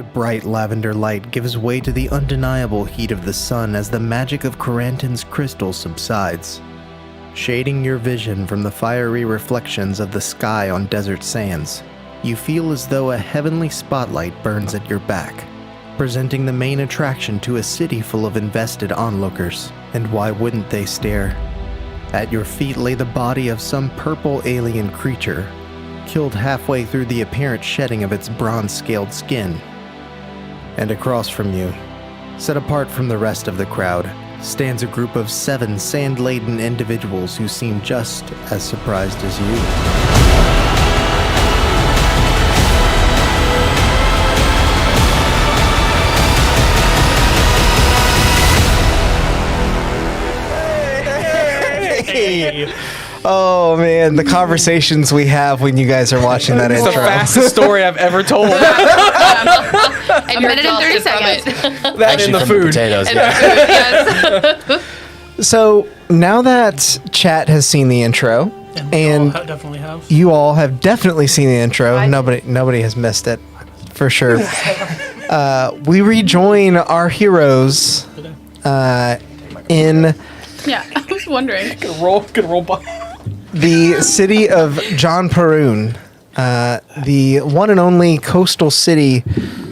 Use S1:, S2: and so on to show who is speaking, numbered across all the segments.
S1: The bright lavender light gives way to the undeniable heat of the sun as the magic of Corantin's crystal subsides, shading your vision from the fiery reflections of the sky on desert sands. You feel as though a heavenly spotlight burns at your back, presenting the main attraction to a city full of invested onlookers. And why wouldn't they stare? At your feet lay the body of some purple alien creature, killed halfway through the apparent shedding of its bronze-scaled skin. And across from you, set apart from the rest of the crowd, stands a group of 7 sand-laden individuals who seem just as surprised as you.
S2: Oh man, the conversations we have when you guys are watching that
S3: It's
S2: intro.
S3: the fastest story I've ever told.
S4: A minute and 30 seconds.
S3: That and the food.
S5: Potatoes.
S4: Yes.
S2: So now that chat has seen the intro, and
S6: definitely have.
S2: you all have definitely seen the intro, nobody has missed it, for sure. We rejoin our heroes in
S4: Yeah, I was wondering.
S3: Good roll by.
S2: the city of John Peroon, the one and only coastal city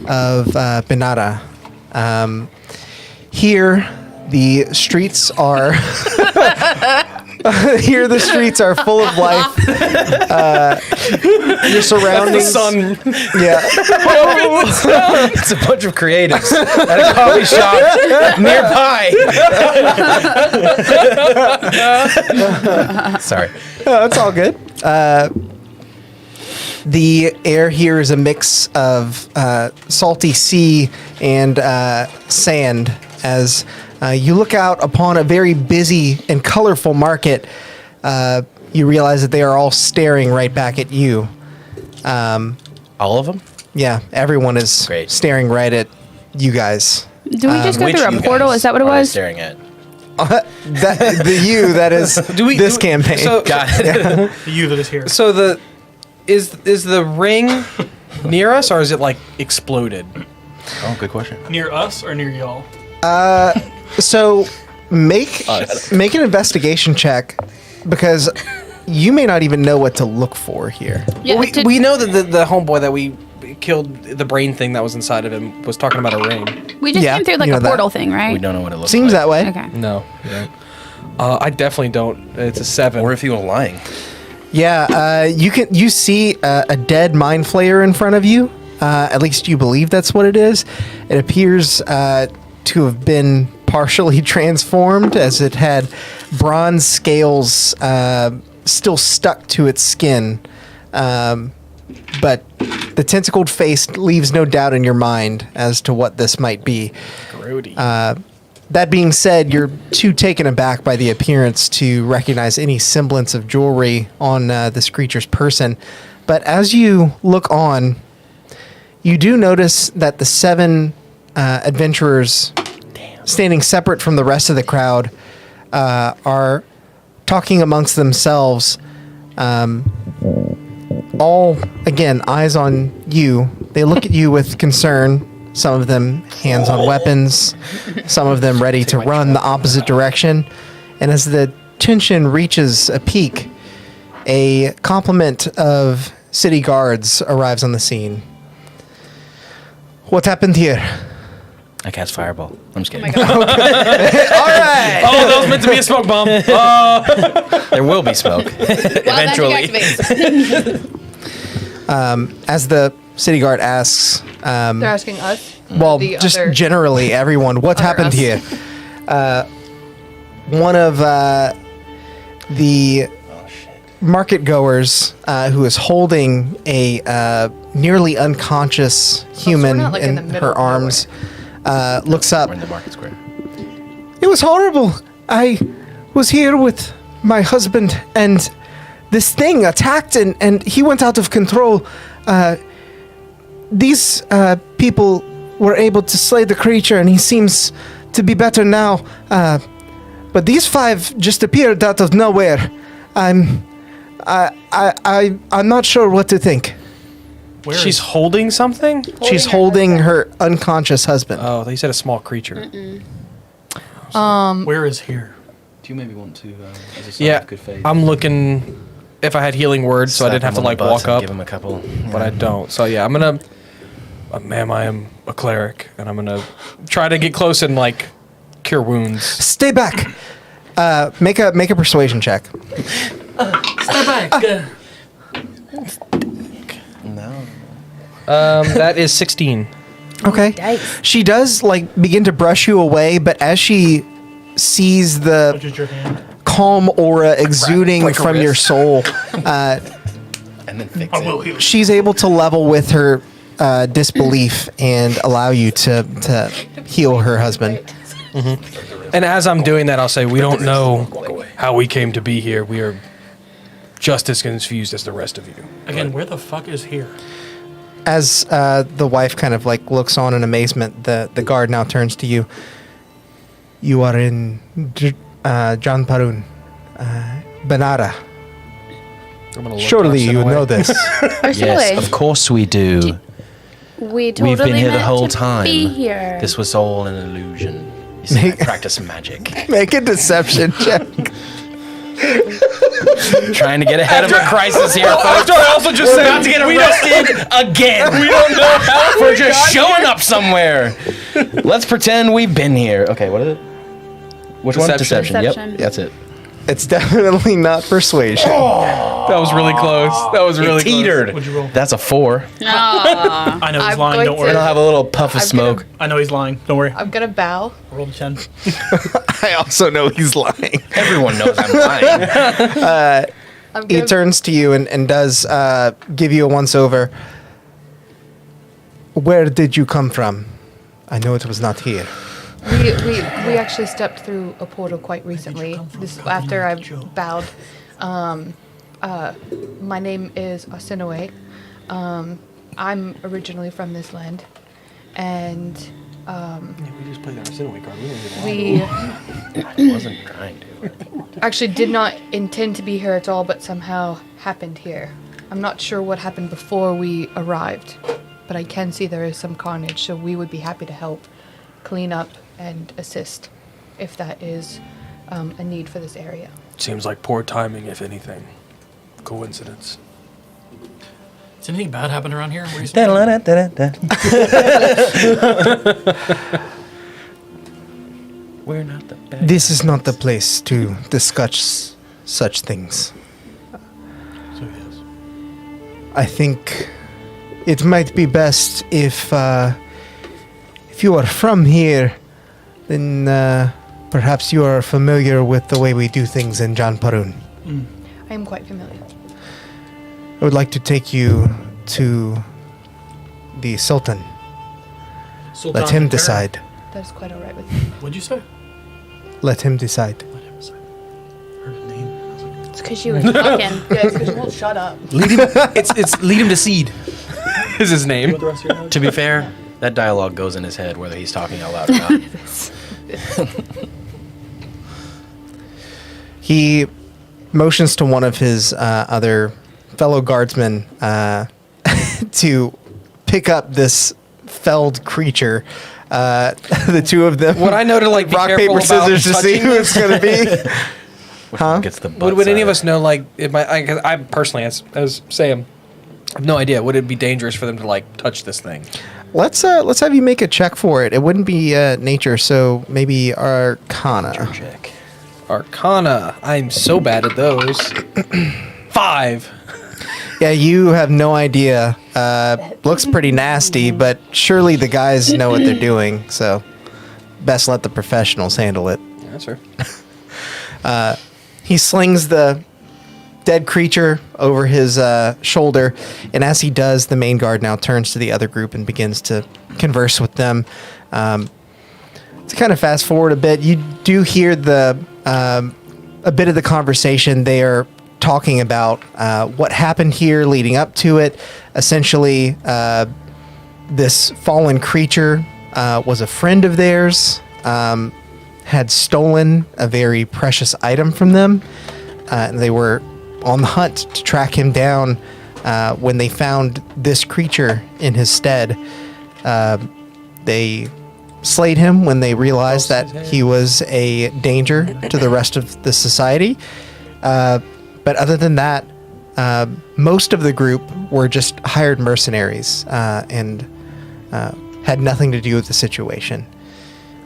S2: of Binairah. Here, the streets are full of life. Your surroundings.
S3: Sun.
S2: Yeah.
S5: It's a bunch of creatives at a coffee shop nearby. Sorry.
S2: Oh, it's all good. The air here is a mix of salty sea and sand as you look out upon a very busy and colorful market. You realize that they are all staring right back at you.
S5: All of them?
S2: Yeah, everyone is
S5: Great.
S2: staring right at you guys.
S4: Do we just go
S5: Which
S4: through
S5: you
S4: a portal?
S5: guys
S4: Is that what it
S5: are they
S4: was?
S5: staring at?
S2: That is this campaign.
S3: So,
S5: Got it.
S6: The you that is here.
S3: so is the ring near us, or is it like exploded?
S5: Oh, good question.
S6: Near us or near y'all?
S2: So make an investigation check because you may not even know what to look for here.
S4: Yeah,
S3: Well, we know that the homeboy that we killed, the brain thing that was inside of him, was talking about a ring.
S4: we just
S2: Yeah,
S4: came through like
S2: you know
S4: a
S2: that.
S4: portal thing, right?
S5: We don't know what it looks
S2: Seems
S5: like.
S2: that way.
S4: Okay.
S3: No. Yeah. I definitely don't. It's a 7.
S5: Or if you were lying.
S2: Yeah, you see a dead mind flayer in front of you. At least you believe that's what it is. It appears to have been partially transformed, as it had bronze scales still stuck to its skin. But the tentacled face leaves no doubt in your mind as to what this might be.
S3: Grody.
S2: That being said, you're too taken aback by the appearance to recognize any semblance of jewelry on this creature's person. But as you look on, you do notice that the 7 adventurers standing separate from the rest of the crowd are talking amongst themselves. All, again, eyes on you. They look at you with concern. Some of them hands on weapons, some of them ready to run the opposite direction. And as the tension reaches a peak, a complement of city guards arrives on the scene. What happened here?
S5: I cast Fireball. I'm just kidding.
S2: All right.
S3: Oh, that was meant to be a smoke bomb.
S5: There will be smoke. Eventually.
S2: As the city guard asks,
S7: They're asking us.
S2: well,
S7: the
S2: just
S7: other-
S2: generally, everyone, what
S7: Other
S2: happened
S7: us.
S2: here? One of the market goers who is holding a nearly unconscious human
S7: not, like, in the
S2: in
S7: middle
S2: her
S7: of
S2: arms looks up.
S5: We're in the market square.
S2: It was horrible. I was here with my husband, and this thing attacked, and he went out of control. These people were able to slay the creature, and he seems to be better now. But these 5 just appeared out of nowhere. I'm not sure what to think.
S6: Where
S3: She's
S6: is-
S3: holding something?
S2: She's holding her unconscious husband.
S3: Oh, they said a small creature.
S6: Where is here?
S5: Do you maybe want to, as a sign
S3: Yeah,
S5: of good faith,
S3: I'm looking if I had healing words, so I didn't have to, like, walk up,
S5: give him a couple.
S3: but I don't. So, yeah, I'm going to... ma'am, I am a cleric, and I'm going to try to get close and, like, cure wounds.
S2: Stay back. Make a persuasion check.
S6: Step back.
S5: No.
S3: That is 16.
S2: Okay.
S4: Dice.
S2: She does like begin to brush you away, but as she sees the
S6: Touches your hand.
S2: calm aura exuding
S3: break her
S2: from your
S3: wrist.
S2: soul,
S5: And then fix
S6: I will
S5: it.
S6: heal.
S2: she's able to level with her disbelief and allow you to heal her husband.
S3: And as I'm doing that, I'll say, we don't know how we came to be here. We are just as confused as the rest of you.
S6: Again, where the fuck is here?
S2: As the wife kind of like looks on in amazement, the guard now turns to you. You are in John Parun, Binairah.
S3: I'm gonna look
S2: Surely you
S3: Arsinoe.
S2: know this.
S5: Yes, of course we do.
S7: We totally
S5: We've been here the
S7: meant
S5: whole
S7: to
S5: time.
S7: Be here.
S5: This was all an illusion. You see, I practice magic.
S2: Make a deception check.
S5: Trying to get ahead of a crisis here, folks.
S3: I also just
S5: We're about to get arrested again. We don't know how we're just showing up somewhere. Let's pretend we've been here. Okay, what is it? Which one?
S3: Deception.
S5: Yep,
S7: Deception.
S5: that's it.
S2: It's definitely not persuasion.
S3: That was really close. That was really
S5: It teetered.
S6: What'd you roll?
S5: That's a 4.
S7: Aw.
S6: I know he's
S7: I'm
S6: lying.
S7: going
S6: Don't
S7: to-
S6: worry.
S5: And I'll have a little puff of
S7: I'm gonna-
S5: smoke.
S6: I know he's lying. Don't worry.
S7: I'm gonna bow.
S6: Roll the 10.
S2: I also know he's lying.
S5: Everyone knows I'm lying.
S7: I'm
S2: He
S7: gonna,
S2: turns to you and does give you a once over. Where did you come from? I know it was not here.
S4: We actually stepped through a portal quite recently. This after I bowed. My name is Arsinoe. I'm originally from this land, and
S3: We just played that Arsinoe card. We don't even
S4: we
S5: I wasn't trying to.
S4: actually did not intend to be here at all, but somehow happened here. I'm not sure what happened before we arrived, but I can see there is some carnage, so we would be happy to help clean up and assist if that is a need for this area.
S3: Seems like poor timing, if anything. Coincidence.
S6: Does anything bad happen around here? Where you
S5: We're not the bad.
S2: This is not the place to discuss such things.
S6: So yes.
S2: I think it might be best if you are from here, then perhaps you are familiar with the way we do things in John Parun.
S4: I am quite familiar.
S2: I would like to take you to the Sultan.
S6: Sultan
S2: Let him
S6: Terra.
S2: decide.
S4: That is quite all right with me.
S6: What'd you say?
S2: Let him decide.
S6: Let him say. Heard his name. I was like,
S7: It's because you were talking.
S4: Yes, because you won't shut up.
S3: Lead him. It's lead him to seed. Is his name?
S6: what the rest of your notes?
S5: To be fair, that dialogue goes in his head whether he's talking out loud or not.
S2: He motions to one of his other fellow guardsmen to pick up this felled creature. The two of them
S3: Would I know to like be
S2: rock,
S3: careful
S2: paper,
S3: about
S2: scissors to see
S3: touching
S2: who
S3: this?
S2: it's going to be.
S5: Which
S2: Huh?
S5: one gets the butt
S3: Would any of
S5: side?
S3: us know like it might? I personally, as Sam, I have no idea. Would it be dangerous for them to like touch this thing?
S2: Let's have you make a check for it. It wouldn't be nature, so maybe Arcana.
S5: Check.
S3: Arcana. I'm so bad at those. 5.
S2: Yeah, you have no idea. Looks pretty nasty, but surely the guys know what they're doing. So best let the professionals handle it.
S3: Yeah, that's fair.
S2: He slings the dead creature over his shoulder, and as he does, the main guard now turns to the other group and begins to converse with them. To kind of fast forward a bit, you do hear a bit of the conversation. They are talking about what happened here leading up to it. Essentially, this fallen creature was a friend of theirs, had stolen a very precious item from them. And they were on the hunt to track him down when they found this creature in his stead, they slayed him when they realized that he was a danger to the rest of the society. But other than that, most of the group were just hired mercenaries and had nothing to do with the situation.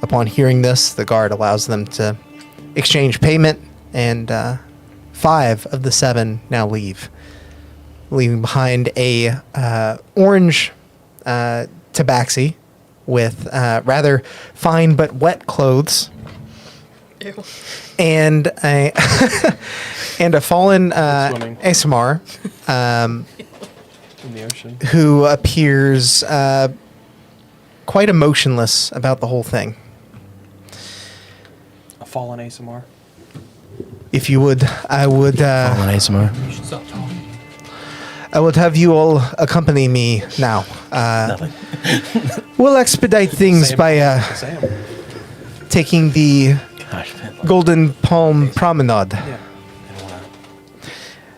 S2: Upon hearing this, the guard allows them to exchange payment, and 5 of the 7 now leave, leaving behind a orange tabaxi with rather fine but wet clothes, and a and a fallen
S3: Swimming.
S2: Aasimar,
S3: In the ocean.
S2: who appears quite emotionless about the whole thing.
S3: A fallen Aasimar.
S2: If you would, I would.
S5: Asimar.
S6: You should stop talking.
S2: I would have you all accompany me now.
S5: Nothing.
S2: We'll expedite things
S3: Same.
S2: by
S3: Sam.
S2: taking the
S5: Gosh, man.
S2: Golden Palm Promenade.
S3: Yeah.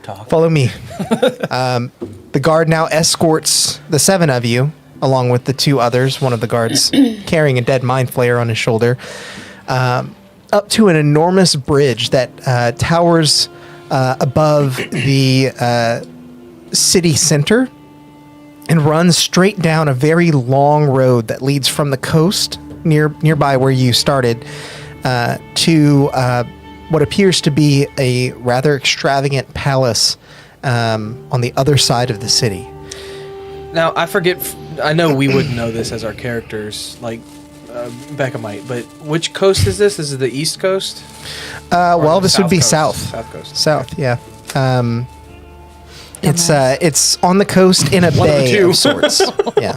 S5: Talk.
S2: Follow me. The guard now escorts the 7 of you, along with the 2 others, one of the guards carrying a dead mind flayer on his shoulder, up to an enormous bridge that towers above the city center and runs straight down a very long road that leads from the coast nearby where you started to what appears to be a rather extravagant palace on the other side of the city.
S3: Now, I forget, I know we wouldn't know this as our characters, like Becca might, but which coast is this? Is it the East Coast?
S2: Well, this would be
S3: South
S2: south.
S3: South Coast.
S2: South, yeah. It's on the coast in a
S3: One of the
S2: bay
S3: two.
S2: of sorts. Yeah.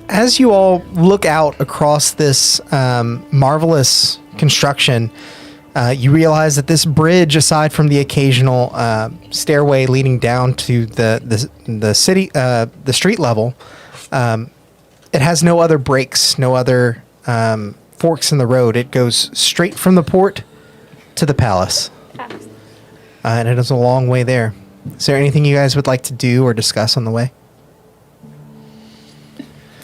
S2: As you all look out across this marvelous construction, you realize that this bridge, aside from the occasional stairway leading down to the city, the street level, it has no other breaks, no other forks in the road. It goes straight from the port to the palace, and it is a long way there. Is there anything you guys would like to do or discuss on the way?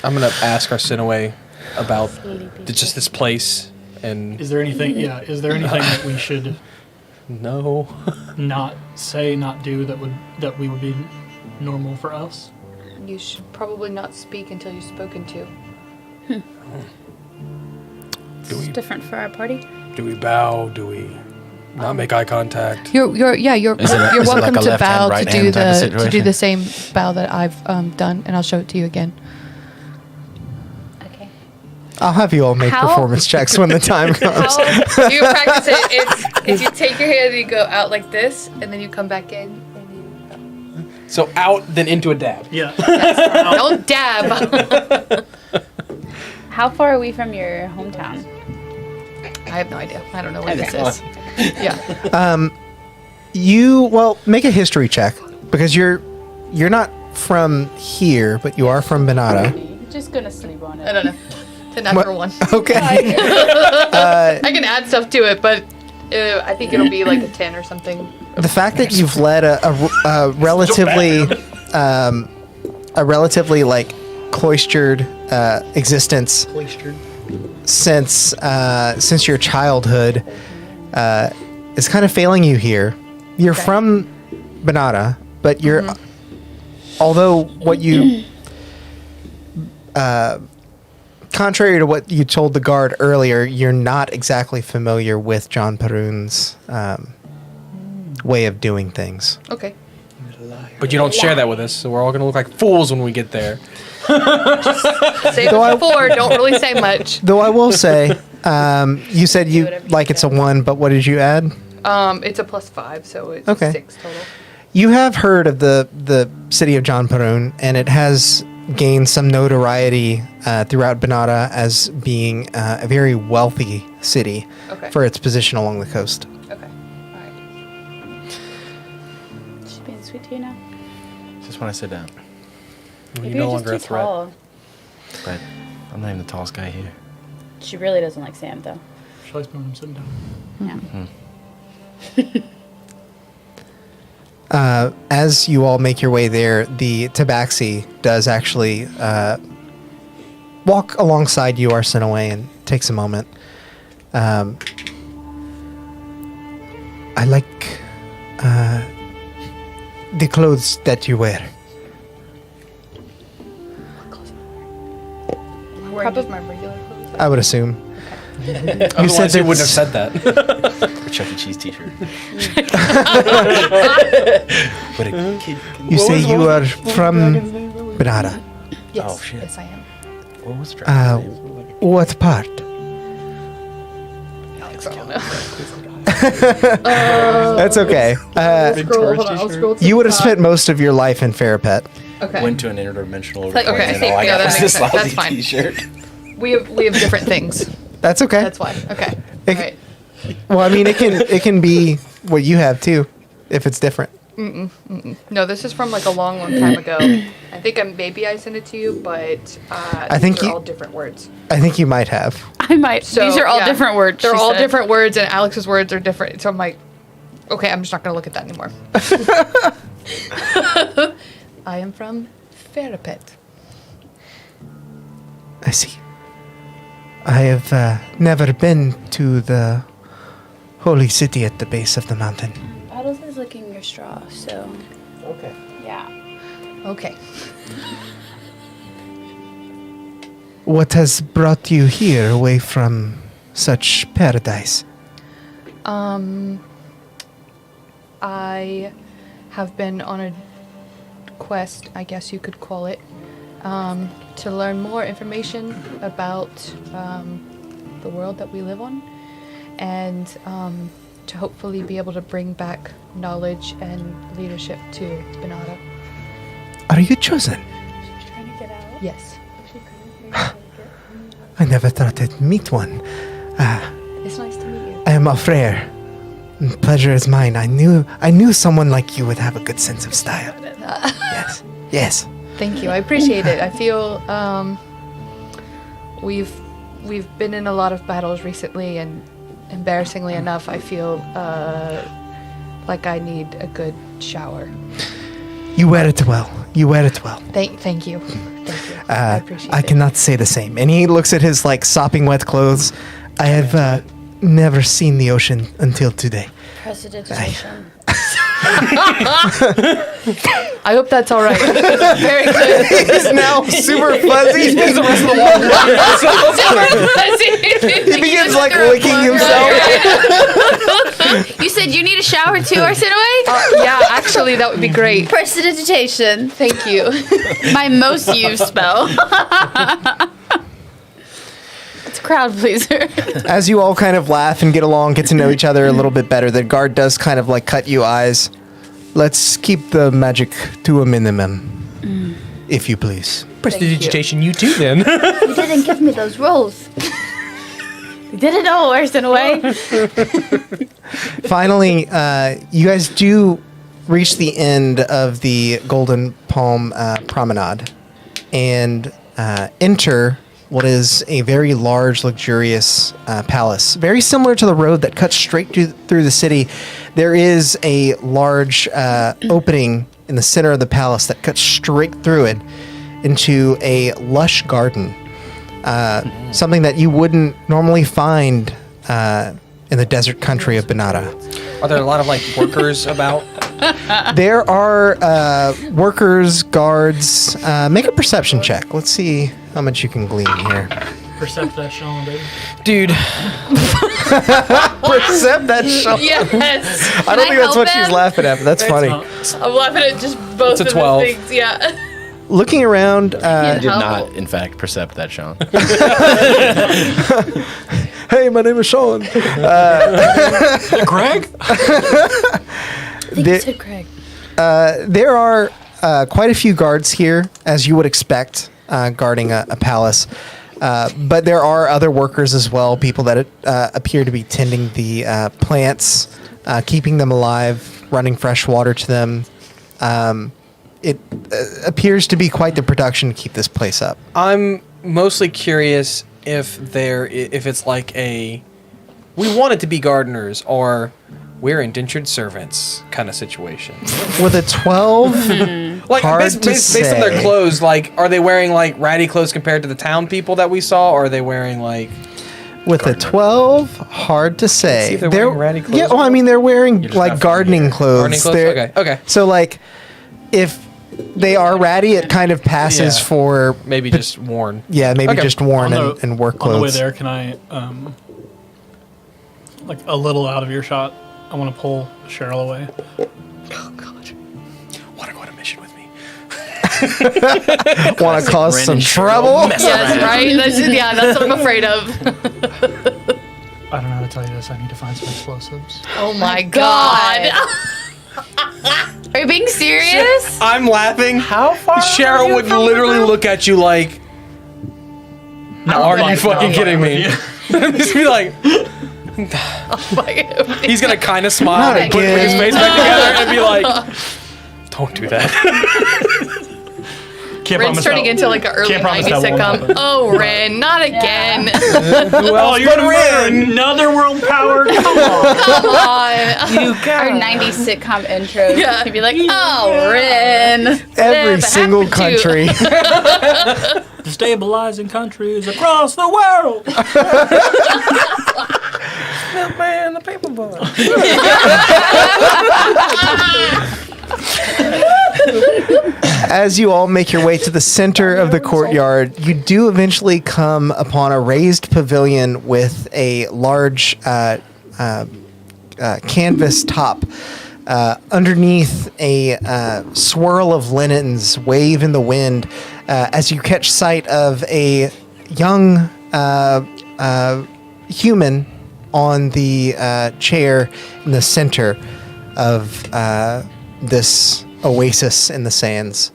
S3: I'm going to ask Arsinoe about just this place and...
S6: Is there anything? Yeah. Is there anything that we should
S3: No.
S6: not say, not do that we would be normal for us?
S4: You should probably not speak until you're spoken to.
S7: It's different for our party.
S3: Do we bow? Do we not make eye contact?
S4: You're
S5: Is it
S4: you're
S5: like
S4: welcome
S5: a
S4: to
S5: left
S4: bow
S5: hand,
S4: to
S5: right
S4: do
S5: hand type of
S4: to do
S5: situation?
S4: the same bow that I've done, and I'll show it to you again.
S7: Okay.
S2: I'll have you all make
S7: How-
S2: performance checks when the time comes.
S4: How you practice it? It's you take your hand and you go out like this, and then you come back in. And you
S3: So out, then into a dab.
S6: Yeah.
S4: don't dab.
S7: How far are we from your hometown?
S4: I have no idea. I don't know where this
S7: Okay.
S4: is. Yeah.
S2: Make a history check because you're not from here, but you are from Binairah.
S7: You're just gonna sleep on it.
S4: I don't know. It's a natural one.
S2: Okay.
S4: I can add stuff to it, but I think it'll be like a 10 or something.
S2: The fact that you've led a relatively like cloistered existence since your childhood is kind of failing you here. You're from Binairah, but you're although what you contrary to what you told the guard earlier, you're not exactly familiar with John Perun's way of doing things.
S4: Okay.
S3: But you don't share that with us, so we're all going to look like fools when we get there.
S4: Save
S2: Though I-
S4: it before. Don't really say much.
S2: Though I will say, you said you
S7: whatever you
S2: like it's a
S7: said.
S2: 1, but what did you add?
S4: It's a +5, so it's
S2: Okay.
S4: 6 total.
S2: You have heard of the city of John Perun, and it has gained some notoriety throughout Binairah as being a very wealthy city
S4: Okay.
S2: for its position along the coast.
S4: Okay. All right.
S7: She's being sweet to you now.
S5: Just when I sit down.
S3: When
S7: Maybe
S3: you're no
S7: you're
S3: longer a
S7: just too
S3: threat.
S7: tall.
S5: But I'm not even the tallest guy here.
S7: She really doesn't like Sam though.
S6: She likes when I'm sitting down.
S7: Yeah.
S2: As you all make your way there, the Tabaxi does actually walk alongside you, Arsinoe, and takes a moment. I like the clothes that you wear.
S4: Probably my regular clothes.
S2: I would assume.
S3: Otherwise, you wouldn't have
S2: it's-
S3: said that.
S5: A Chuck E. Cheese t-shirt.
S2: You say you are from Binairah.
S4: Yes,
S5: Oh, shit.
S4: yes, I am.
S5: What was the dragon's name?
S2: What part?
S4: Alex, I don't know.
S2: That's okay.
S4: I'll scroll to
S2: You
S4: the
S2: would have
S4: top.
S2: spent most of your life in Farapet.
S4: Okay.
S5: Went to an interdimensional.
S7: like,
S5: recording
S7: okay,
S5: and all I
S4: yeah,
S5: got
S4: that
S5: was
S4: makes
S5: this
S4: sense. That's
S5: lousy
S4: fine.
S5: t-shirt.
S4: We have different things.
S2: That's okay.
S4: That's why. Okay.
S2: It-
S4: All right.
S2: Well, I mean, it can be what you have too, if it's different.
S4: No, this is from like a long, long time ago. I think maybe I sent it to you, but
S2: I think
S4: these are
S2: you-
S4: all different words.
S2: I think you might have.
S7: I might.
S4: So,
S7: These are all
S4: yeah.
S7: different words.
S4: They're
S7: she
S4: all
S7: said.
S4: different words, and Alex's words are different. So I'm like, okay, I'm just not going to look at that anymore. I am from Farapet.
S2: I see. I have never been to the holy city at the base of the mountain.
S7: Bottles is licking your straw, so
S2: Okay.
S7: yeah.
S4: Okay.
S2: What has brought you here away from such paradise?
S4: I have been on a quest, I guess you could call it, to learn more information about the world that we live on, and to hopefully be able to bring back knowledge and leadership to Binairah.
S2: Are you chosen?
S7: Trying to get out.
S4: Yes.
S2: I never thought I'd meet one.
S4: It's nice to meet you.
S2: I am a Frere. Pleasure is mine. I knew someone like you would have a good sense of style. Yes. Yes.
S4: Thank you. I appreciate it. I feel we've been in a lot of battles recently, and embarrassingly enough, I feel like I need a good shower.
S2: You wear it well. You wear it well.
S4: Thank you. Thank you. I appreciate
S2: I
S4: it.
S2: cannot say the same. And he looks at his like sopping wet clothes. I have never seen the ocean until today.
S7: Prestidigitation.
S4: I hope that's all right. Very good.
S2: He's now super fuzzy. He begins like licking himself.
S7: You said you need a shower too, Arsinoe?
S4: Yeah, actually, that would be great.
S7: Prestidigitation.
S4: Thank you.
S7: My most used spell. It's a crowd pleaser.
S2: As you all kind of laugh and get along, get to know each other a little bit better, the guard does kind of like cut you eyes. Let's keep the magic to a minimum, if you please.
S3: Prestidigitation, you too, then.
S7: You didn't give me those rolls. You did it all, Arsinoe.
S2: Finally, you guys do reach the end of the Golden Palm Promenade and enter what is a very large, luxurious palace. Very similar to the road that cuts straight through the city. There is a large opening in the center of the palace that cuts straight through it into a lush garden. Something that you wouldn't normally find in the desert country of Binairah.
S3: Are there a lot of like workers about?
S2: There are workers, guards. Make a perception check. Let's see how much you can glean here.
S6: Percept that Sean, baby.
S3: Dude,
S2: Percept that shot.
S4: Yes.
S2: I don't think that's what she's laughing at, but that's funny.
S4: I'm laughing at just both
S3: It's a
S4: of
S3: 12.
S4: those things. Yeah.
S2: Looking around,
S5: I did not, in fact, percept that, Sean.
S2: hey, my name is Sean.
S3: Greg?
S7: I think you said Craig.
S2: There are quite a few guards here, as you would expect, guarding a palace. But there are other workers as well, people that appear to be tending the plants, keeping them alive, running fresh water to them. It appears to be quite the production to keep this place up.
S3: I'm mostly curious if it's like we want it to be gardeners, or we're indentured servants kind of situation.
S2: With a 12,
S3: Like
S2: hard
S3: based
S2: to
S3: on their
S2: say.
S3: clothes, like are they wearing like ratty clothes compared to the town people that we saw, or are they wearing like
S2: With a 12, hard to say.
S3: see if they're wearing ratty clothes
S2: Yeah,
S3: or
S2: well, I mean, they're wearing
S5: just
S2: like
S5: not
S2: gardening clothes.
S3: gardening clothes?
S2: They're-
S3: Okay.
S2: So, like, if they are ratty, it kind of passes
S3: Yeah.
S2: for,
S3: maybe just worn?
S2: maybe
S3: Okay.
S2: just worn
S6: On
S2: and work
S6: On the way
S2: clothes.
S6: there, can I, like a little out of earshot, I want to pull Cheryl away.
S3: Oh God, want to go on a mission with me?
S2: Want to cause
S5: Wren
S2: some
S5: and Cheryl
S2: trouble?
S5: mess
S4: Yes,
S5: around.
S4: right? That's what I'm afraid of.
S6: I don't know how to tell you this. I need to find some explosives.
S4: Oh my god.
S7: Are you being serious?
S3: I'm laughing.
S5: How far?
S3: Cheryl would literally look at you like, "Are you fucking kidding me?" Just be like,
S4: Oh my god.
S3: he's gonna kind of smile
S2: Not
S3: and put his
S2: again.
S3: face back together and be like, "Don't do that."
S6: Can't
S4: Ren's
S6: promise
S4: turning
S6: that-
S4: into like an early
S6: Can't promise
S4: 90s
S6: that won't
S4: sitcom.
S6: happen.
S4: Oh, Ren, not again.
S6: Oh, you're gonna murder another world power? Come on.
S4: Come on.
S7: Our 90s sitcom intro.
S4: Yeah.
S7: You'd be like, oh, Wren.
S2: Every
S4: but
S2: single
S4: happened to-
S2: country.
S6: Destabilizing countries across the world.
S3: Man, the paper boy.
S2: As you all make your way to the center of the courtyard, you do eventually come upon a raised pavilion with a large canvas top. Underneath, a swirl of linens wave in the wind as you catch sight of a young human on the chair in the center of this oasis in the sands.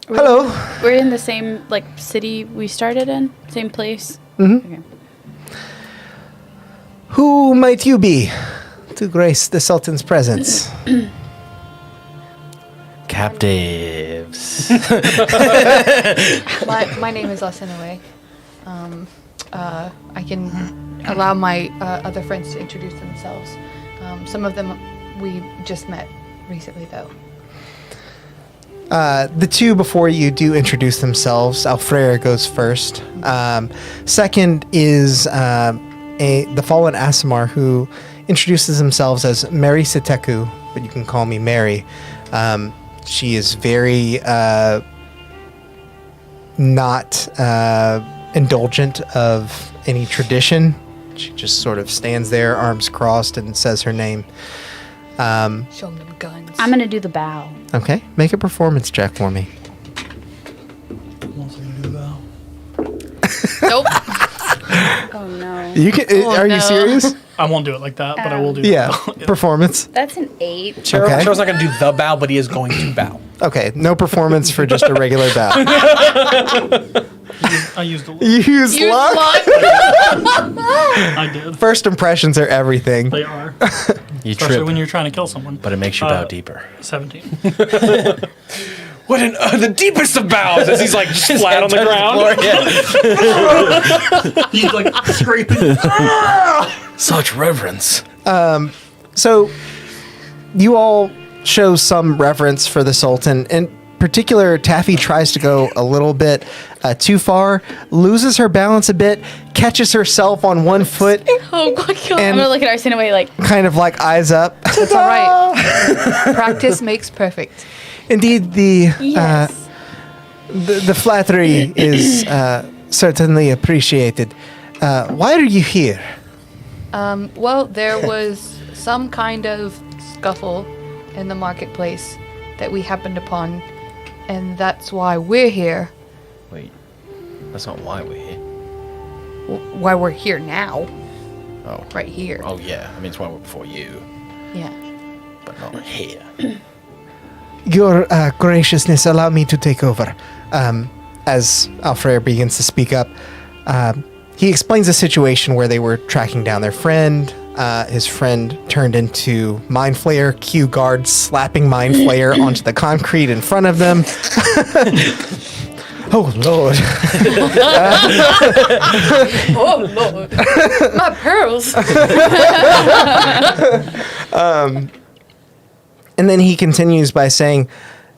S2: Hello.
S7: We're in the same, like, city we started in? Same place? Mm-hmm. Okay.
S2: Who might you be to grace the Sultan's presence?
S5: Captives.
S4: My name is Arsinoe. I can allow my other friends to introduce themselves. Some of them we just met recently, though.
S2: The two before you do introduce themselves. Flayer goes first. Second is the fallen Aasimar, who introduces themselves as Mary Siteku, but you can call me Mary. She is very not indulgent of any tradition. She just sort of stands there, arms crossed, and says her name.
S4: Show them guns.
S7: I'm going to do the bow.
S2: Okay, make a performance check for me.
S4: Nope.
S7: Oh, no.
S2: You can.
S4: Oh,
S2: are
S4: no.
S2: you serious?
S6: I won't do it like that, but I will do
S2: Yeah,
S6: that.
S2: performance.
S7: That's an 8.
S3: Cheryl,
S2: Okay.
S3: Cheryl's not gonna do the bow, but he is going to bow.
S2: Okay, no performance for just a regular bow.
S6: I used a
S2: You use
S4: Use
S2: luck.
S4: luck.
S6: I did.
S2: First impressions are everything.
S6: They are.
S5: You
S6: Especially
S5: trip,
S6: when you're trying to kill someone.
S5: but it makes you bow deeper.
S6: 17.
S3: What the deepest of bows as he's like just flat on the ground.
S6: He's like scraping.
S5: Such reverence.
S2: So, you all show some reverence for the Sultan. In particular, Taffy tries to go a little bit too far, loses her balance a bit, catches herself on one foot,
S4: Oh my god.
S7: I'm
S2: and
S7: going to look at Arsinoe like,
S2: kind of like eyes up.
S4: It's all right. Practice makes perfect.
S2: Indeed, the
S7: yes.
S2: the flattery is certainly appreciated. Why are you here?
S4: Well, there was some kind of scuffle in the marketplace that we happened upon, and that's why we're here.
S5: Wait, that's not why we're here.
S4: Why we're here now.
S5: Oh.
S4: Right here.
S5: Oh yeah, I mean it's why we're before you,
S4: Yeah.
S5: but not here.
S2: Your graciousness, allow me to take over. As Alfred begins to speak up, he explains a situation where they were tracking down their friend. His friend turned into Mind Flayer. Q guards slapping Mind Flayer onto the concrete in front of them. Oh, Lord.
S4: Oh, Lord. My pearls.
S2: And then he continues by saying,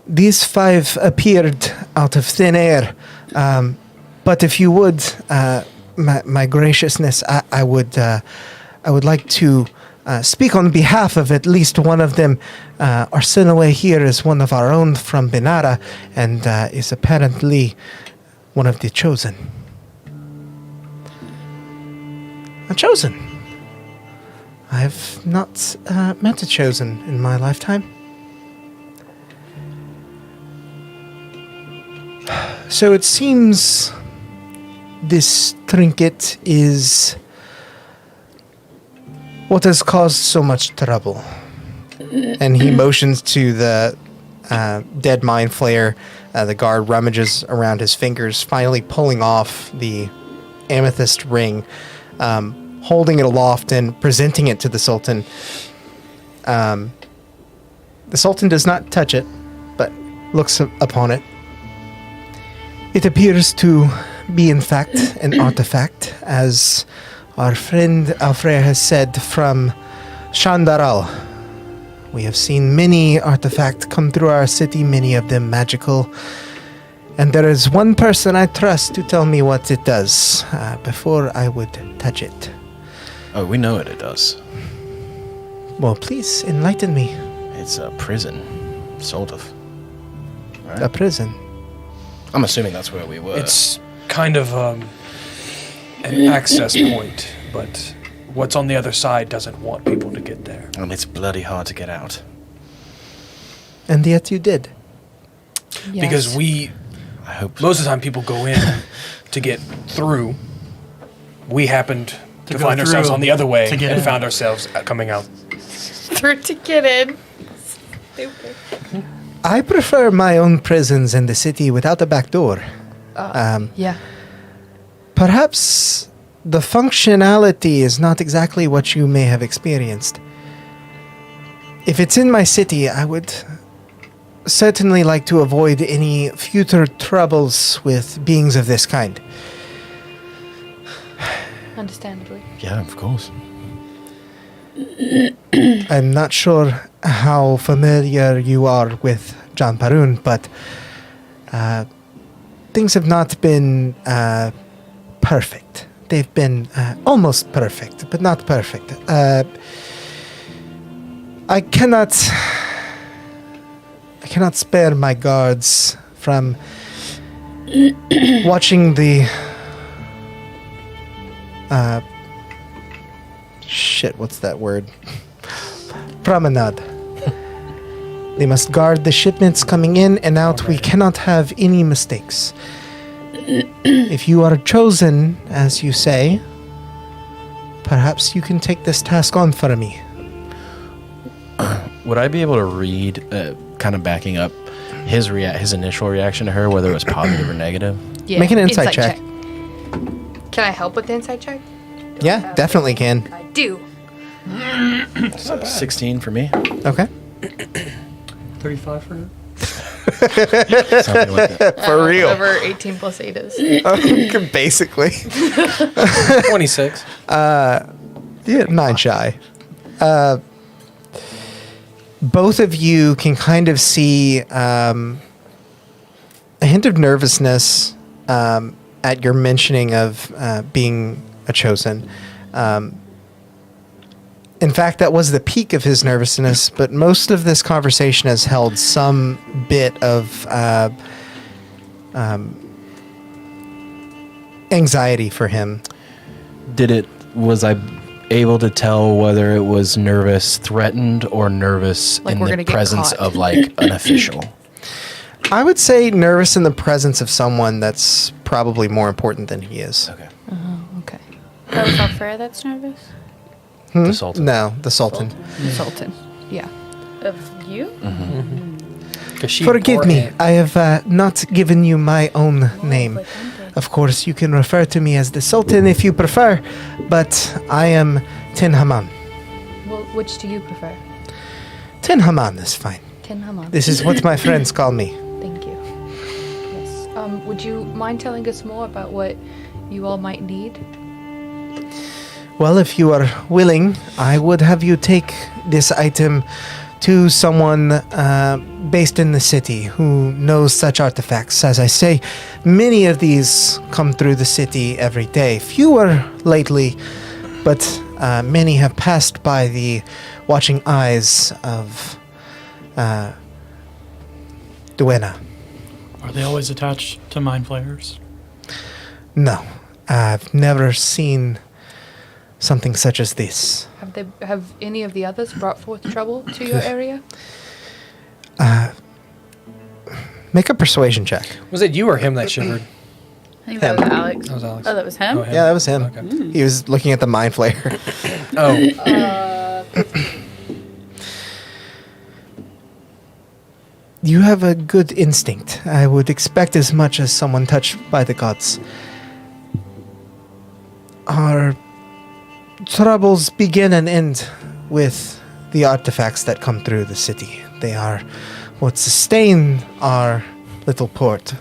S2: these 5 appeared out of thin air. But if you would, my graciousness, I would like to speak on behalf of at least one of them. Arsinoe here is one of our own from Binairah and is apparently one of the chosen. A chosen? I've not met a chosen in my lifetime. So it seems this trinket is what has caused so much trouble. And he motions to the dead mind flayer. The guard rummages around his fingers, finally pulling off the amethyst ring, holding it aloft and presenting it to the Sultan. The Sultan does not touch it, but looks upon it. It appears to be, in fact, an artifact, as our friend Alfreya has said, from Shandaral. We have seen many artifacts come through our city, many of them magical. And there is one person I trust to tell me what it does before I would touch it.
S5: Oh, we know what it does.
S2: Well, please enlighten me.
S5: It's a prison, sort of. Right?
S2: A prison.
S5: I'm assuming that's where we were.
S3: It's kind of an access point, but what's on the other side doesn't want people to get there.
S5: And it's bloody hard to get out.
S2: And yet you did.
S3: Because
S5: I hope
S3: most of the time people go in to get through. We happened to
S6: go
S3: find ourselves
S6: through
S3: on the other way
S6: to get
S3: and
S6: in.
S3: found ourselves coming out.
S4: Through to get in. Stupid.
S2: I prefer my own prisons in the city without a back door.
S4: Yeah.
S2: Perhaps the functionality is not exactly what you may have experienced. If it's in my city, I would certainly like to avoid any future troubles with beings of this kind.
S4: Understandably.
S5: Yeah, of course.
S2: I'm not sure how familiar you are with John Parun, but things have not been perfect. They've been almost perfect, but not perfect. I cannot spare my guards from watching the what's that word? Promenade. They must guard the shipments coming in and out. We cannot have any mistakes. If you are chosen, as you say, perhaps you can take this task on for me.
S5: Would I be able to read, kind of backing up his initial reaction to her, whether it was positive or negative?
S4: Yeah.
S2: Make an insight check.
S4: Can I help with the insight check?
S2: Yeah, definitely can.
S4: I do.
S5: 16 for me.
S2: Okay.
S6: 35 for her.
S5: Something like that.
S2: For real.
S4: Whatever 18 plus 8 is.
S2: Basically.
S3: 26.
S2: Yeah, 9 shy. Both of you can kind of see a hint of nervousness at your mentioning of being a chosen. In fact, that was the peak of his nervousness, but most of this conversation has held some bit of anxiety for him.
S5: Was I able to tell whether it was nervous, threatened, or nervous
S4: Like
S5: in
S4: we're
S5: the
S4: gonna get
S5: presence
S4: caught.
S5: of like an official?
S2: I would say nervous in the presence of someone that's probably more important than he is.
S5: Okay.
S4: Okay.
S7: That was Alfreya that's nervous?
S2: Hmm?
S5: The Sultan.
S2: No, the Sultan.
S4: Sultan. Yeah.
S7: Of you?
S2: Forgive me, I have not given you my own name. Of course, you can refer to me as the Sultan if you prefer, but I am Tin Haman.
S4: Well, which do you prefer?
S2: Tin Haman is fine.
S4: Tin Haman.
S2: This is what my friends call me.
S4: Thank you. Yes. Would you mind telling us more about what you all might need?
S2: Well, if you are willing, I would have you take this item to someone based in the city who knows such artifacts. As I say, many of these come through the city every day. Fewer lately, but many have passed by the watching eyes of Duena.
S6: Are they always attached to mind flayers?
S2: No, I've never seen something such as this.
S4: Have any of the others brought forth trouble to your area?
S2: Make a persuasion check.
S3: Was it you or him that shivered?
S7: I think that was Alex.
S3: That was Alex.
S7: Oh, that was him?
S3: Oh, him.
S2: Yeah, that was him.
S3: Okay.
S2: He was looking at the mind flayer.
S3: Oh.
S2: You have a good instinct. I would expect as much as someone touched by the gods. Our troubles begin and end with the artifacts that come through the city. They are what sustain our little port.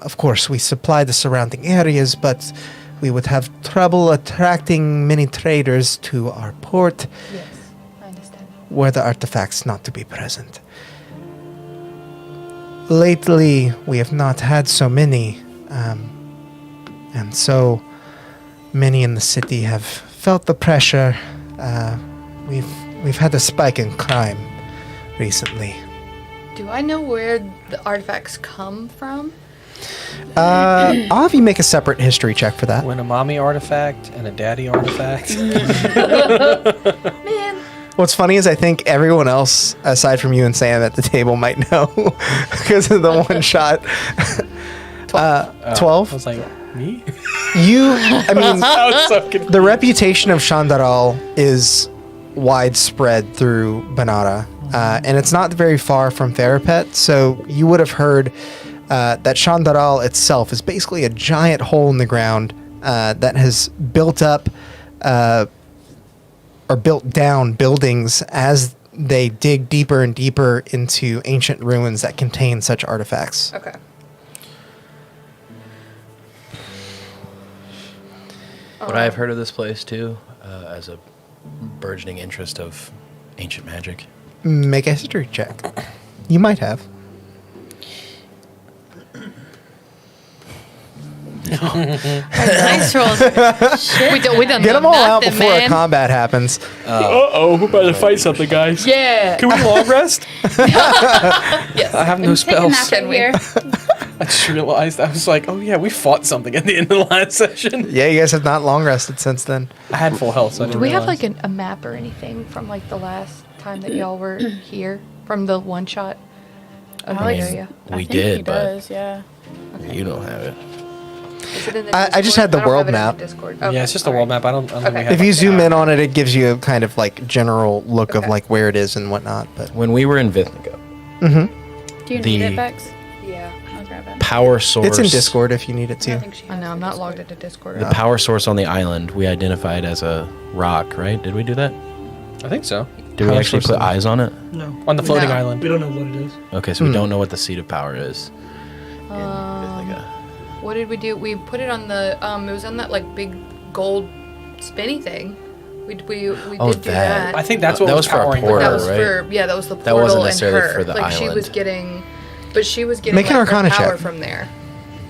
S2: Of course, we supply the surrounding areas, but we would have trouble attracting many traders to our port
S4: Yes, I understand.
S2: were the artifacts not to be present. Lately, we have not had so many, and so many in the city have felt the pressure. We've had a spike in crime recently.
S4: Do I know where the artifacts come from?
S2: I'll have you make a separate history check for that.
S3: When a mommy artifact and a daddy artifact.
S4: Man,
S2: What's funny is I think everyone else, aside from you and Sam at the table, might know because of the one shot. 12?
S3: I was like, me?
S2: I mean,
S3: I was so confused.
S2: the reputation of Shandaral is widespread through Binairah, and it's not very far from Therapet, so you would have heard that Shandaral itself is basically a giant hole in the ground that has built up or built down buildings as they dig deeper and deeper into ancient ruins that contain such artifacts.
S4: okay.
S5: Would I have heard of this place too, as a burgeoning interest of ancient magic?
S2: Make a history check. You might have.
S7: Dice rolls. Shit.
S4: We don't
S2: Get
S4: know
S2: them all out
S4: nothing,
S2: before
S4: man.
S2: a combat happens.
S6: Uh-oh, we're about to fight something, guys.
S4: Yeah.
S3: Can we long rest?
S4: Yes.
S3: I have no
S7: Take a nap
S3: spells.
S7: in here.
S3: I just realized, I was like, oh yeah, we fought something at the end of the last session.
S2: Yeah, you guys have not long rested since then.
S3: I had full health, so I
S4: Do
S3: didn't
S4: we have
S3: realize.
S4: like a map or anything from like the last time that y'all were here from the one shot of the
S7: Alex-
S4: area?
S7: I
S5: We
S7: think he
S5: did, but
S7: does, yeah.
S5: you don't have it.
S4: Is it in the
S2: I just
S4: Discord?
S2: had the
S4: I don't
S2: world
S4: have it in the
S2: map.
S4: Discord.
S3: Yeah,
S4: Okay,
S3: it's just a
S4: all
S3: world
S4: right.
S3: map. I don't think we
S4: Okay.
S3: have
S2: If you
S3: like,
S2: zoom in on it, it gives you a kind of like general look of
S4: Okay.
S2: like where it is and whatnot. But
S5: When we were in Vithnica,
S7: Do you
S5: The-
S7: need it, Bex?
S4: Yeah.
S7: I'll grab it.
S5: power source.
S2: it's in Discord if you need it
S7: I
S2: to.
S7: think she
S4: I
S7: has
S4: know,
S7: it
S4: I'm not
S7: Discord.
S4: logged into Discord.
S5: The power source on the island we identified as a rock, right? Did we do that?
S3: I think so.
S5: Did we
S2: Power
S5: actually
S2: source
S5: put
S2: on-
S5: eyes on it?
S6: No.
S3: On the floating
S4: No.
S3: island.
S6: We don't know what it is.
S5: Okay, so we don't know what the seat of power is in
S4: Um,
S5: Vithnica.
S4: What did we do? We put it on the it was on that like big gold spinny thing. We
S5: Oh,
S4: did do
S5: that.
S4: that.
S3: I think that's what
S5: That
S3: was
S5: was for a
S3: powering the
S5: portal,
S4: that
S3: boat.
S4: was
S5: right?
S4: for that was the portal
S5: That wasn't
S4: and
S5: necessarily
S4: her.
S5: for the
S4: like she was
S5: island.
S4: getting, but she was getting
S2: Make an
S4: like, her
S2: Arcana
S4: power
S2: check.
S4: from there.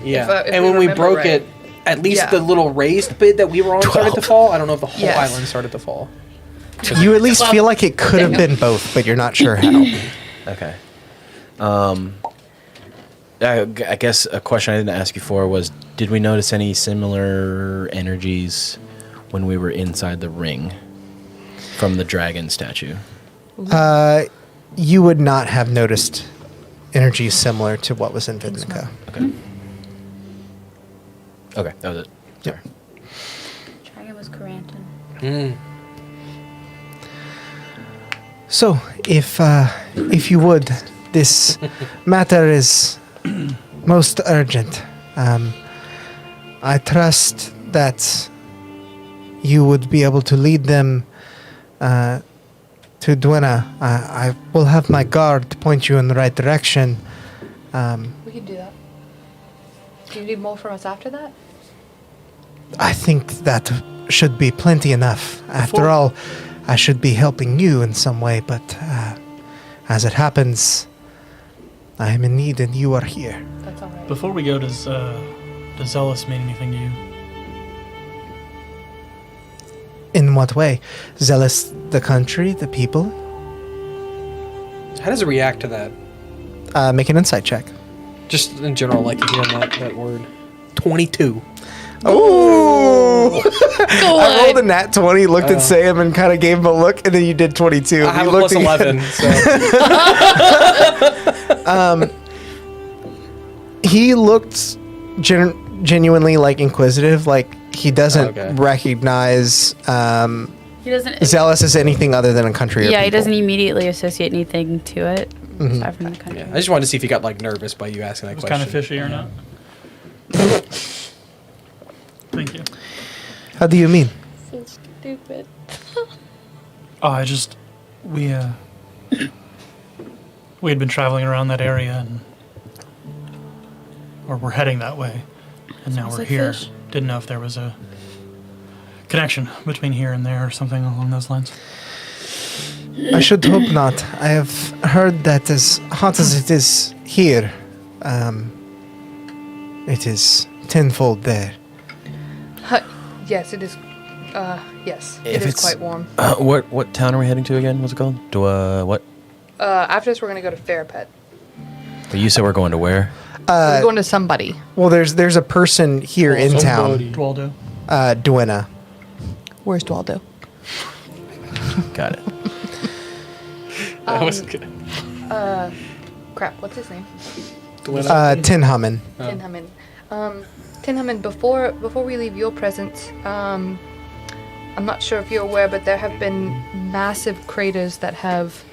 S3: Yeah.
S4: if
S3: And
S4: we
S3: when we
S4: remember
S3: broke
S4: right.
S3: it, at least
S4: Yeah.
S3: the little raised bit that we were on started to
S5: 12.
S3: fall. I don't know if the whole
S4: Yes.
S3: island started to fall.
S2: You at least feel like it could have been both, but you're not sure how.
S5: Okay. I guess a question I didn't ask you for was, did we notice any similar energies when we were inside the ring from the dragon statue?
S2: You would not have noticed energy similar to what was in Vithnica.
S5: Okay. Okay, that was it. Sorry.
S7: Dragon was Coranton.
S2: So, if you would, this matter is most urgent. I trust that you would be able to lead them to Duena. I will have my guard point you in the right direction.
S4: We can do that. Do you need more from us after that?
S2: I think that should be plenty enough. After all, I should be helping you in some way, but as it happens, I am in need and you are here.
S4: That's all right.
S6: Before we go, does Zheles mean anything to you?
S2: In what way? Zealous, the country, the people?
S3: How does it react to that?
S2: Make an insight check.
S3: Just in general, like hearing that word. 22.
S2: Ooh! I rolled a nat 20, looked at Sam and kind of gave him a look, and then you did 22.
S3: I have
S2: You
S3: a plus
S2: looked
S3: 11, so.
S2: He looked genuinely like inquisitive, like he doesn't recognize
S7: He doesn't.
S2: Zealous as anything other than a country.
S7: Yeah,
S2: or
S7: he
S2: people.
S7: doesn't immediately associate anything to it. Aside from the country.
S3: Yeah, I just wanted to see if he got like nervous by you asking that
S6: It's
S3: question.
S6: kind of fishy or not? Thank you.
S2: How do you mean?
S7: So stupid.
S6: Oh, we had been traveling around that area or we're heading that way, and now
S7: Smells
S6: we're
S7: like
S6: here.
S7: fish.
S6: Didn't know if there was a connection between here and there or something along those lines.
S2: I should hope not. I have heard that as hot as it is here, it is tenfold there.
S4: Yes, it is. Yes,
S5: If
S4: it is
S5: it's-
S4: quite warm.
S5: What town are we heading to again? What's it called? What?
S4: After this, we're going to go to Fairpet.
S5: But you said we're going to where?
S4: We're going to somebody.
S2: Well, there's a person here in town,
S6: Dwaldo.
S2: Duenna.
S4: Where's Dwaldo?
S5: Got it.
S3: That was good.
S4: Crap, what's his name?
S2: Tinhamen.
S4: Tinhamen. Tinhamen, before we leave your presence, I'm not sure if you're aware, but there have been massive craters that have,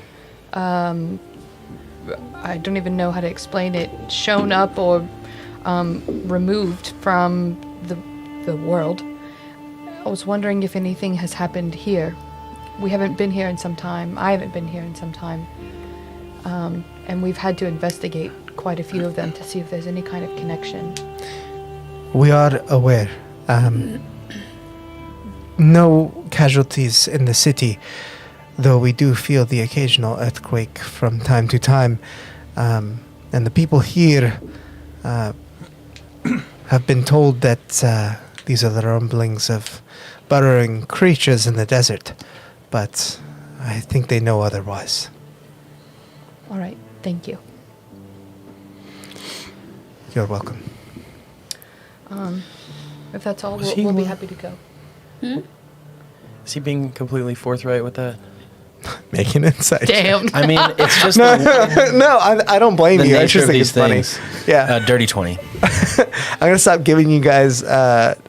S4: I don't even know how to explain it, shown up or removed from the world. I was wondering if anything has happened here. We haven't been here in some time. I haven't been here in some time. And we've had to investigate quite a few of them to see if there's any kind of connection.
S2: We are aware. No casualties in the city, though we do feel the occasional earthquake from time to time. And the people here have been told that these are the rumblings of burrowing creatures in the desert, but I think they know otherwise.
S4: All right, thank you.
S2: You're welcome.
S4: If that's all,
S5: Was he
S4: we'll be
S5: one-
S4: happy to go.
S5: Is he being completely forthright with that?
S2: Make an insight.
S4: Damn.
S5: I mean, it's just
S2: No,
S5: the
S2: no, I don't blame you. I
S5: nature
S2: just
S5: of
S2: think
S5: these
S2: it's funny.
S5: things.
S2: Yeah.
S5: Dirty 20.
S2: I'm gonna stop giving you guys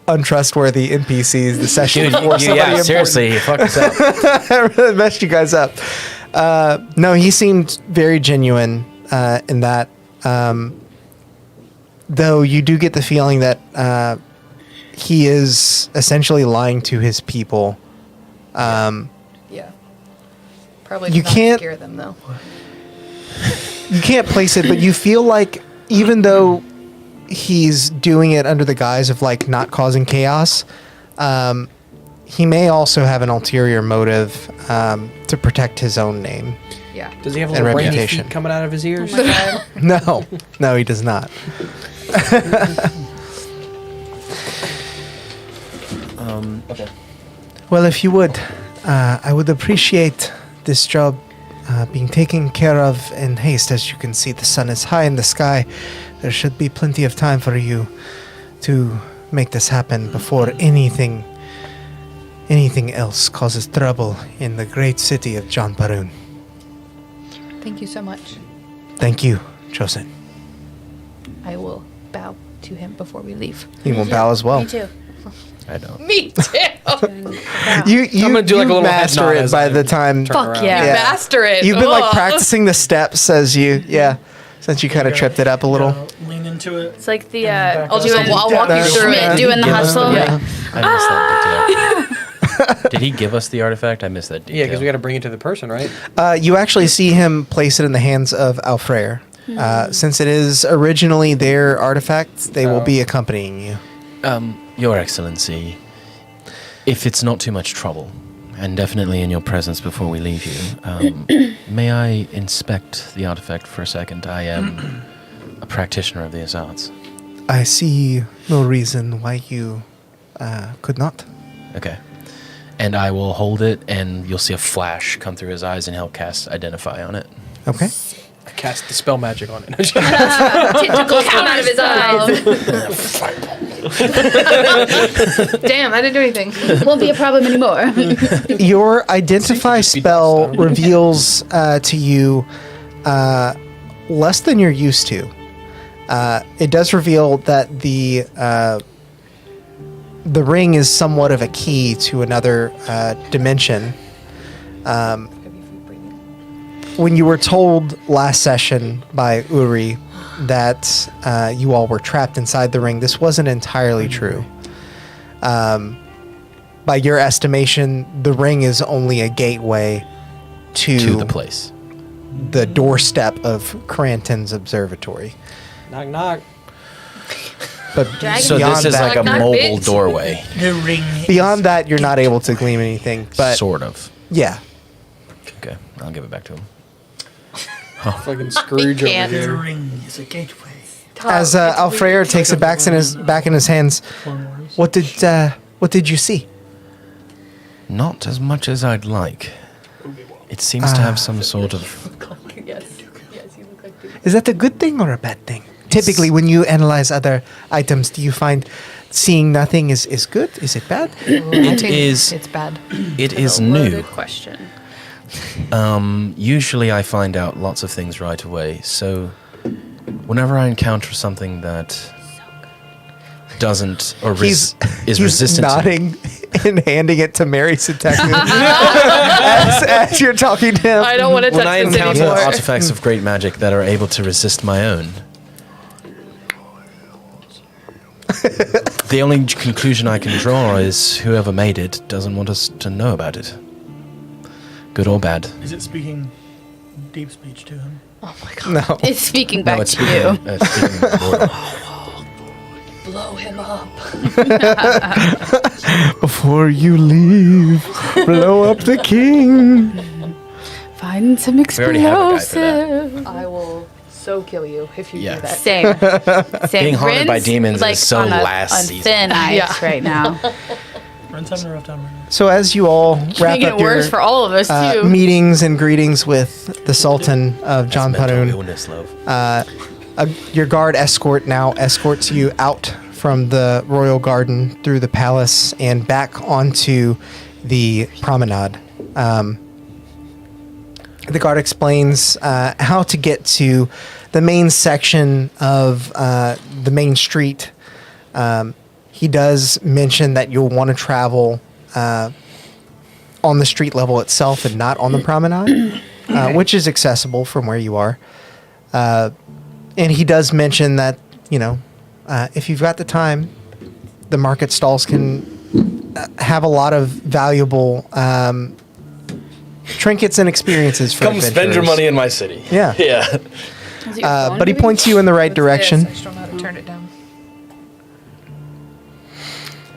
S2: untrustworthy NPCs the session
S5: Dude,
S2: before somebody important.
S5: seriously, you fucked us up.
S2: I really messed you guys up. No, he seemed very genuine in that. Though you do get the feeling that he is essentially lying to his people.
S4: Yeah. Probably
S2: You
S4: not
S2: can't-
S4: scare them though.
S2: You can't place it, but you feel like even though he's doing it under the guise of like not causing chaos, he may also have an ulterior motive to protect his own name.
S4: Yeah.
S3: Does he have
S2: And
S3: little brainy
S2: reputation.
S3: feet coming out of his ears?
S7: Oh my god.
S2: No, he does not.
S5: Okay.
S2: Well, if you would, I would appreciate this job being taken care of in haste. As you can see, the sun is high in the sky. There should be plenty of time for you to make this happen before anything else causes trouble in the great city of John Parun.
S4: Thank you so much.
S2: Thank you, Chosen.
S4: I will bow to him before we leave.
S2: You will bow as well.
S7: Me too.
S5: I don't.
S4: Me too.
S2: You
S3: I'm gonna do like a little head
S2: master
S3: nod
S2: it
S3: as
S2: by
S3: I
S2: the time.
S3: turn
S7: Fuck
S3: around.
S7: yeah.
S2: Yeah.
S4: Master it.
S2: You've been like
S4: Ugh.
S2: practicing the steps as you, since you kind of tripped it up a little.
S6: Lean into it.
S7: It's like the
S4: I'll do it. I'll walk you
S2: Yeah.
S4: through
S7: Schmidt
S4: it.
S7: doing the
S2: Yeah.
S7: hustle.
S4: Yeah.
S5: I missed that detail. Did he give us the artifact? I missed that detail.
S3: Yeah, because we got to bring it to the person, right?
S2: You actually see him place it in the hands of Alfreyer. Since it is originally their artifact, they will be accompanying you.
S5: Your Excellency, if it's not too much trouble, and definitely in your presence before we leave you, may I inspect the artifact for a second? I am a practitioner of these arts.
S2: I see no reason why you could not.
S5: Okay. And I will hold it, and you'll see a flash come through his eyes, and he'll cast Identify on it.
S2: Okay.
S3: I cast the spell magic on it.
S4: Tentacles come out of his eyes. Damn, I didn't do anything.
S7: Won't be a problem anymore.
S2: Your Identify spell reveals to you less than you're used to. It does reveal that the ring is somewhat of a key to another dimension. When you were told last session by Uri that you all were trapped inside the ring, this wasn't entirely true. By your estimation, the ring is only a gateway
S5: To the place.
S2: the doorstep of Cranton's observatory.
S3: Knock, knock.
S2: But
S5: So
S2: beyond
S5: this is
S2: that,
S5: like a
S4: Knock, knock,
S5: mobile
S4: bitch.
S5: doorway.
S6: The ring.
S2: beyond that, you're not able to glean anything. But
S5: Sort of.
S2: yeah,
S5: Okay, I'll give it back to him.
S3: Fucking Scrooge over
S4: can't.
S6: The
S3: here.
S6: ring is a gateway.
S2: as Alfreyer takes it back in his hands,
S6: Clone Wars.
S2: what did you see?
S5: Not as much as I'd like. It seems to have some sort of...
S4: Yes. Yes, you look like Duke.
S2: Is that a good thing or a bad thing? Typically, when you analyze other items, do you find seeing nothing is good? Is it bad?
S5: It is...
S4: It's bad.
S5: It is
S7: A
S5: new.
S7: loaded question.
S5: Usually I find out lots of things right away, so whenever I encounter something that doesn't or is
S2: He's
S5: resistant to-
S2: nodding and handing it to Mary Sateku as you're talking to him.
S4: I don't want to
S5: when I
S4: touch this
S5: encounter
S4: anymore.
S5: artifacts of great magic that are able to resist my own, the only conclusion I can draw is whoever made it doesn't want us to know about it. Good or bad.
S6: Is it speaking deep speech to him?
S4: Oh my god.
S2: No.
S7: It's speaking back
S5: No, it's
S7: to you.
S5: speaking Mortal.
S4: Blow him up.
S2: Before you leave, blow up the king.
S7: Find some
S5: We already have a guy for that.
S7: explosive.
S4: I will so kill you if you
S5: Yeah.
S4: do that.
S7: Same. Same.
S5: Being haunted by
S7: Rin's,
S5: demons is so
S7: on
S5: last
S7: on
S5: season.
S7: thin ice
S4: Yeah.
S7: right now.
S6: Ren's having a rough time right now.
S2: So as you all wrap
S7: Making
S2: up
S7: it
S2: your
S7: worse for all of us too.
S2: meetings and greetings with the Sultan of John
S5: Mental
S2: Parun,
S5: illness, love.
S2: your guard escort now escorts you out from the royal garden through the palace and back onto the promenade. The guard explains how to get to the main section of the main street. He does mention that you'll want to travel on the street level itself and not on the promenade, which is accessible from where you are. And he does mention that, if you've got the time, the market stalls can have a lot of valuable trinkets and experiences for
S5: Come spend your
S2: adventurers.
S5: money in my city.
S2: Yeah.
S5: Yeah.
S7: Is it your phone
S2: But he
S7: ringing?
S2: points you in the right direction,
S4: Yes, I just don't know how to turn it down.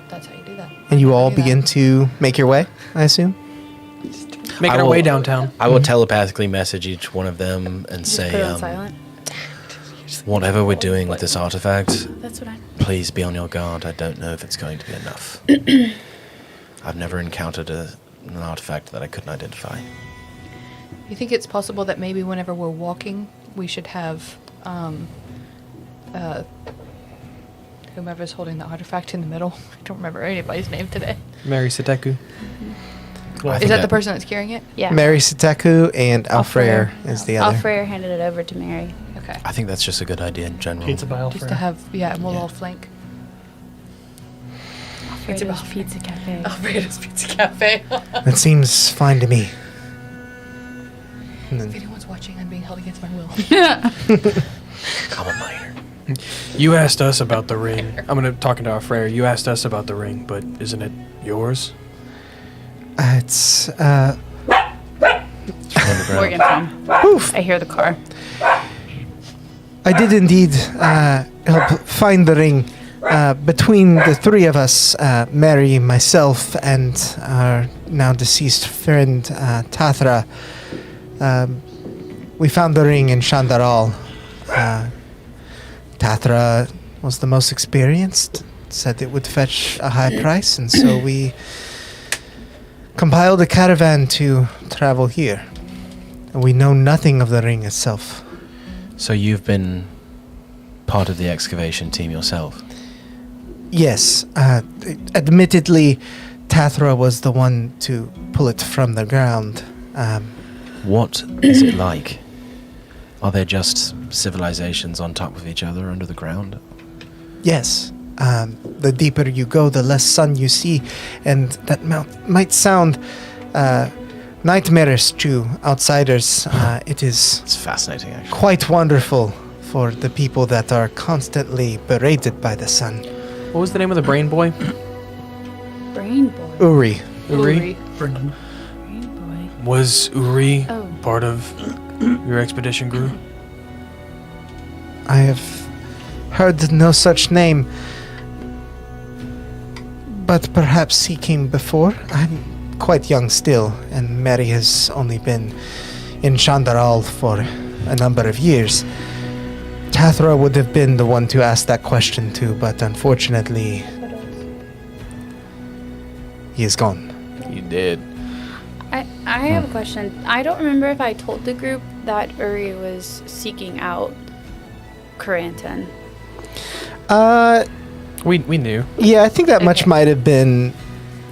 S4: That's how you do that.
S2: and you all
S4: Do that.
S2: begin to make your way, I assume.
S3: Making
S5: I
S3: our
S5: will-
S3: way downtown.
S5: I will telepathically message each one of them and
S7: Just
S5: say,
S7: put it on silent.
S5: whatever we're doing with this artifact,
S7: That's what I.
S5: please be on your guard. I don't know if it's going to be enough. I've never encountered an artifact that I couldn't identify.
S4: You think it's possible that maybe whenever we're walking, we should have whomever's holding the artifact in the middle? I don't remember anybody's name today.
S3: Mary Sateku.
S5: I
S4: Is
S5: think
S4: that the person that's carrying it?
S7: Yeah.
S2: Mary Sateku and Alfreyer
S7: Alfreyer.
S2: is the other.
S7: Alfreyer handed it over to Mary.
S4: Okay.
S5: I think that's just a good idea in general.
S6: Pizza by
S4: Just to
S6: Alfred.
S4: have, and we'll
S5: Yeah.
S4: all flank.
S7: Alfredo's Pizza Cafe.
S4: Alfredo's Pizza Cafe.
S2: That seems fine to me. And
S4: If
S2: then,
S4: anyone's watching, I'm being held against my will.
S5: I'm a minor.
S3: You asked us about the ring. I'm gonna talking to our Frere. You asked us about the ring, but isn't it yours?
S2: it's
S7: Morgan phone.
S2: Oof.
S7: I hear the car.
S2: I did indeed help find the ring. Between the three of us, Mary, myself, and our now deceased friend Tathra, we found the ring in Shandaral. Tathra was the most experienced, said it would fetch a high price, and so we compiled a caravan to travel here. And we know nothing of the ring itself.
S5: So you've been part of the excavation team yourself?
S2: Yes. Admittedly, Tathra was the one to pull it from the ground.
S5: What is it like? Are there just civilizations on top of each other under the ground?
S2: Yes. The deeper you go, the less sun you see. And that might sound nightmarish to outsiders.
S5: It's fascinating, actually.
S2: Quite wonderful for the people that are constantly berated by the sun.
S3: What was the name of the brain boy?
S7: Brain boy.
S2: Uri.
S3: Uri?
S6: Brendan.
S7: Brain boy.
S3: Was Uri
S7: Oh.
S3: part of your expedition crew?
S2: I have heard no such name. But perhaps he came before. I'm quite young still, and Mary has only been in Shandaral for a number of years. Tathra would have been the one to ask that question to, but unfortunately, he is gone.
S5: You did.
S7: I have a question. I don't remember if I told the group that Uri was seeking out Coranton.
S3: We knew.
S2: Yeah, I think that much
S7: Okay.
S2: might have been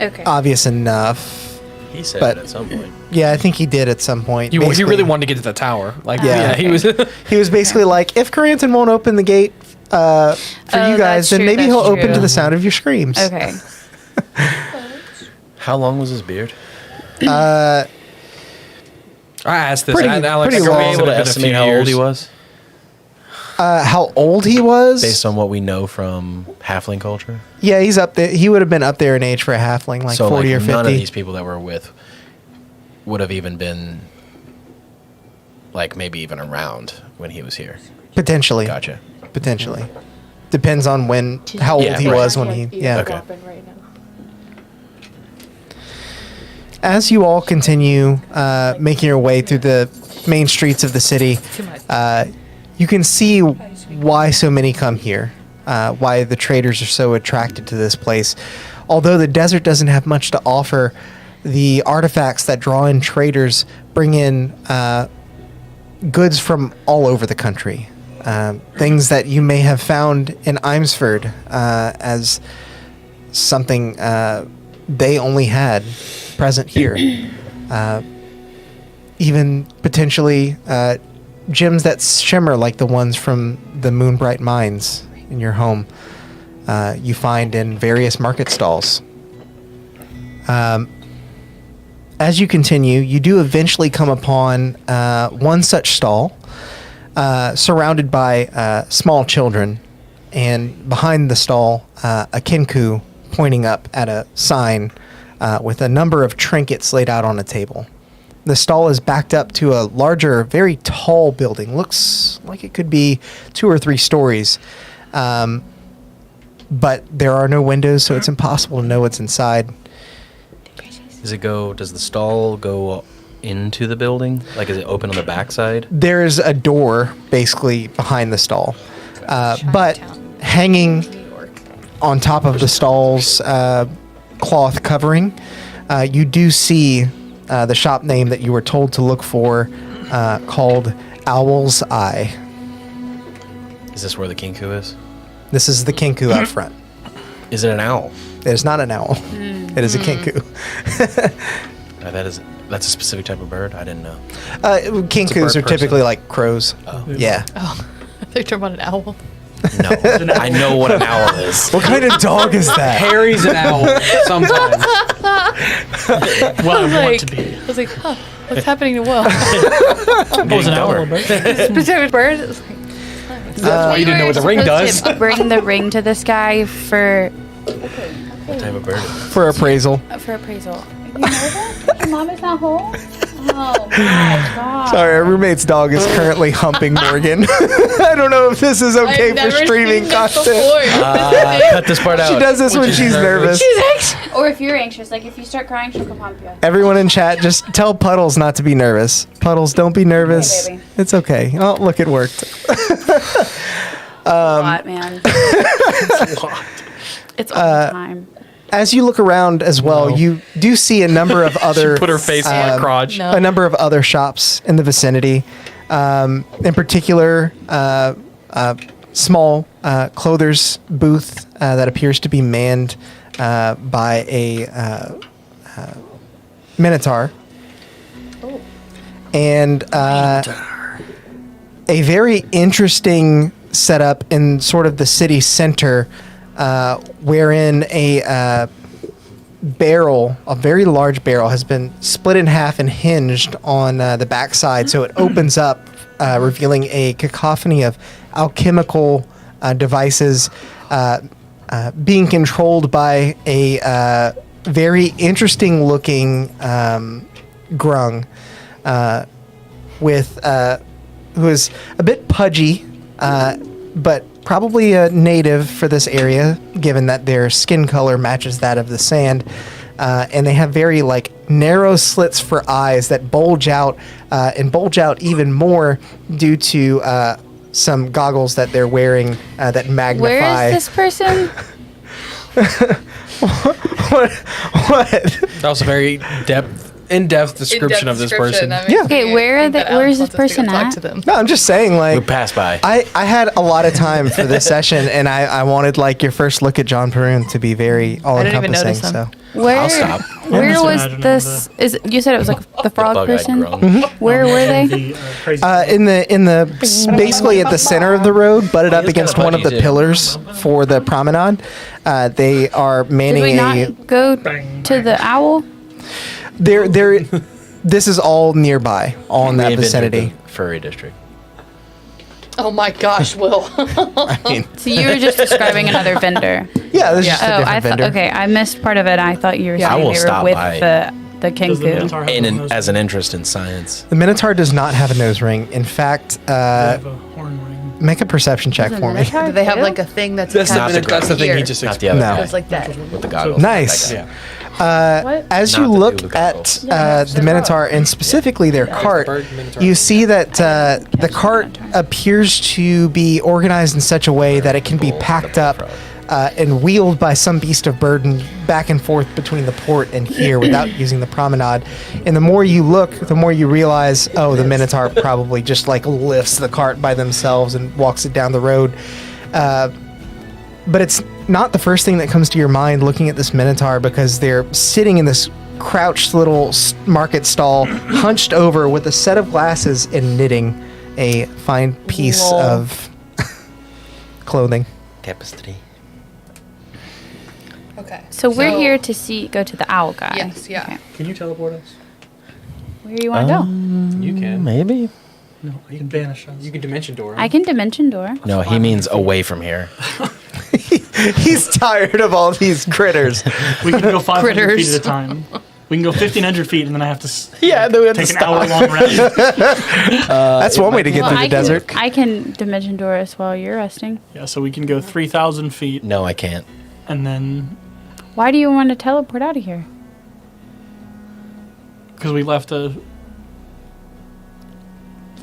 S7: Okay.
S2: obvious enough.
S5: He said
S2: But-
S5: it at some point.
S2: Yeah, I think he did at some point.
S3: He
S2: Basically,
S3: really wanted to get to the tower. Like,
S2: Yeah.
S3: yeah, he was.
S2: He was basically like, if Coranton won't open the gate for
S7: Oh,
S2: you guys,
S7: that's
S2: then
S7: true,
S2: maybe
S7: that's
S2: he'll open
S7: true.
S2: to the sound of your screams.
S7: Okay.
S5: How long was his beard?
S2: Uh,
S3: I asked this.
S2: Pretty-
S3: and Alex,
S2: pretty
S3: I
S2: long.
S3: guess
S5: Able
S3: it
S5: to
S3: had been a
S5: estimate
S3: few
S5: how old
S3: years.
S5: he was?
S2: how old he was?
S5: Based on what we know from halfling culture?
S2: Yeah, he's up there. He would have been up there in age for a halfling, like
S5: so
S2: 40 or 50.
S5: none of these people that we're with would have even been, like, maybe even around when he was here.
S2: Potentially.
S5: Gotcha.
S2: Potentially. Depends on how old
S5: Yeah,
S2: he
S5: right.
S2: was when he. Yeah.
S5: Okay.
S2: As you all continue making your way through the main streets of the city, you can see why so many come here, why the traders are so attracted to this place. Although the desert doesn't have much to offer, the artifacts that draw in traders bring in goods from all over the country. Things that you may have found in Imesford as something they only had present here. Even potentially gems that shimmer like the ones from the Moonbright Mines in your home. You find in various market stalls. As you continue, you do eventually come upon one such stall surrounded by small children, and behind the stall, a kinku pointing up at a sign with a number of trinkets laid out on a table. The stall is backed up to a larger, very tall building. Looks like it could be 2 or 3 stories. But there are no windows, so it's impossible to know what's inside.
S5: Does the stall go into the building? Like, is it open on the backside?
S2: There's a door basically behind the stall. But hanging on top of the stall's cloth covering, you do see the shop name that you were told to look for, called Owl's Eye.
S5: Is this where the kinku is?
S2: This is the kinku out front.
S5: Is it an owl?
S2: It is not an owl. It is a kinku.
S5: That's a specific type of bird? I didn't know.
S2: Kinkus are
S5: bird
S2: typically
S5: person.
S2: like crows.
S5: Oh.
S2: Yeah.
S4: Oh, they're talking about an owl.
S5: No. I know what an owl is.
S2: What kind of dog is that?
S3: Harry's an owl sometimes.
S6: Well, I want to
S4: Like,
S6: be.
S4: I was like, huh, what's happening to Will?
S6: What was an owl,
S5: dumber.
S6: bird?
S4: Specific bird? It was like,
S3: That's why you didn't know what the ring does.
S7: Bring the ring to this guy for
S5: What type of bird?
S2: For appraisal.
S7: appraisal. You know that? Your mom is not home? Oh my god.
S2: Sorry, our roommate's dog is currently humping Morgan. I don't know if this is okay
S4: I've
S2: for
S4: never
S2: streaming
S4: seen this
S2: content.
S4: before.
S5: Cut this part out.
S2: She does this when she's nervous.
S7: Or if you're anxious, like if you start crying, she'll come hump you.
S2: Everyone in chat, just tell Puddles not to be nervous. Puddles, don't be nervous.
S7: Okay, baby.
S2: It's okay. Oh, look, it worked.
S7: Lot, man.
S4: It's
S7: All the time.
S2: As you look around as well, you do see a number of other
S3: Put her face in my crotch.
S4: No.
S2: a number of other shops in the vicinity. In particular, small clother's booth that appears to be manned by a Minotaur. And a very interesting setup in sort of the city center, wherein a barrel, a very large barrel, has been split in half and hinged on the backside, so it opens up, revealing a cacophony of alchemical devices being controlled by a very interesting looking grung with who is a bit pudgy, but probably a native for this area, given that their skin color matches that of the sand. And they have very narrow slits for eyes that bulge out and bulge out even more due to some goggles that they're wearing that magnify.
S7: Where is this person?
S2: What?
S3: That was a very in-depth description of this person.
S2: Yeah.
S7: Okay, where is this person at?
S2: No, I'm just saying,
S5: We passed by.
S2: I had a lot of time for this session, and I wanted your first look at John Perun to be very all
S4: didn't even
S2: encompassing.
S4: notice him.
S2: So
S7: Where?
S5: I'll stop.
S7: Where
S6: just
S7: was
S6: imagine
S7: this? Is you said it was the frog
S5: bug-eyed
S7: person?
S5: grung.
S7: Where were they?
S6: The, crazy
S2: in the basically at the center of the road, butted up
S5: He's
S2: against
S5: got a
S2: one of the
S5: buddy, too.
S2: pillars for the promenade, they are
S7: Did
S2: manning
S7: we
S2: a.
S7: not go to the owl?
S2: They're this is all nearby, all in that
S5: We had been to
S2: vicinity.
S5: the Furry district.
S4: Oh my gosh, Will.
S2: I mean,
S7: So you were just describing another vendor.
S2: yeah, this is just a
S7: Oh,
S2: different
S7: I thought.
S2: vendor.
S7: Okay, I missed part of it. I thought you were
S4: Yeah.
S7: saying
S5: I will
S7: they were
S5: stop
S7: with
S5: by.
S7: the
S6: Does the
S7: Kenku.
S6: Minotaur have a nose
S5: As an
S6: ring?
S5: interest in science.
S2: The Minotaur does not have a nose ring. In fact,
S6: They have a horn ring.
S2: make a perception check for me.
S4: Do they have a thing that's
S3: That's
S4: attached
S3: not
S5: the
S3: that's the thing he
S4: here?
S3: just
S5: Not the
S3: explained.
S5: other
S2: No.
S5: guy
S4: Goes like that.
S5: with the goggles.
S2: Nice.
S5: That guy.
S7: What?
S2: As
S5: Not
S2: you
S5: the
S2: look
S5: dude with
S2: at
S5: goggles.
S2: the Minotaur and specifically their cart,
S3: bird Minotaur.
S2: you see that the cart appears to be organized in such a way that it can be packed up and wheeled by some beast of burden back and forth between the port and here without using the promenade. And the more you look, the more you realize, oh, the Minotaur probably just lifts the cart by themselves and walks it down the road. But it's not the first thing that comes to your mind looking at this Minotaur, because they're sitting in this crouched little market stall, hunched over with a set of glasses and knitting a fine piece
S4: Lol.
S2: of clothing.
S5: Tapestry.
S4: Okay.
S7: So we're here to go to the owl guy.
S4: Yes, yeah.
S7: Okay.
S3: Can you teleport us?
S7: Where do you want to go?
S3: You can.
S5: Maybe.
S6: No, you can banish us.
S3: You can dimension door.
S7: I can dimension door.
S5: No, he means away from here.
S2: He's tired of all these critters.
S6: We can go 500
S4: Critters.
S6: feet at a time. We can go 1,500 feet, and then I have to
S5: Yeah, then we have
S6: take an hour-long rest.
S2: That's one way to get
S7: Well,
S2: through the desert.
S7: I can dimension door us while you're resting.
S6: Yeah, so we can go 3,000 feet,
S5: No, I can't.
S6: and then
S7: Why do you want to teleport out of here?
S6: because we left a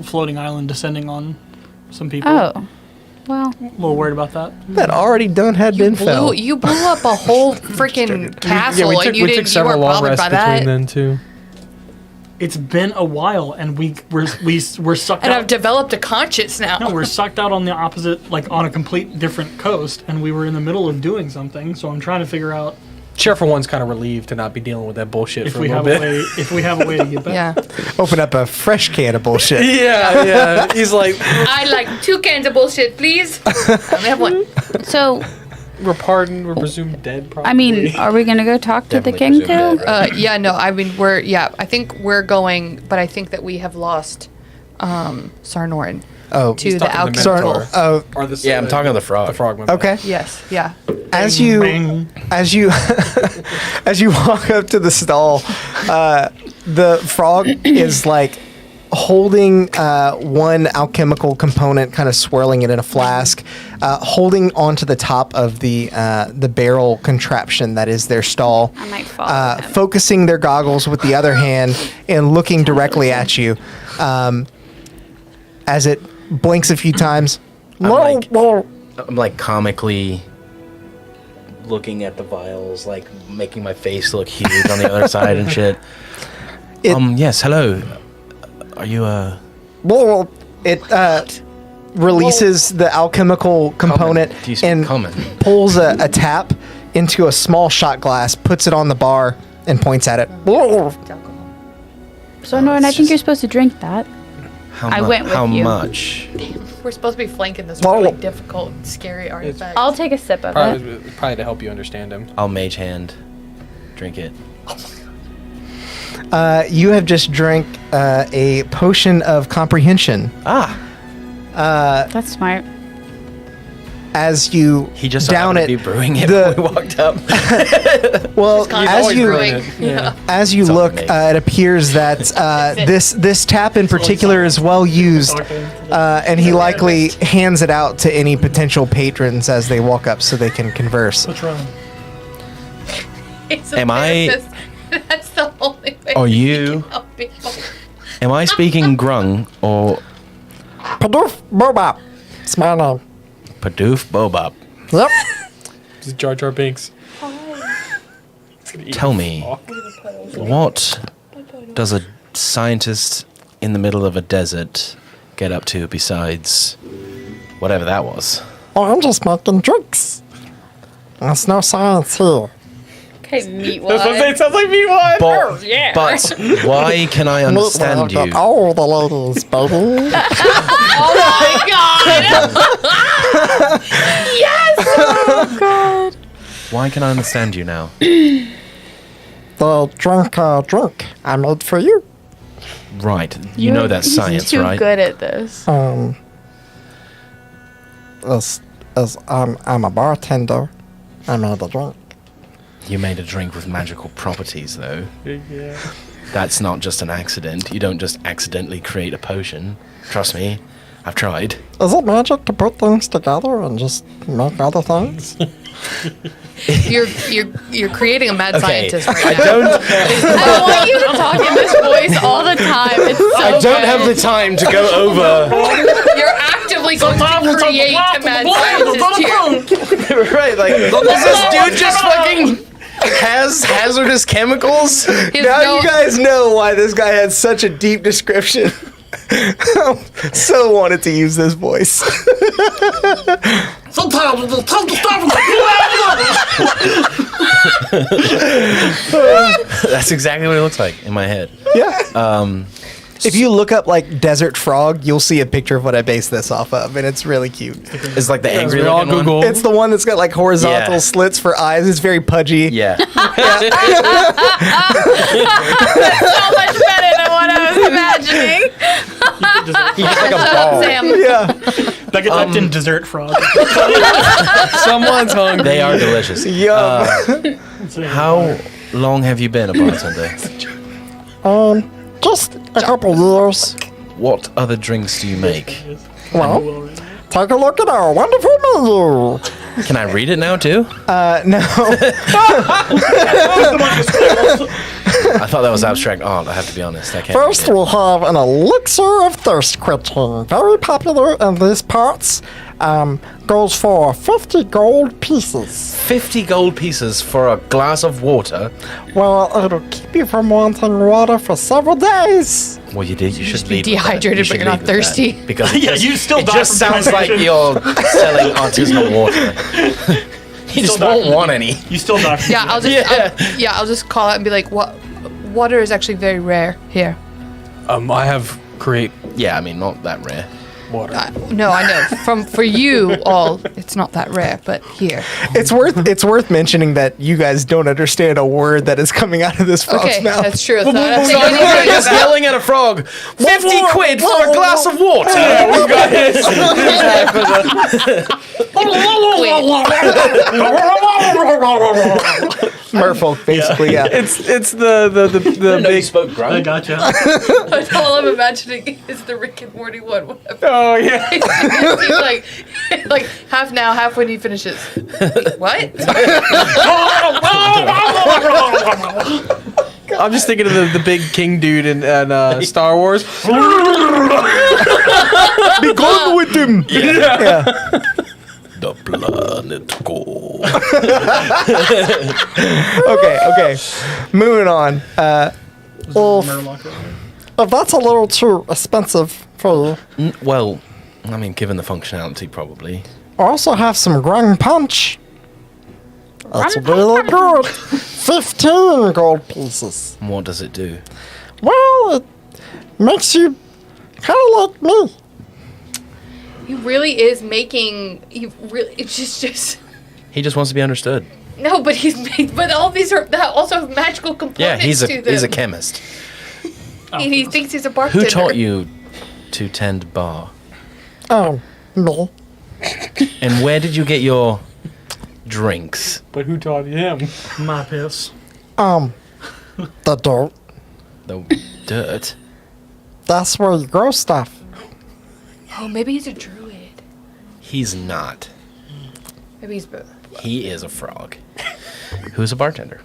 S6: floating island descending on some people.
S7: Oh, well,
S6: A little worried about that.
S2: That already done had been fell.
S4: You blew up a whole freaking castle,
S3: we took
S4: and you
S3: several
S4: weren't
S3: long
S4: bothered
S3: rests
S4: by
S3: between
S4: that.
S3: then too.
S6: It's been a while, and we're sucked
S4: And
S6: out.
S4: I've developed a conscience now.
S6: No, we're sucked out on the opposite, on a complete different coast, and we were in the middle of doing something. So I'm trying to figure out
S3: Cheryl for one's kind of relieved to not be dealing with that bullshit
S6: if
S3: for a
S6: we
S3: little
S6: have a
S3: bit.
S6: way, if we have a way to get back.
S4: Yeah.
S2: Open up a fresh can of bullshit.
S3: Yeah. He's like,
S4: I like 2 cans of bullshit, please. I only have 1.
S7: so
S3: we're pardoned, we're presumed dead. Probably.
S7: I mean, are we gonna go talk to the
S5: Definitely presumed
S7: Kenku?
S5: dead, right?
S4: Yeah, no, I mean, I think we're going, but I think that we have lost Sarnorin
S2: Oh,
S4: to the
S3: talking to
S2: sorry.
S3: Minotaur.
S2: Oh,
S3: Or the,
S5: Yeah, I'm talking to the frog.
S3: The frog. my bad.
S2: okay.
S4: Yes, yeah.
S2: As you
S6: Bang.
S2: as you as you walk up to the stall, the frog is like holding one alchemical component, kind of swirling it in a flask, holding onto the top of the barrel contraption that is their stall.
S7: I might follow him.
S2: Focusing their goggles with the other hand and looking directly at you. As it blinks a few times.
S5: I'm like comically looking at the vials, like making my face look huge on the other side and shit. Yes, hello. Are you
S2: It releases the alchemical component
S5: Do you speak
S2: and
S5: common?
S2: pulls a tap into a small shot glass, puts it on the bar, and points at it.
S7: Sarnorin, I think you're supposed to drink that. I went with
S5: How
S7: you.
S5: much?
S4: We're supposed to be flanking this really difficult, scary artifact.
S7: I'll take a sip of it.
S3: Probably to help you understand him.
S5: I'll mage hand. Drink it.
S2: You have just drank a potion of comprehension.
S7: That's smart.
S2: As you
S5: He just
S2: down
S5: happened
S2: it,
S5: to be brewing it
S2: the-
S5: when we walked up.
S2: well, as you
S3: Yeah.
S2: as you
S5: It's
S2: look,
S5: amazing.
S2: it appears that this tap in particular is well used, and he likely hands it out to any potential patrons as they walk up so they can converse.
S6: Patron.
S4: It's a
S5: Am I-
S4: therapist. That's the only way.
S5: Are
S4: we
S5: you-
S4: can help people.
S5: Am I speaking grung or
S2: Padoof Bobop. It's my name.
S5: Padoof Bobop?
S2: Yep.
S3: This is Jar Jar Binks.
S5: Tell me, what does a scientist in the middle of a desert get up to besides whatever that was?
S2: Oh, I'm just making drinks. There's no science here.
S7: Okay, meat
S3: It sounds like me one.
S5: But, but why can I understand you?
S2: All the ladies, baby.
S4: Oh my god! Yes!
S7: Oh god.
S5: Why can I understand you now?
S2: The drink I made for you.
S5: Right, you know that's
S7: He's
S5: science,
S7: too
S5: right?
S7: good at this.
S2: As I'm a bartender, I made a drink.
S5: You made a drink with magical properties, though.
S3: Yeah.
S5: That's not just an accident. You don't just accidentally create a potion. Trust me, I've tried.
S2: Is it magic to put things together and just make other things?
S4: You're creating a mad scientist right
S5: I
S4: now.
S5: don't.
S7: I want you to talk in this voice all the time. It's so
S5: I don't
S7: good.
S5: have the time to go over.
S4: You're actively going to create a mad scientist here.
S5: Right, like does this dude just fucking has hazardous chemicals?
S4: He has
S2: Now
S4: no-
S2: you guys know why this guy had such a deep description. So wanted to use this voice.
S6: Sometimes we just take the stuff and
S5: That's exactly what it looks like in my head.
S2: Yeah. If you look up like desert frog, you'll see a picture of what I based this off of, and it's really cute.
S5: It's like the angry
S3: we all
S5: looking one.
S3: Google.
S2: It's the one that's got like horizontal
S5: Yeah.
S2: slits for eyes. It's very pudgy.
S5: Yeah.
S7: so much better than what I was imagining.
S5: He's like a ball.
S4: Sam.
S2: Yeah.
S6: that get typed in dessert frog.
S3: Someone's hungry.
S5: They are delicious.
S2: Yum.
S5: How long have you been a bartender?
S2: Just a couple years.
S5: What other drinks do you make?
S2: Well, take a look at our wonderful menu.
S5: Can I read it now too?
S2: No.
S5: I thought that was abstract art. I have to be honest. I can't.
S2: First,
S5: read it.
S2: we'll have an elixir of thirst quenching. Very popular in these parts. Goes for 50 gold pieces.
S5: 50 gold pieces for a glass of water.
S2: Well, it'll keep you from wanting water for several days.
S5: Well, you did. You should
S4: just be
S5: lead with that.
S4: dehydrated,
S5: You
S4: but
S5: should
S4: you're not
S5: lead with that,
S4: thirsty.
S5: Because it
S6: Yeah,
S5: just,
S6: you still
S5: it
S6: die
S5: just
S6: from
S5: sounds like
S6: dehydration.
S5: you're selling artisanal water. You just
S6: Still
S5: won't
S6: die.
S5: want any.
S6: You still die.
S4: Yeah, I'll just call it and be like, "What? Water is actually very rare here."
S3: I have create
S5: Yeah, I mean, not that rare.
S3: water.
S4: No, I know. For you all, it's not that rare, but here.
S2: It's worth mentioning that you guys don't understand a word that is coming out of this frog's
S4: Okay,
S2: mouth.
S4: that's true. So I don't
S5: So
S4: think
S5: I'm
S4: anything
S5: just yelling at a frog. 50 quid for a glass of water.
S2: Merfolk, basically, yeah.
S3: It's the big.
S5: spoke
S6: I
S5: grunt.
S6: gotcha.
S4: That's all I'm imagining is the Rick and Morty one. Whatever.
S3: Oh yeah.
S4: He's like half now, half when he finishes. What?
S3: I'm just thinking of the big king dude in Star Wars.
S2: Be gone with him. Yeah.
S5: The planet go.
S2: Okay. Moving on.
S6: Well, Murloc over there.
S2: If that's a little too expensive for you,
S5: Well, I mean, given the functionality, probably.
S2: I also have some grung punch. That's really good. 15 gold pieces.
S5: And what does it do?
S2: Well, it makes you kind of like me.
S4: He really is making. It's just.
S5: He just wants to be understood.
S4: No, but but all these are that also have magical
S5: Yeah,
S4: components
S5: he's
S4: to them.
S5: a chemist.
S4: He thinks he's a bartender.
S5: Who taught you to tend bar?
S2: Oh, me.
S5: And where did you get your drinks?
S3: But who taught him?
S6: My piss.
S2: The dirt.
S5: The dirt.
S2: That's where you grow stuff.
S4: Oh, maybe he's a druid.
S5: He's not.
S4: Maybe he's both.
S5: He is a frog. Who's a bartender?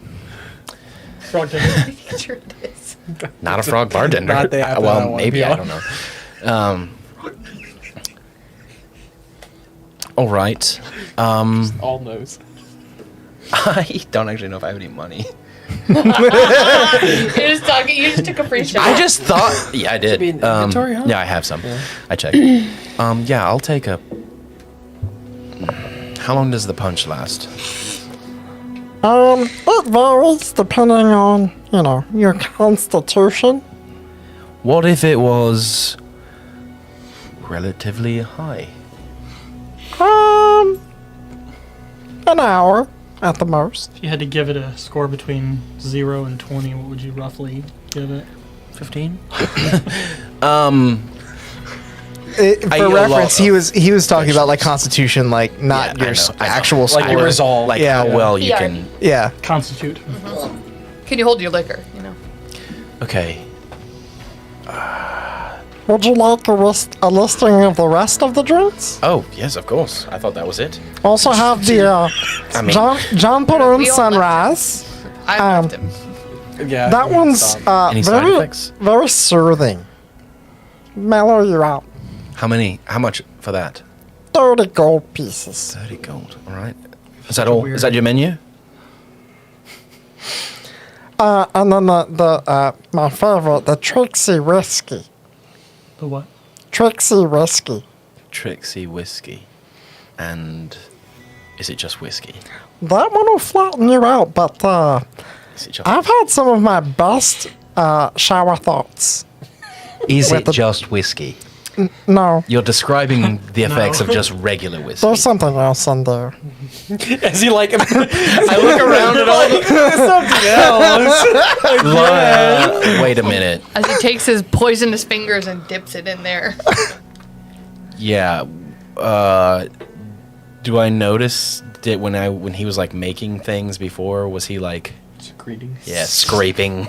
S6: Frog tank.
S4: I think sure it is.
S5: Not a frog bartender.
S3: Not they happen, I
S5: Well,
S3: don't wanna
S5: maybe,
S3: be
S5: I
S3: on.
S5: don't know. All right.
S3: All knows.
S5: I don't actually know if I have any money.
S4: You're just talking. You just took a free shot.
S5: I just thought. Yeah, I did.
S3: be in inventory, huh?
S5: Yeah, I have some. I checked. Yeah, I'll take a. How long does the punch last?
S2: It varies depending on, your constitution.
S5: What if it was relatively high?
S2: An hour at the most.
S6: If you had to give it a score between 0 and 20, what would you roughly give it?
S5: 15?
S2: For reference, he was talking about like constitution, like not
S5: Yeah,
S2: your
S5: I know.
S2: actual score.
S3: Like your resolve.
S5: Like
S2: Yeah.
S5: how well you
S4: Yeah.
S5: can.
S2: Yeah.
S6: Constitute.
S4: Can you hold your liquor?
S5: Okay.
S2: Would you like a listing of the rest of the drinks?
S5: Oh, yes, of course. I thought that was it.
S2: Also have the
S5: I mean,
S2: John Palone
S4: We all
S2: Sunrise.
S4: I left him.
S3: Yeah.
S2: That one's
S5: any side effects?
S2: very soothing. Mellow you out.
S5: How much for that?
S2: 30 gold pieces.
S5: 30 gold. All right. Is that all? Is that your menu?
S2: And then the my favorite, the Trixie whiskey.
S6: The what?
S2: Trixie whiskey.
S5: Trixie whiskey. And is it just whiskey?
S2: That one will flatten you out, but
S5: Is it just,
S2: I've had some of my best shower thoughts.
S5: is
S2: with
S5: it
S2: the-
S5: just whiskey?
S2: No,
S5: You're describing the effects of just regular whiskey.
S2: there's something else in there.
S3: As he like, I look around at all something else.
S5: Wait a minute.
S4: As he takes his poisonous fingers and dips it in there.
S5: Yeah. Do I notice that when he was like making things before, was he like
S3: Secreting.
S5: scraping?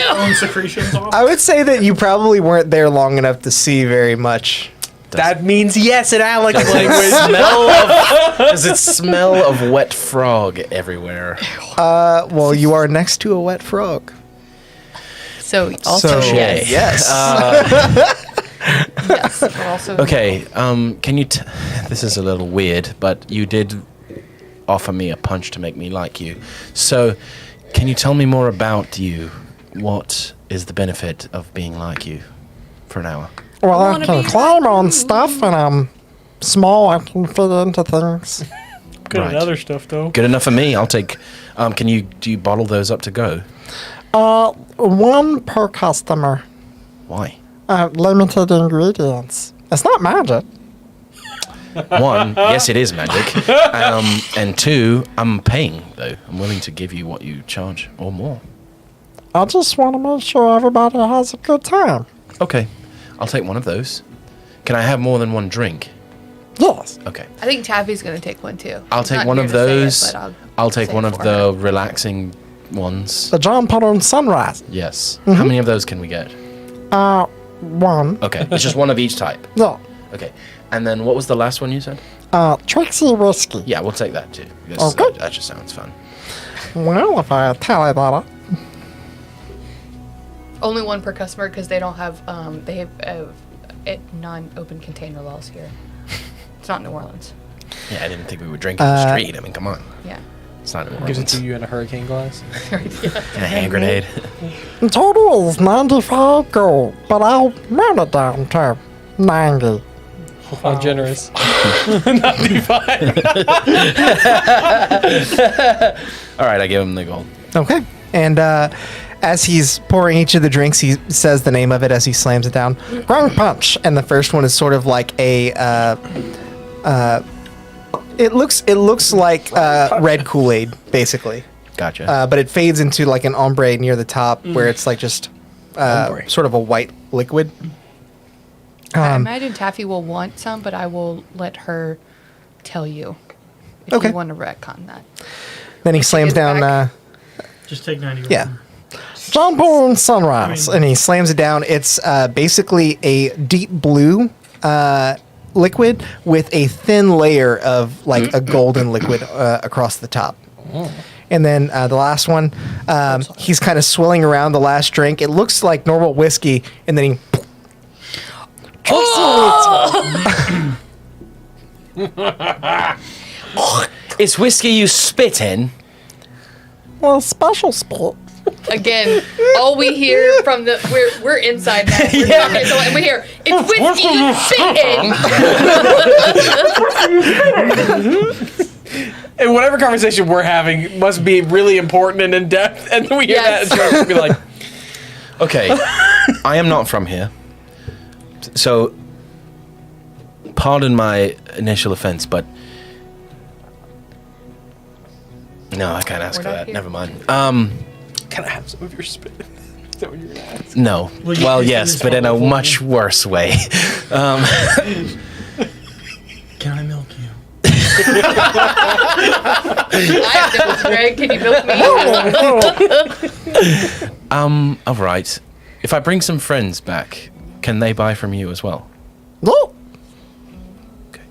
S6: Own secretions off?
S2: I would say that you probably weren't there long enough to see very much.
S3: That means yes in Alex
S5: Does it smell of wet frog everywhere?
S2: Well, you are next to a wet frog.
S4: So also
S2: So,
S4: yes.
S2: yes.
S4: Yes. But also
S5: Okay, can you this is a little weird, but you did offer me a punch to make me like you. So, can you tell me more about you? What is the benefit of being like you for an hour?
S2: Well, I
S4: wanna
S2: can
S4: be
S2: climb on stuff, and I'm small. I can fit into things.
S3: Good
S5: Right.
S3: at other stuff though.
S5: Good enough for me. I'll take do you bottle those up to go?
S2: One per customer.
S5: Why?
S2: Limited ingredients. It's not magic.
S5: One, yes, it is magic. And two, I'm paying though. I'm willing to give you what you charge or more.
S2: I just want to make sure everybody has a good time.
S5: Okay, I'll take one of those. Can I have more than one drink?
S2: Yes.
S5: Okay.
S4: I think Taffy's gonna take one too.
S5: I'll
S4: He's
S5: take
S4: not
S5: one
S4: here
S5: of
S4: to say it,
S5: those.
S4: but
S5: I'll take
S4: say
S5: one
S4: it
S5: of
S4: for
S5: the
S4: her.
S5: relaxing ones.
S2: The John Potter Sunrise.
S5: Yes. How many of those can we get?
S2: One.
S5: Okay. It's just one of each type.
S2: Yeah.
S5: Okay. And then what was the last one you said?
S2: Trixie Whiskey.
S5: Yeah, we'll take that too. Because
S2: Okay.
S5: that just sounds fun.
S2: Well, if I tell you that.
S4: Only one per customer because they don't have they have non-open container laws here. It's not New Orleans.
S5: Yeah, I didn't think we would drink in the street. I mean, come on.
S4: Yeah.
S5: It's not New
S3: Gives it
S5: Orleans.
S3: to you in a hurricane glass.
S5: And a hand grenade.
S2: The total is 95 gold, but I'll round it down to 90.
S3: How generous. Not divine.
S5: All right, I give him the gold.
S2: Okay. And as he's pouring each of the drinks, he says the name of it as he slams it down. Grung Punch. And the first one is sort of like a... it looks like red Kool-Aid, basically.
S5: Gotcha.
S2: But it fades into like an ombre near the top where it's like just sort of a white liquid.
S4: I imagine Taffy will want some, but I will let her tell you if
S2: Okay.
S4: you want to retcon that.
S2: Then he slams
S4: is
S2: down...
S4: back.
S6: Just take 90.
S2: Yeah. John Paul and Sunrise. And he slams it down. It's basically a deep blue liquid with a thin layer of like a golden liquid across the top. And then the last one, he's kind of swilling around the last drink. It looks like normal whiskey, and then he...
S5: It's whiskey you spit in.
S2: Well, special sport.
S4: Again, all we hear from the we're inside now. We're talking, so, and we hear it's whiskey spitting.
S3: And whatever conversation we're having must be really important and in depth. And then we hear
S4: Yes.
S3: that and George will be like,
S5: Okay, I am not from here. So, pardon my initial offense, but... No, I can't ask
S4: We're
S5: for
S4: not
S5: that.
S4: here.
S5: Never mind.
S3: can I have some of your spit? Is that what you're going to ask?
S5: No.
S6: Well, you
S5: Well,
S6: can
S5: yes,
S6: finish
S5: but in a
S6: one before
S5: much worse way.
S6: Can I milk you?
S4: I have those, Greg. Can you milk me?
S5: All right. If I bring some friends back, can they buy from you as well?
S2: No.
S5: Okay.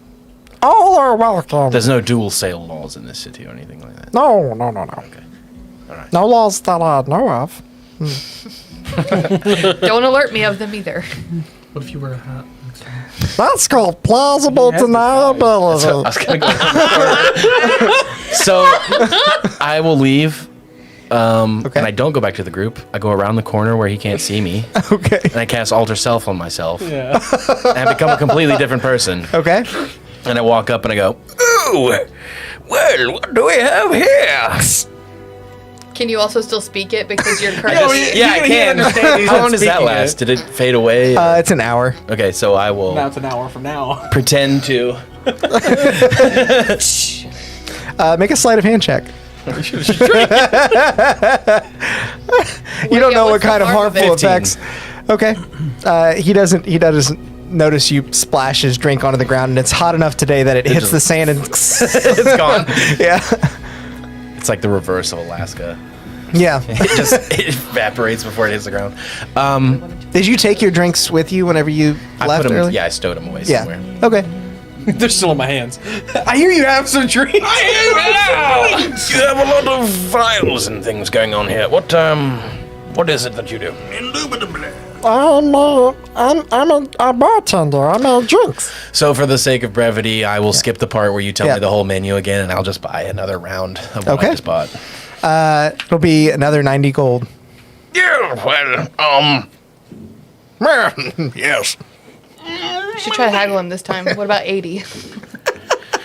S2: All are welcome.
S5: There's no dual sale laws in this city or anything like that.
S2: No.
S5: Okay. All right.
S2: No laws that I know of.
S4: Don't alert me of them either.
S6: What if you wear a hat next time?
S2: That's called plausible deniability.
S5: So I was gonna go. So I will leave.
S2: Okay.
S5: And I don't go back to the group. I go around the corner where he can't see me,
S2: Okay.
S5: and I cast Alter Self on myself,
S3: Yeah.
S5: and I become a completely different person.
S2: Okay.
S5: And I walk up and I go, "Ooh, well, what do we have here?"
S4: Can you also still speak it because you're currently?
S5: Yeah, I can. How long does that last? Did it fade away?
S2: It's an hour.
S5: Okay, so I will
S3: Now it's an hour from now.
S5: pretend to.
S2: Make a sleight of hand check. You don't know what
S4: what's the
S2: kind of
S4: harm of
S2: harmful
S4: it?
S5: 15.
S2: effects. Okay. He doesn't notice you splash his drink onto the ground, and it's hot enough today that it hits the sand and
S5: It's gone.
S2: yeah.
S5: It's like the reverse of Alaska.
S2: Yeah.
S5: It evaporates before it hits the ground.
S2: Did you take your drinks with you whenever you
S5: I
S2: left
S5: put them.
S2: early?
S5: Yeah, I stowed them away
S2: Yeah.
S5: somewhere.
S2: Okay.
S3: They're still in my hands. I hear you have some drinks.
S5: You have a lot of vials and things going on here. What is it that you do?
S2: I'm a bartender. I make drinks.
S5: So, for the sake of brevity, I will skip the part where you tell
S2: Yeah.
S5: me the whole menu again, and I'll just buy another round of what
S2: Okay.
S5: I just bought.
S2: It'll be another 90 gold.
S5: Yeah, well, yes.
S4: You should try to haggle him this time. What about 80?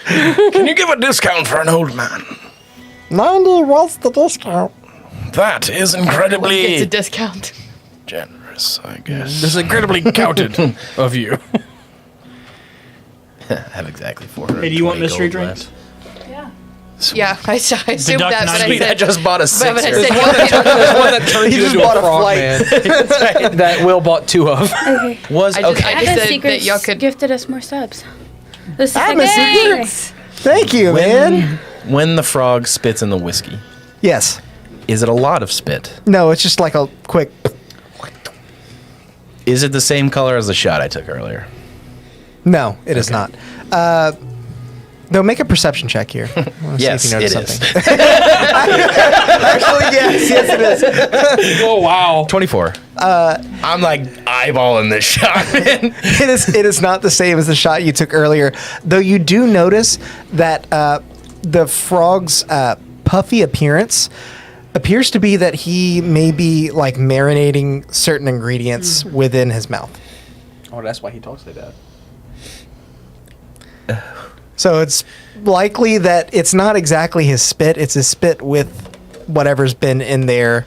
S5: Can you give a discount for an old man?
S2: 90 was the discount.
S5: That is
S4: It's a
S5: incredibly
S4: discount.
S5: generous, I guess.
S3: This is incredibly counted of you.
S5: I have exactly 400.
S6: Hey, do you want mystery drinks?
S4: Yeah, I assumed
S6: Deduct
S4: that, but I
S6: 90.
S5: I
S4: said.
S5: just bought a
S4: But I
S5: sixer.
S4: said,
S3: There's one that turns
S2: He
S3: you
S2: just
S3: into
S2: bought
S3: a
S2: a
S3: frog
S2: flight.
S3: man. That Will bought 2 of.
S7: Okay.
S5: Was
S4: I just-
S5: okay.
S4: I
S7: I
S4: said
S7: had
S4: that
S7: secrets
S4: y'all could-
S7: gifted us more subs. The
S2: Atmosphere.
S7: spaghetti.
S2: Thank you, man.
S5: When the frog spits in the whiskey,
S2: Yes.
S5: is it a lot of spit?
S2: No, it's just like a quick.
S5: Is it the same color as the shot I took earlier?
S2: No, it is not. Though, make a perception check here. I wanna
S5: Yes,
S2: see if you
S5: it
S2: notice
S5: is.
S2: something. Actually, yes, it is.
S3: Oh wow.
S5: 24. I'm like eyeballing this shot, man.
S2: It is not the same as the shot you took earlier. Though you do notice that the frog's puffy appearance appears to be that he may be like marinating certain ingredients within his mouth.
S3: Oh, that's why he talks like that.
S2: So it's likely that it's not exactly his spit, it's his spit with whatever's been in there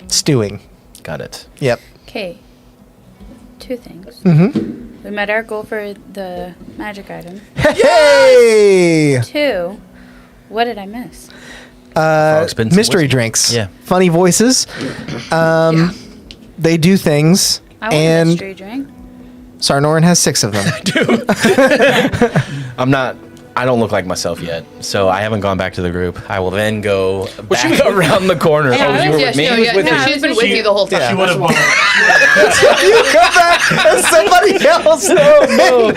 S2: stewing.
S5: Got it.
S2: Yep.
S7: Okay. 2 things.
S2: Mm-hmm.
S7: We met our goal for the magic item.
S2: Hey!
S7: 2. What did I miss?
S5: Frog spins some
S2: Mystery
S5: whiskey.
S2: drinks.
S5: Yeah.
S2: Funny voices. They do things.
S7: I want a
S2: And
S7: mystery drink.
S2: Sarnorin has 6 of them.
S5: I don't look like myself yet, so I haven't gone back to the group. I will then go back around the corner.
S7: Yeah,
S5: Oh, you were with me?
S4: She's been with you the whole time.
S2: Yeah.
S6: She would have won.
S2: You come back as somebody else. No.
S7: I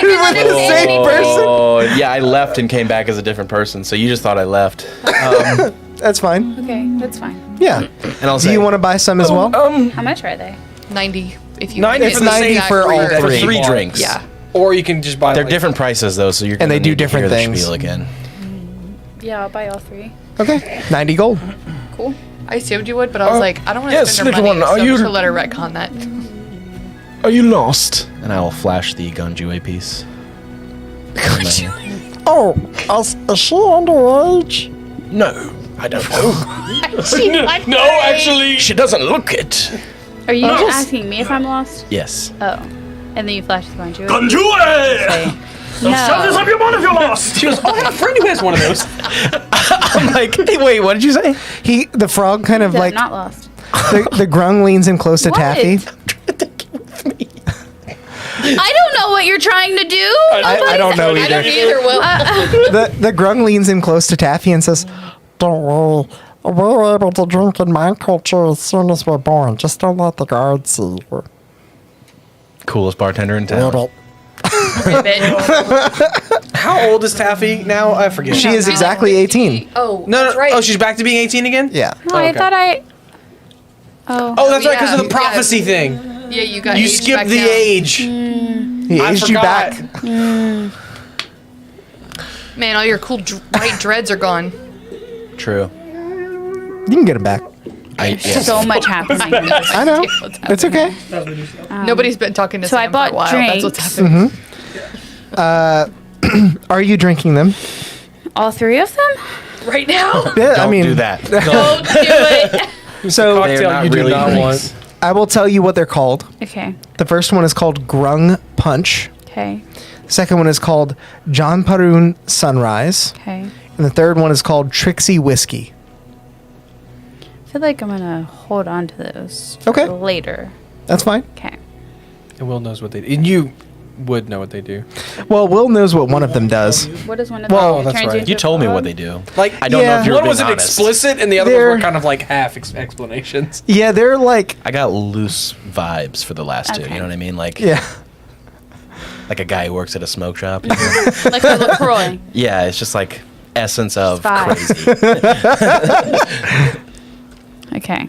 S7: didn't
S2: With the same
S7: understand.
S2: person.
S5: Oh, yeah, I left and came back as a different person, so you just thought I left.
S2: That's fine.
S7: Okay, that's fine.
S2: Yeah.
S5: And I'll
S2: Do
S5: say,
S2: you want to buy some as well?
S7: How much are they?
S4: 90 if you
S3: 90
S2: It's
S3: for the
S2: 90
S3: same
S2: for all
S3: that
S5: for
S2: three.
S5: 3
S3: you want.
S5: drinks.
S4: Yeah.
S3: Or you can just buy.
S5: They're
S3: like,
S5: different prices, though, so you're
S2: And they
S5: gonna
S2: do
S5: need to
S2: different
S5: hear the
S2: things.
S5: spiel again.
S7: Yeah, I'll buy all 3.
S2: Okay. 90 gold.
S7: Cool.
S4: I assumed you would, but I was like, I don't want to
S5: yes,
S4: spend her
S5: little
S4: money,
S5: one,
S4: so
S5: are
S4: I'm
S5: you-
S4: just gonna let her retcon that.
S5: Are you lost? And I will flash the Gunjue piece.
S2: Oh, is she underage?
S5: No, I don't know.
S7: No,
S5: Actually, she doesn't look it.
S7: Are you asking me if I'm lost?
S5: Yes.
S7: Oh. And then you flash the Gunjue?
S6: Gunjue!
S7: Okay.
S6: Shut this
S7: No.
S6: up your mouth if you're lost!
S3: She goes, oh, I have a friend who has one of those.
S5: I'm like, hey, wait, what did you say?
S2: The frog kind of
S7: Yeah,
S2: like
S7: not lost.
S2: the grung leans in close to
S7: What?
S2: Taffy.
S7: I don't know what you're trying to do.
S2: I don't know
S4: I don't
S2: either.
S4: either, Will.
S2: The grung leans in close to Taffy and says,
S8: Don't worry. We're able to drink in my culture as soon as we're born. Just don't let the guards see. We're
S5: Coolest bartender in town.
S8: little.
S3: How old is Taffy now? I forget.
S2: she is exactly 18.
S4: Oh,
S3: No,
S4: that's
S3: no.
S4: right.
S3: Oh, she's back to being 18 again?
S2: Yeah.
S7: No, I
S3: Okay.
S7: thought I. Oh.
S3: Oh, that's right, because of the
S4: Yeah.
S3: prophecy thing.
S4: Yeah, you got
S3: You
S4: aged
S3: skipped
S4: back
S3: the
S4: down.
S3: age.
S2: He
S3: I
S2: aged you
S3: forgot.
S2: back.
S4: Man, all your cool white dreads are gone.
S5: True.
S2: You can get him back.
S5: Yes.
S7: So much happening.
S2: I know. It's okay.
S4: Nobody's been talking to
S7: so I
S4: Sam for a
S7: bought
S4: while. That's what's
S7: drinks.
S4: happening.
S2: Are you drinking them?
S7: All 3 of them?
S4: Right now?
S2: Yeah,
S5: Don't
S2: I mean,
S5: do that.
S7: Don't do it.
S2: so
S5: They are
S3: Cocktail
S5: not
S3: you do
S5: really
S3: not
S5: drinks.
S2: I will tell you what they're called.
S7: Okay.
S2: The first one is called Grung Punch.
S7: Okay.
S2: The second one is called John Paroon Sunrise.
S7: Okay.
S2: And the third one is called Trixie Whiskey.
S7: I feel like I'm gonna hold on to those for
S2: Okay.
S7: later.
S2: That's fine.
S7: Okay.
S3: And Will knows what they do. And you would know what they do.
S2: Well, Will knows what one of them does.
S7: What is one of
S2: Well,
S7: them?
S3: that's
S7: Turns
S3: right.
S7: into
S5: You
S7: a
S5: told me
S7: frog?
S5: what they do.
S3: Like,
S5: I don't know
S2: yeah.
S5: if you're
S3: one
S5: being
S3: wasn't
S5: honest.
S3: explicit, and the other ones
S2: They're-
S3: were kind of like half explanations.
S2: Yeah, they're like,
S5: I got loose vibes for the last 2.
S7: Okay.
S5: You know what I mean? Like,
S2: yeah.
S5: like a guy who works at a smoke shop.
S7: Like a LaCroix.
S5: Yeah, it's just like essence of
S7: Vibe.
S5: crazy.
S7: Okay.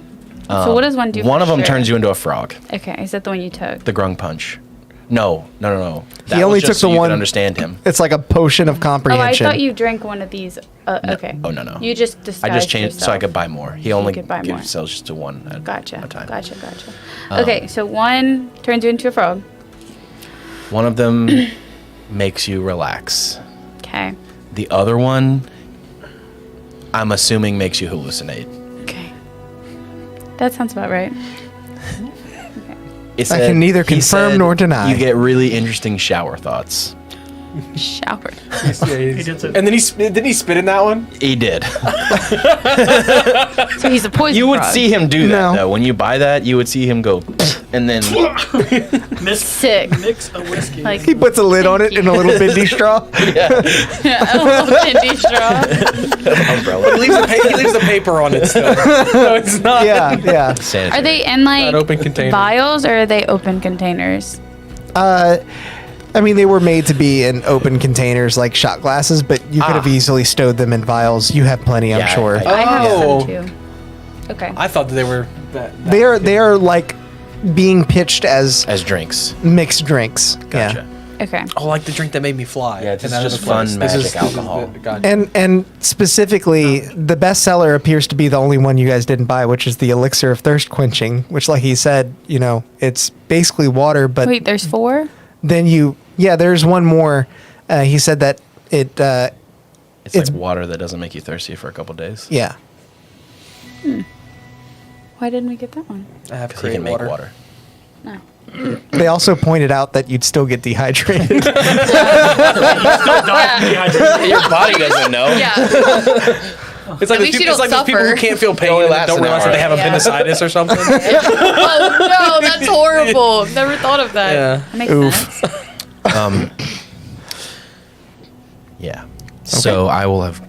S7: So what does one do?
S5: One
S7: for
S5: of them
S7: sure?
S5: turns you into a frog.
S7: Okay. Is that the one you took?
S5: The grung punch. No. That
S2: only
S5: was just
S2: took
S5: so
S2: the
S5: you
S2: one-
S5: could understand him.
S2: It's like a potion of
S7: Oh, I
S2: comprehension.
S7: thought you drank one of these. Okay.
S5: Oh, no.
S7: You just
S5: I
S7: disguised
S5: just changed so I
S7: yourself.
S5: could buy more. He only
S7: could buy more.
S5: sells just to one at
S7: Gotcha.
S5: a time.
S7: Gotcha. Okay, so one turns you into a frog.
S5: One of them makes you relax.
S7: Okay.
S5: The other one, I'm assuming, makes you hallucinate.
S7: Okay. That sounds about right.
S5: It
S2: I can neither
S5: he
S2: confirm
S5: said
S2: nor deny.
S5: You get really interesting shower thoughts.
S7: Showered.
S6: He did say-
S3: And then didn't he spit in that one?
S5: He did.
S7: So he's a poison
S5: You would
S7: frog.
S5: see him do that
S2: No.
S5: though. When you buy that, you would see him go, and then
S7: Sick.
S6: Mix a whiskey.
S7: Like,
S2: He puts a lid on it in a little bindi straw.
S7: a little candy straw.
S5: umbrella.
S3: He leaves the paper on it still. No, it's not.
S2: Yeah.
S5: Sanitary.
S7: Are they in like
S3: Not open container.
S7: vials or are they open containers?
S2: I mean, they were made to be in open containers like shot glasses, but you could have easily stowed them in vials. You have plenty, I'm
S5: Yeah,
S2: sure.
S7: I have
S3: Oh.
S7: some too. Okay.
S3: I thought that they were that
S2: They are like being pitched as
S5: as drinks.
S2: mixed drinks.
S5: Gotcha.
S7: Okay.
S3: Oh, like the drink that made me fly.
S5: Yeah, this
S3: And
S5: is
S3: that
S5: just
S3: other place.
S5: fun
S3: This
S5: magic
S3: is
S5: alcohol.
S3: Gotcha.
S2: Yeah. And specifically, the bestseller appears to be the only one you guys didn't buy, which is the Elixir of Thirst Quenching, which, like he said, it's basically water, but
S7: Wait, there's 4?
S2: then there's one more. He said that it's
S5: It's like water that doesn't make you thirsty for a couple days.
S2: yeah.
S7: Why didn't we get that one?
S3: I have
S5: Because you
S3: create
S5: can make
S3: water.
S5: water.
S7: No.
S2: They also pointed out that you'd still get dehydrated.
S6: Still dying dehydrated.
S5: Your body doesn't know.
S4: Yeah.
S3: It's like,
S4: At least you don't
S3: those people who
S4: suffer.
S3: can't feel pain
S5: only
S3: and
S5: lasts
S3: don't
S5: an
S3: realize
S5: hour.
S3: that they have
S4: Yeah.
S3: appendicitis or something.
S4: Oh no, that's horrible. Never thought of that.
S3: Yeah.
S7: That makes
S2: Oof.
S7: sense.
S5: Yeah. So I will have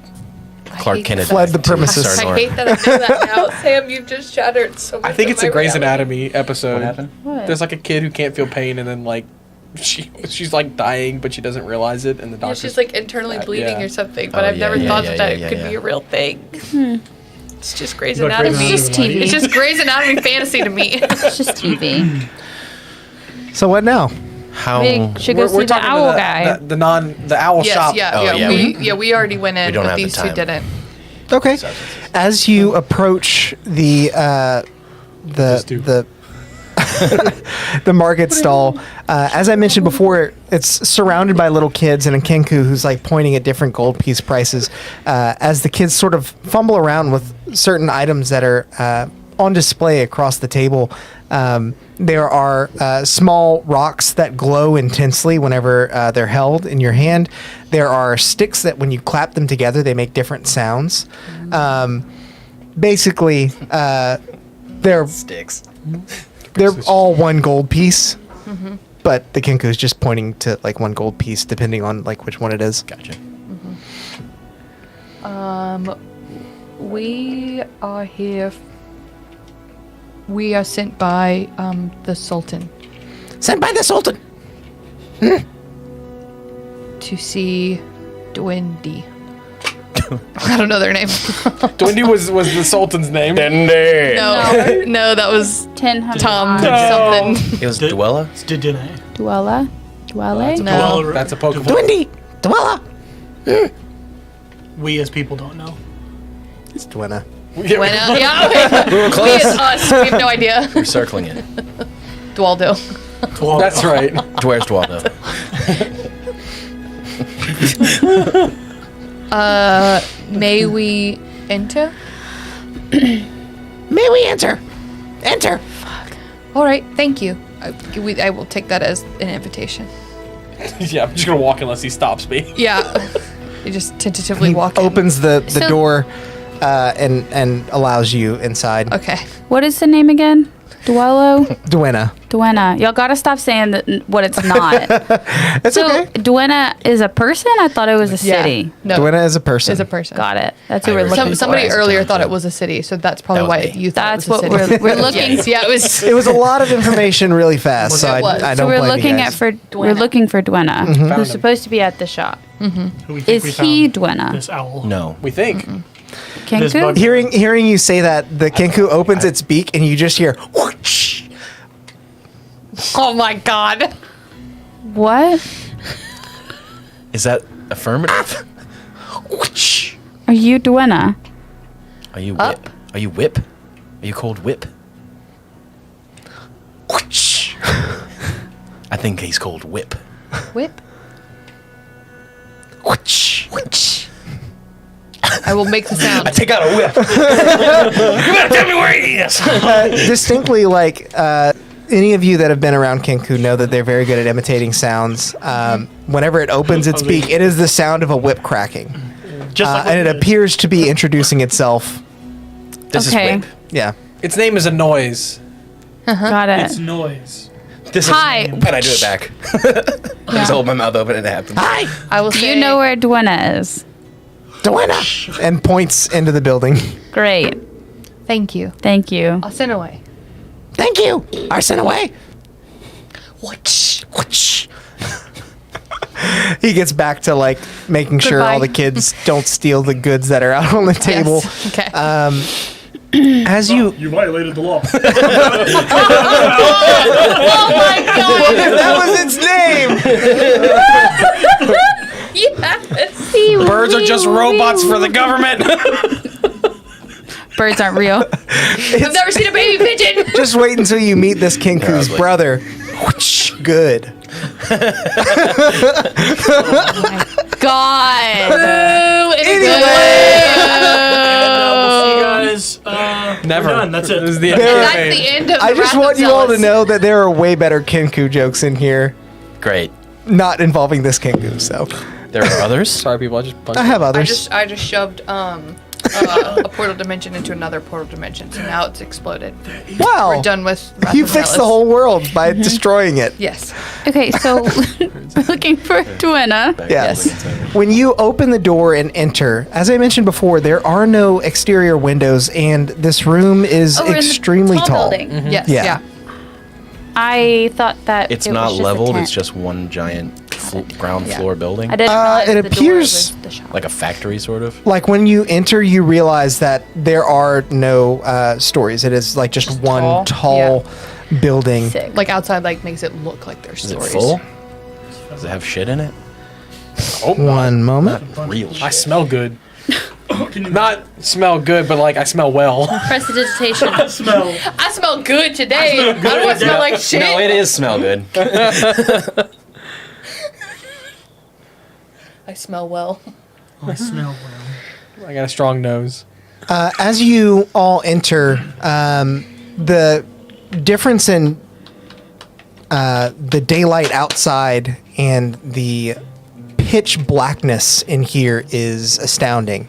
S5: Clark
S4: hate
S5: Kent
S4: that.
S2: Fled the premises.
S4: I
S5: Sarnorin.
S4: hate that I know that now. Sam, you've just shattered so much.
S3: I think
S4: of
S3: it's a
S4: my
S3: Grey's
S4: reality.
S3: Anatomy episode.
S5: What happened?
S7: What?
S3: There's like a kid who can't feel pain and then like she's like dying but she doesn't realize it and the
S4: Yeah,
S3: doctor.
S4: she's like internally bleeding
S3: Yeah.
S4: or something, but
S5: Oh,
S4: I've
S5: yeah,
S4: never
S5: yeah,
S4: thought
S5: yeah,
S4: that
S5: yeah,
S4: could
S5: yeah.
S4: be a real thing. It's just Grey's
S6: Like Grey's
S4: Anatomy.
S7: It's just
S6: Anatomy.
S7: TV.
S4: It's just Grey's Anatomy fantasy to me.
S7: It's just TV.
S2: So what now?
S5: How?
S7: We should go see the
S3: talking
S7: owl
S3: to
S7: guy.
S3: the owl
S4: Yes,
S3: shop.
S4: yeah,
S5: Oh,
S4: yeah.
S5: yeah,
S4: We already went in,
S5: don't
S4: but
S5: have the
S4: these two
S5: time.
S4: didn't.
S2: Okay. As you approach the
S3: do.
S2: the market stall, as I mentioned before, it's surrounded by little kids and a Kenku who's like pointing at different gold piece prices. As the kids sort of fumble around with certain items that are on display across the table, there are small rocks that glow intensely whenever they're held in your hand. There are sticks that when you clap them together, they make different sounds. Basically, they're
S5: Sticks.
S2: all one gold piece, but the Kenku is just pointing to like one gold piece, depending on like which one it is.
S5: Gotcha.
S4: We are here. We are sent by the Sultan
S2: Sent by the Sultan.
S4: to see Dwendi. I don't know their name.
S3: Dwendi was the Sultan's name.
S4: No, that was
S7: 1000
S4: Tom
S3: No.
S4: something.
S5: It was
S6: Did-
S5: Dwella.
S6: It's Didine.
S7: Dwella? Dwelle?
S4: No.
S6: Well,
S3: That's a Pokemon.
S2: Dwendi. Dwella.
S6: We as people don't know.
S2: It's Dwenna.
S3: Yeah.
S4: Buena. Yeah, we as us. We have no idea.
S5: We're circling it.
S4: Dwaldo.
S6: Well,
S3: That's right.
S5: Where's Dwaldo?
S4: May we enter?
S2: May we enter? Enter.
S4: All right, thank you. I will take that as an invitation.
S3: Yeah, I'm just gonna walk unless he stops me.
S4: Yeah. You just tentatively
S2: He
S4: walk in.
S2: opens the
S7: So-
S2: door and allows you inside.
S4: Okay.
S7: What is the name again? Dwello?
S2: Dwenna.
S7: Duenna. Y'all gotta stop saying what it's not.
S2: It's
S7: So
S2: okay.
S7: Duenna is a person? I thought it was a city.
S4: No.
S2: Dwenna is a person.
S4: Is a person.
S7: Got it. That's what
S5: I
S7: we're
S5: was
S7: looking
S5: thinking
S7: for.
S4: Somebody
S5: As a
S4: earlier
S5: town,
S4: thought
S5: too.
S4: it was a city, so that's probably
S5: That was
S4: why
S5: me.
S4: you thought
S7: That's
S4: it was
S7: what
S4: a city.
S7: we're looking
S4: Yes, yeah, it was.
S2: It was a lot of information really fast, so
S4: It was.
S2: I
S7: So
S2: don't
S7: we're
S2: blame
S7: looking
S2: you
S7: at
S2: guys.
S7: we're looking for Duenna,
S3: Found him.
S7: who's supposed to be at the shop.
S6: who we think
S7: Is
S6: we
S7: he
S6: found
S7: Duenna?
S6: This owl.
S5: No.
S3: We think.
S6: This
S7: Kenku?
S6: bug-
S2: Hearing you say that, the Kenku opens its beak and you just hear whoosh.
S4: Oh my god.
S7: What?
S5: Is that affirmative?
S2: Whoosh.
S7: Are you Duenna?
S5: Are you
S4: Up.
S5: whip? Are you whip? Are you called whip?
S2: Whoosh.
S5: I think he's called whip.
S4: Whip.
S2: Whoosh. Whoosh.
S4: I will make the sound.
S5: Take out a whip. You better tell me where he is.
S2: Distinctly like any of you that have been around Kenku know that they're very good at imitating sounds. Whenever it opens its beak, it is the sound of a whip cracking.
S6: Just like
S2: And it appears to be introducing itself.
S5: This
S7: Okay.
S5: is whip.
S2: Yeah.
S3: Its name is a noise.
S7: Got it.
S6: It's noise.
S5: This
S7: Hi.
S5: Is, and I do it back. I just hold my mouth open and it happens.
S2: Hi,
S4: I will
S7: Do
S4: say
S7: you know where Dwena is?
S2: Duena! And points into the building.
S7: Great.
S4: thank you.
S7: Thank you.
S4: Arsinoe.
S2: Thank you. Arsinoe.
S4: What?
S2: He gets back to like making sure all the
S4: Goodbye.
S2: kids don't steal the goods that are out on the table.
S4: Yes. Okay.
S2: As you
S6: You violated the law.
S4: oh my god!
S2: that was its name.
S4: Yes.
S3: Birds are just robots for the government.
S7: Birds aren't real.
S4: I've never seen a baby pigeon.
S2: Just wait until you meet this Kinku's
S5: wait.
S2: brother. Good.
S7: God.
S4: Boo! In a good
S2: Anyway.
S6: We'll see you guys.
S3: Never.
S6: We're done. That's it.
S3: This is the
S2: There-
S3: end.
S4: That's the end of the
S2: I just
S4: Wrath
S2: want
S4: of
S2: you all to
S4: Zheles.
S2: know that there are way better Kinku jokes in here,
S5: Great.
S2: not involving this Kinku. So
S5: There are others.
S3: Sorry, people. I just punched
S2: I have
S4: I
S2: others.
S4: just shoved a portal dimension into another portal dimension, so now it's exploded.
S2: Wow.
S4: We're done with Wrath
S2: You
S4: of
S2: fixed
S4: Zheles.
S2: the whole world by destroying it.
S4: Yes.
S7: Okay, so we're looking for Dwena.
S2: Yes. When you open the door and enter, as I mentioned before, there are no exterior windows, and this room is
S7: We're in the
S2: extremely tall.
S7: building.
S4: Yes.
S2: Yeah.
S4: Yeah.
S7: I thought that
S5: It's
S7: it
S5: not
S7: was just a
S5: leveled.
S7: tent.
S5: It's just one giant ground
S4: Yeah.
S5: floor building,
S7: I didn't realize
S2: it
S7: the door
S2: appears
S7: was the shop.
S5: like a factory, sort of.
S2: Like when you enter, you realize that there are no stories. It is like just one tall building.
S7: Sick.
S4: Like outside, like makes it look like there's
S5: Is it
S4: stories.
S5: full? Does it have shit in it?
S2: One moment.
S5: Real
S3: I
S5: shit.
S3: smell good. Not smell good, but like I smell well.
S7: Prestidigitation.
S6: Smell.
S4: I smell good today. I don't want to smell like shit.
S5: No, it is smell good.
S4: I smell well.
S6: I smell well.
S3: I got a strong nose.
S2: As you all enter, the difference in the daylight outside and the pitch blackness in here is astounding.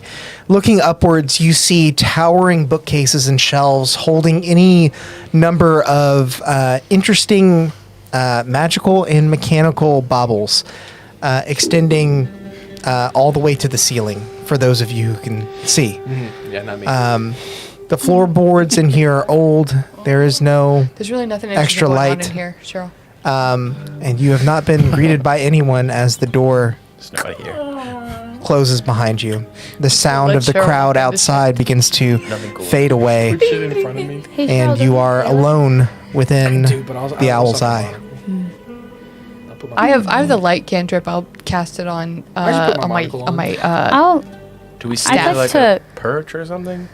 S2: Looking upwards, you see towering bookcases and shelves holding any number of interesting magical and mechanical baubles, extending all the way to the ceiling for those of you who can see.
S3: Yeah, not me.
S2: The floorboards in here are old. There is no,
S4: There's really nothing
S2: Extra
S4: interesting going on
S2: light.
S4: in here, Cheryl.
S2: and you have not been greeted by anyone as the door
S5: There's nobody here.
S2: closes behind you. The sound
S4: Let
S2: of the
S4: Cheryl
S2: crowd
S4: finish.
S2: outside begins to
S5: Nothing cool.
S2: fade away,
S3: Shit in front of me.
S7: Hey,
S2: and
S7: Cheryl,
S2: you
S7: don't
S2: are
S7: feel it?
S2: alone within
S3: Dude, but
S2: the owl's eye.
S4: I have the light cantrip. I'll cast it on
S3: I should put my
S4: on my
S3: monocle on.
S4: on my
S7: I'll.
S5: Do we see
S7: I'd like
S5: like
S7: to-
S5: a perch or something?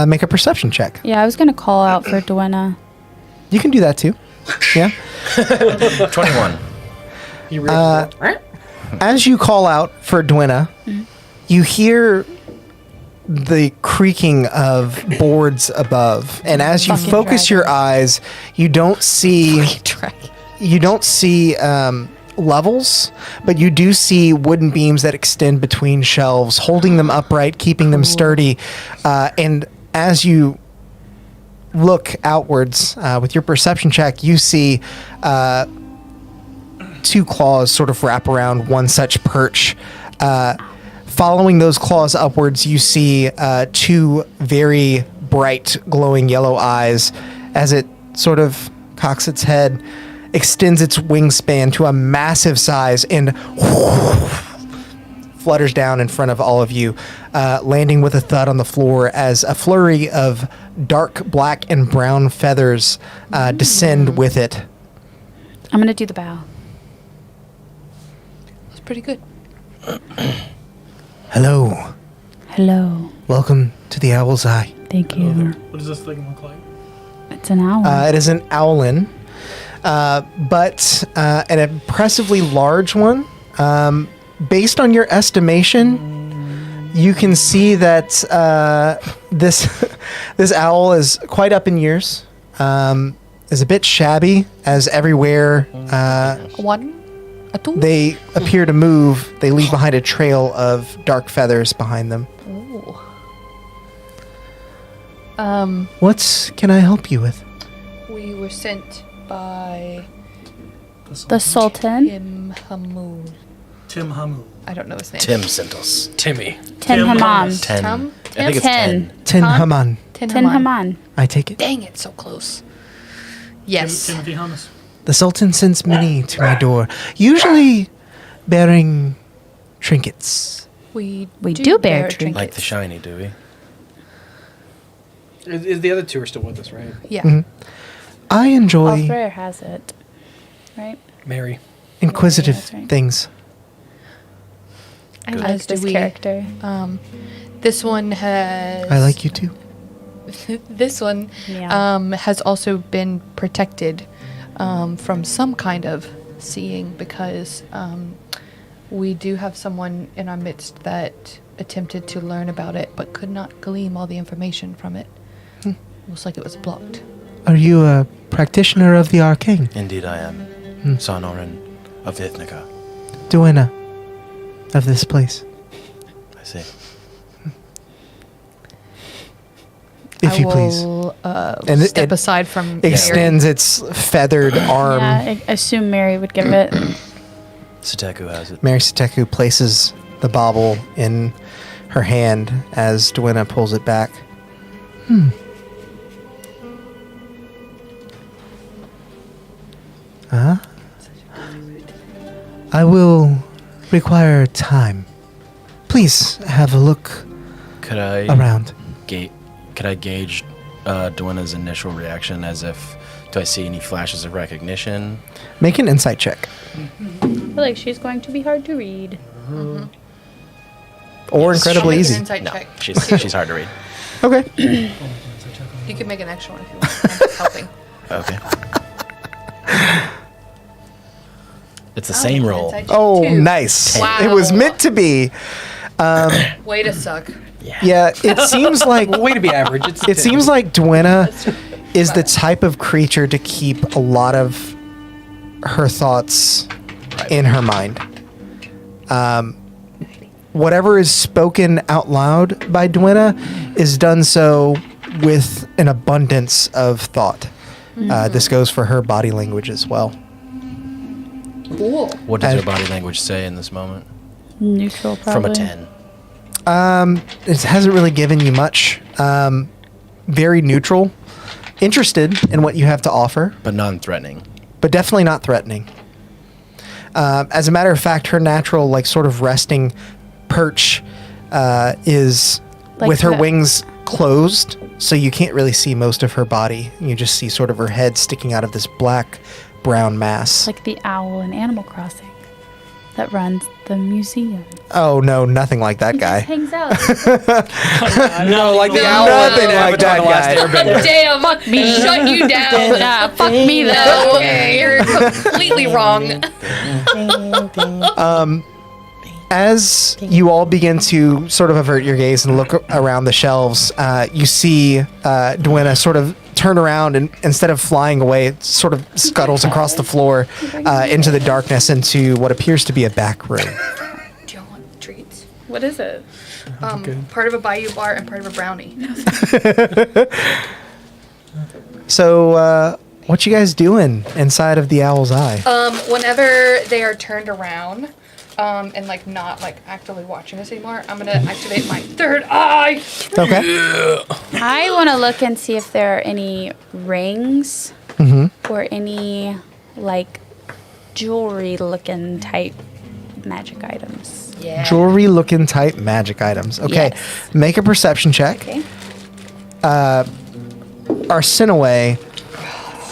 S2: Make a perception check.
S7: Yeah, I was gonna call out for Dwena.
S2: You can do that too. Yeah.
S5: 21.
S3: You really
S2: As you call out for Dwena, you hear the creaking of boards above, and as you
S7: Fucking
S2: focus your eyes, you don't see levels, but you do see wooden beams that extend between shelves, holding them upright, keeping them sturdy. And as you look outwards with your perception check, you see two claws sort of wrap around one such perch. Following those claws upwards, you see two very bright, glowing yellow eyes as it sort of cocks its head, extends its wingspan to a massive size, and flutters down in front of all of you, landing with a thud on the floor as a flurry of dark black and brown feathers descend with it.
S7: I'm gonna do the bow.
S4: It's pretty good.
S2: Hello.
S7: Hello.
S2: Welcome to the Owl's Eye.
S7: Thank you.
S6: What does this thing look like?
S7: It's an owl.
S2: It is an owlin, but an impressively large one. Based on your estimation, you can see that this this owl is quite up in years. is a bit shabby, as everywhere
S4: A two?
S2: they appear to move, they leave behind a trail of dark feathers behind them.
S4: Ooh.
S2: What can I help you with?
S4: We were sent by
S7: The Sultan.
S4: Tim Hamul.
S6: Tim Hamu.
S4: I don't know his name.
S5: Tim sent us.
S3: Timmy.
S7: Tin Haman.
S5: 10.
S4: Tum?
S5: I think it's 10.
S2: Tin
S7: Huh?
S2: Haman.
S4: Tin
S7: Tin Haman.
S2: I take it.
S4: Dang it, so close. Yes.
S6: Timothy Hummus.
S2: The Sultan sends many to my door, usually bearing trinkets.
S4: We
S7: do bear
S4: trinkets.
S7: trinkets.
S5: Like the shiny, do we?
S3: The other two are still with us, right?
S4: Yeah.
S2: Mhm. I enjoy
S7: Flayer has it. Right?
S3: Mary.
S2: inquisitive
S7: That's right.
S2: things.
S7: I
S4: As
S7: like
S4: do
S7: this
S4: we.
S7: character.
S4: This one has.
S2: I like you too.
S4: This one
S7: Yeah.
S4: has also been protected from some kind of seeing because we do have someone in our midst that attempted to learn about it but could not glean all the information from it. Looks like it was blocked.
S2: Are you a practitioner of the arcane?
S5: Indeed, I am. Sarnorin of Ithnica.
S2: Duenna of this place?
S5: I see.
S2: If
S4: I
S2: you please.
S4: will
S2: And
S4: step
S2: it
S4: aside from
S2: Extends its feathered arm.
S7: Yeah, I assume Mary would give it.
S5: Sateku has it.
S2: Mary Sateku places the bauble in her hand as Duenna pulls it back. I will require time. Please have a look
S5: Could I
S2: around.
S5: could I gauge Duenna's initial reaction as if do I see any flashes of recognition?
S2: Make an insight check.
S7: I feel like she's going to be hard to read.
S2: Or incredibly
S4: Make an
S2: easy.
S4: insight
S5: No,
S4: check.
S5: she's hard to read.
S2: Okay.
S4: You can make an extra one if you want. I'm helping.
S5: Okay. It's the same roll.
S4: Insight check
S2: Oh,
S4: two.
S2: nice.
S4: Wow.
S2: It was meant to be.
S4: Way to suck.
S2: Yeah, it seems like
S3: Way to be average. It's
S2: it seems like Duenna is the type of creature to keep a lot of her thoughts in her mind. Whatever is spoken out loud by Duenna is done so with an abundance of thought. This goes for her body language as well.
S4: Cool.
S5: What does
S2: I-
S5: her body language say in this moment?
S7: Neutral, probably.
S5: From a 10.
S2: It hasn't really given you much. Very neutral, interested in what you have to offer,
S5: But non-threatening.
S2: but definitely not threatening. As a matter of fact, her natural, like, sort of resting perch is
S7: Like
S2: with her
S7: the-
S2: wings closed, so you can't really see most of her body. You just see sort of her head sticking out of this black-brown mass.
S7: Like the owl in Animal Crossing that runs the museum.
S2: Oh, no, nothing like that guy.
S7: Hangs out.
S3: no, like the owl.
S2: Nothing
S3: in
S2: like
S3: Avatar:
S2: that
S3: The Last
S2: guy.
S3: Airbender.
S4: Damn, fuck me. Shut you down.
S7: Fuck me though.
S4: No, okay, you're completely wrong.
S2: As you all begin to sort of avert your gaze and look around the shelves, you see Duenna sort of turn around and instead of flying away, it sort of scuttles across the floor into the darkness into what appears to be a back room.
S4: Do you want treats?
S7: What is it?
S4: Part of a Bayou bar and part of a brownie.
S2: So, what you guys doing inside of the Owl's Eye?
S4: Whenever they are turned around, and like not like actively watching us anymore, I'm gonna activate my third eye.
S2: Okay.
S7: I want to look and see if there are any rings or any like jewelry-looking type magic items.
S4: Yeah.
S2: Jewelry-looking type magic items. Okay.
S7: Yes.
S2: Make a perception check.
S7: Okay.
S2: Arsinoe,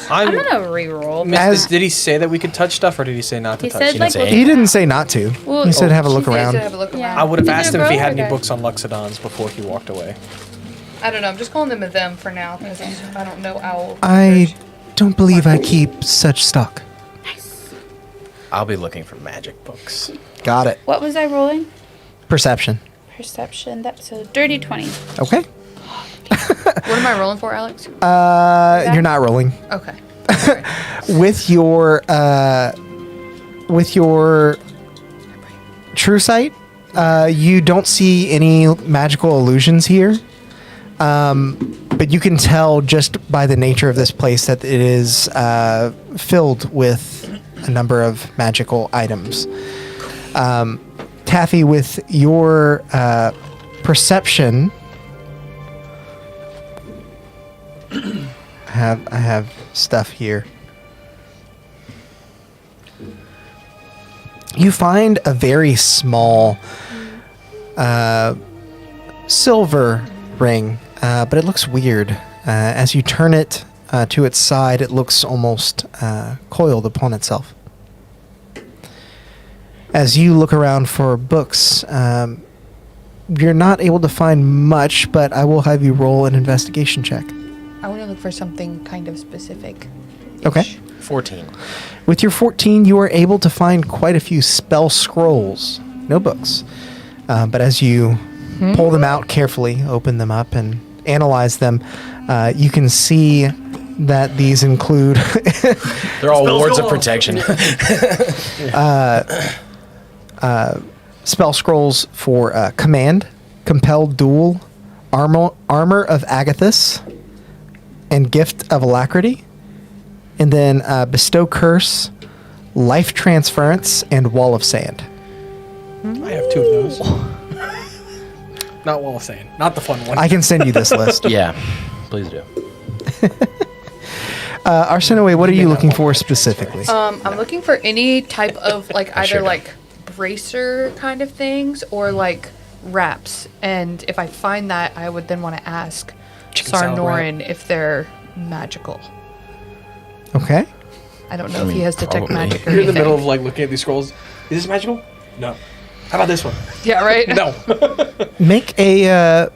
S7: I'm gonna re-roll.
S3: Did he say that we could touch stuff, or did he say not to
S7: He
S3: touch?
S7: said,
S3: He
S7: like,
S3: didn't say
S2: he didn't say not to.
S7: Well,
S2: He said have a
S7: she
S2: look
S7: said
S2: around.
S4: To have a look
S7: Yeah.
S3: I
S4: around.
S3: would have
S7: Is
S3: asked
S7: there
S3: him if he
S7: a
S3: had any
S7: guy?
S3: books on Loxodons before he walked away.
S4: I don't know. I'm just calling them a them for now because I don't know owl.
S2: I don't believe I keep such stock.
S5: I'll be looking for magic books.
S2: Got it.
S7: What was I rolling?
S2: Perception.
S7: Perception. That's a dirty 20.
S2: Okay.
S4: What am I rolling for, Alex?
S2: You're not rolling.
S4: Okay.
S2: with your true sight, you don't see any magical illusions here. But you can tell just by the nature of this place that it is filled with a number of magical items. Taffy, with your perception, I have stuff here. You find a very small silver ring, but it looks weird. As you turn it to its side, it looks almost coiled upon itself. As you look around for books, you're not able to find much, but I will have you roll an investigation check.
S4: I want to look for something kind of specific.
S2: Okay.
S5: 14.
S2: With your 14, you are able to find quite a few spell scrolls. No books. But as you pull them out carefully, open them up, and analyze them, you can see that these include...
S5: They're all wards of protection.
S2: spell scrolls for Command, Compelled Duel, Armor of Agathis, and Gift of Alacrity. And then Bestow Curse, Life Transference, and Wall of Sand.
S3: I have 2 of those. Not Wall of Sand. Not the fun one.
S2: I can send you this list.
S5: Yeah, please do.
S2: Arsinoe, what are you looking for specifically?
S4: I'm looking for any type of like either
S5: sure
S4: like bracer kind of things or like wraps. And if I find that, I would then want to ask
S3: Chicken salad
S4: Sarnorin if they're magical.
S2: Okay.
S4: I don't know
S5: I
S4: if he
S5: mean,
S4: has detect
S5: probably.
S4: magic or
S3: You're in the
S4: anything.
S3: middle of like looking at these scrolls. Is this magical? No. How about this one?
S4: Yeah, right?
S3: No.
S2: Make an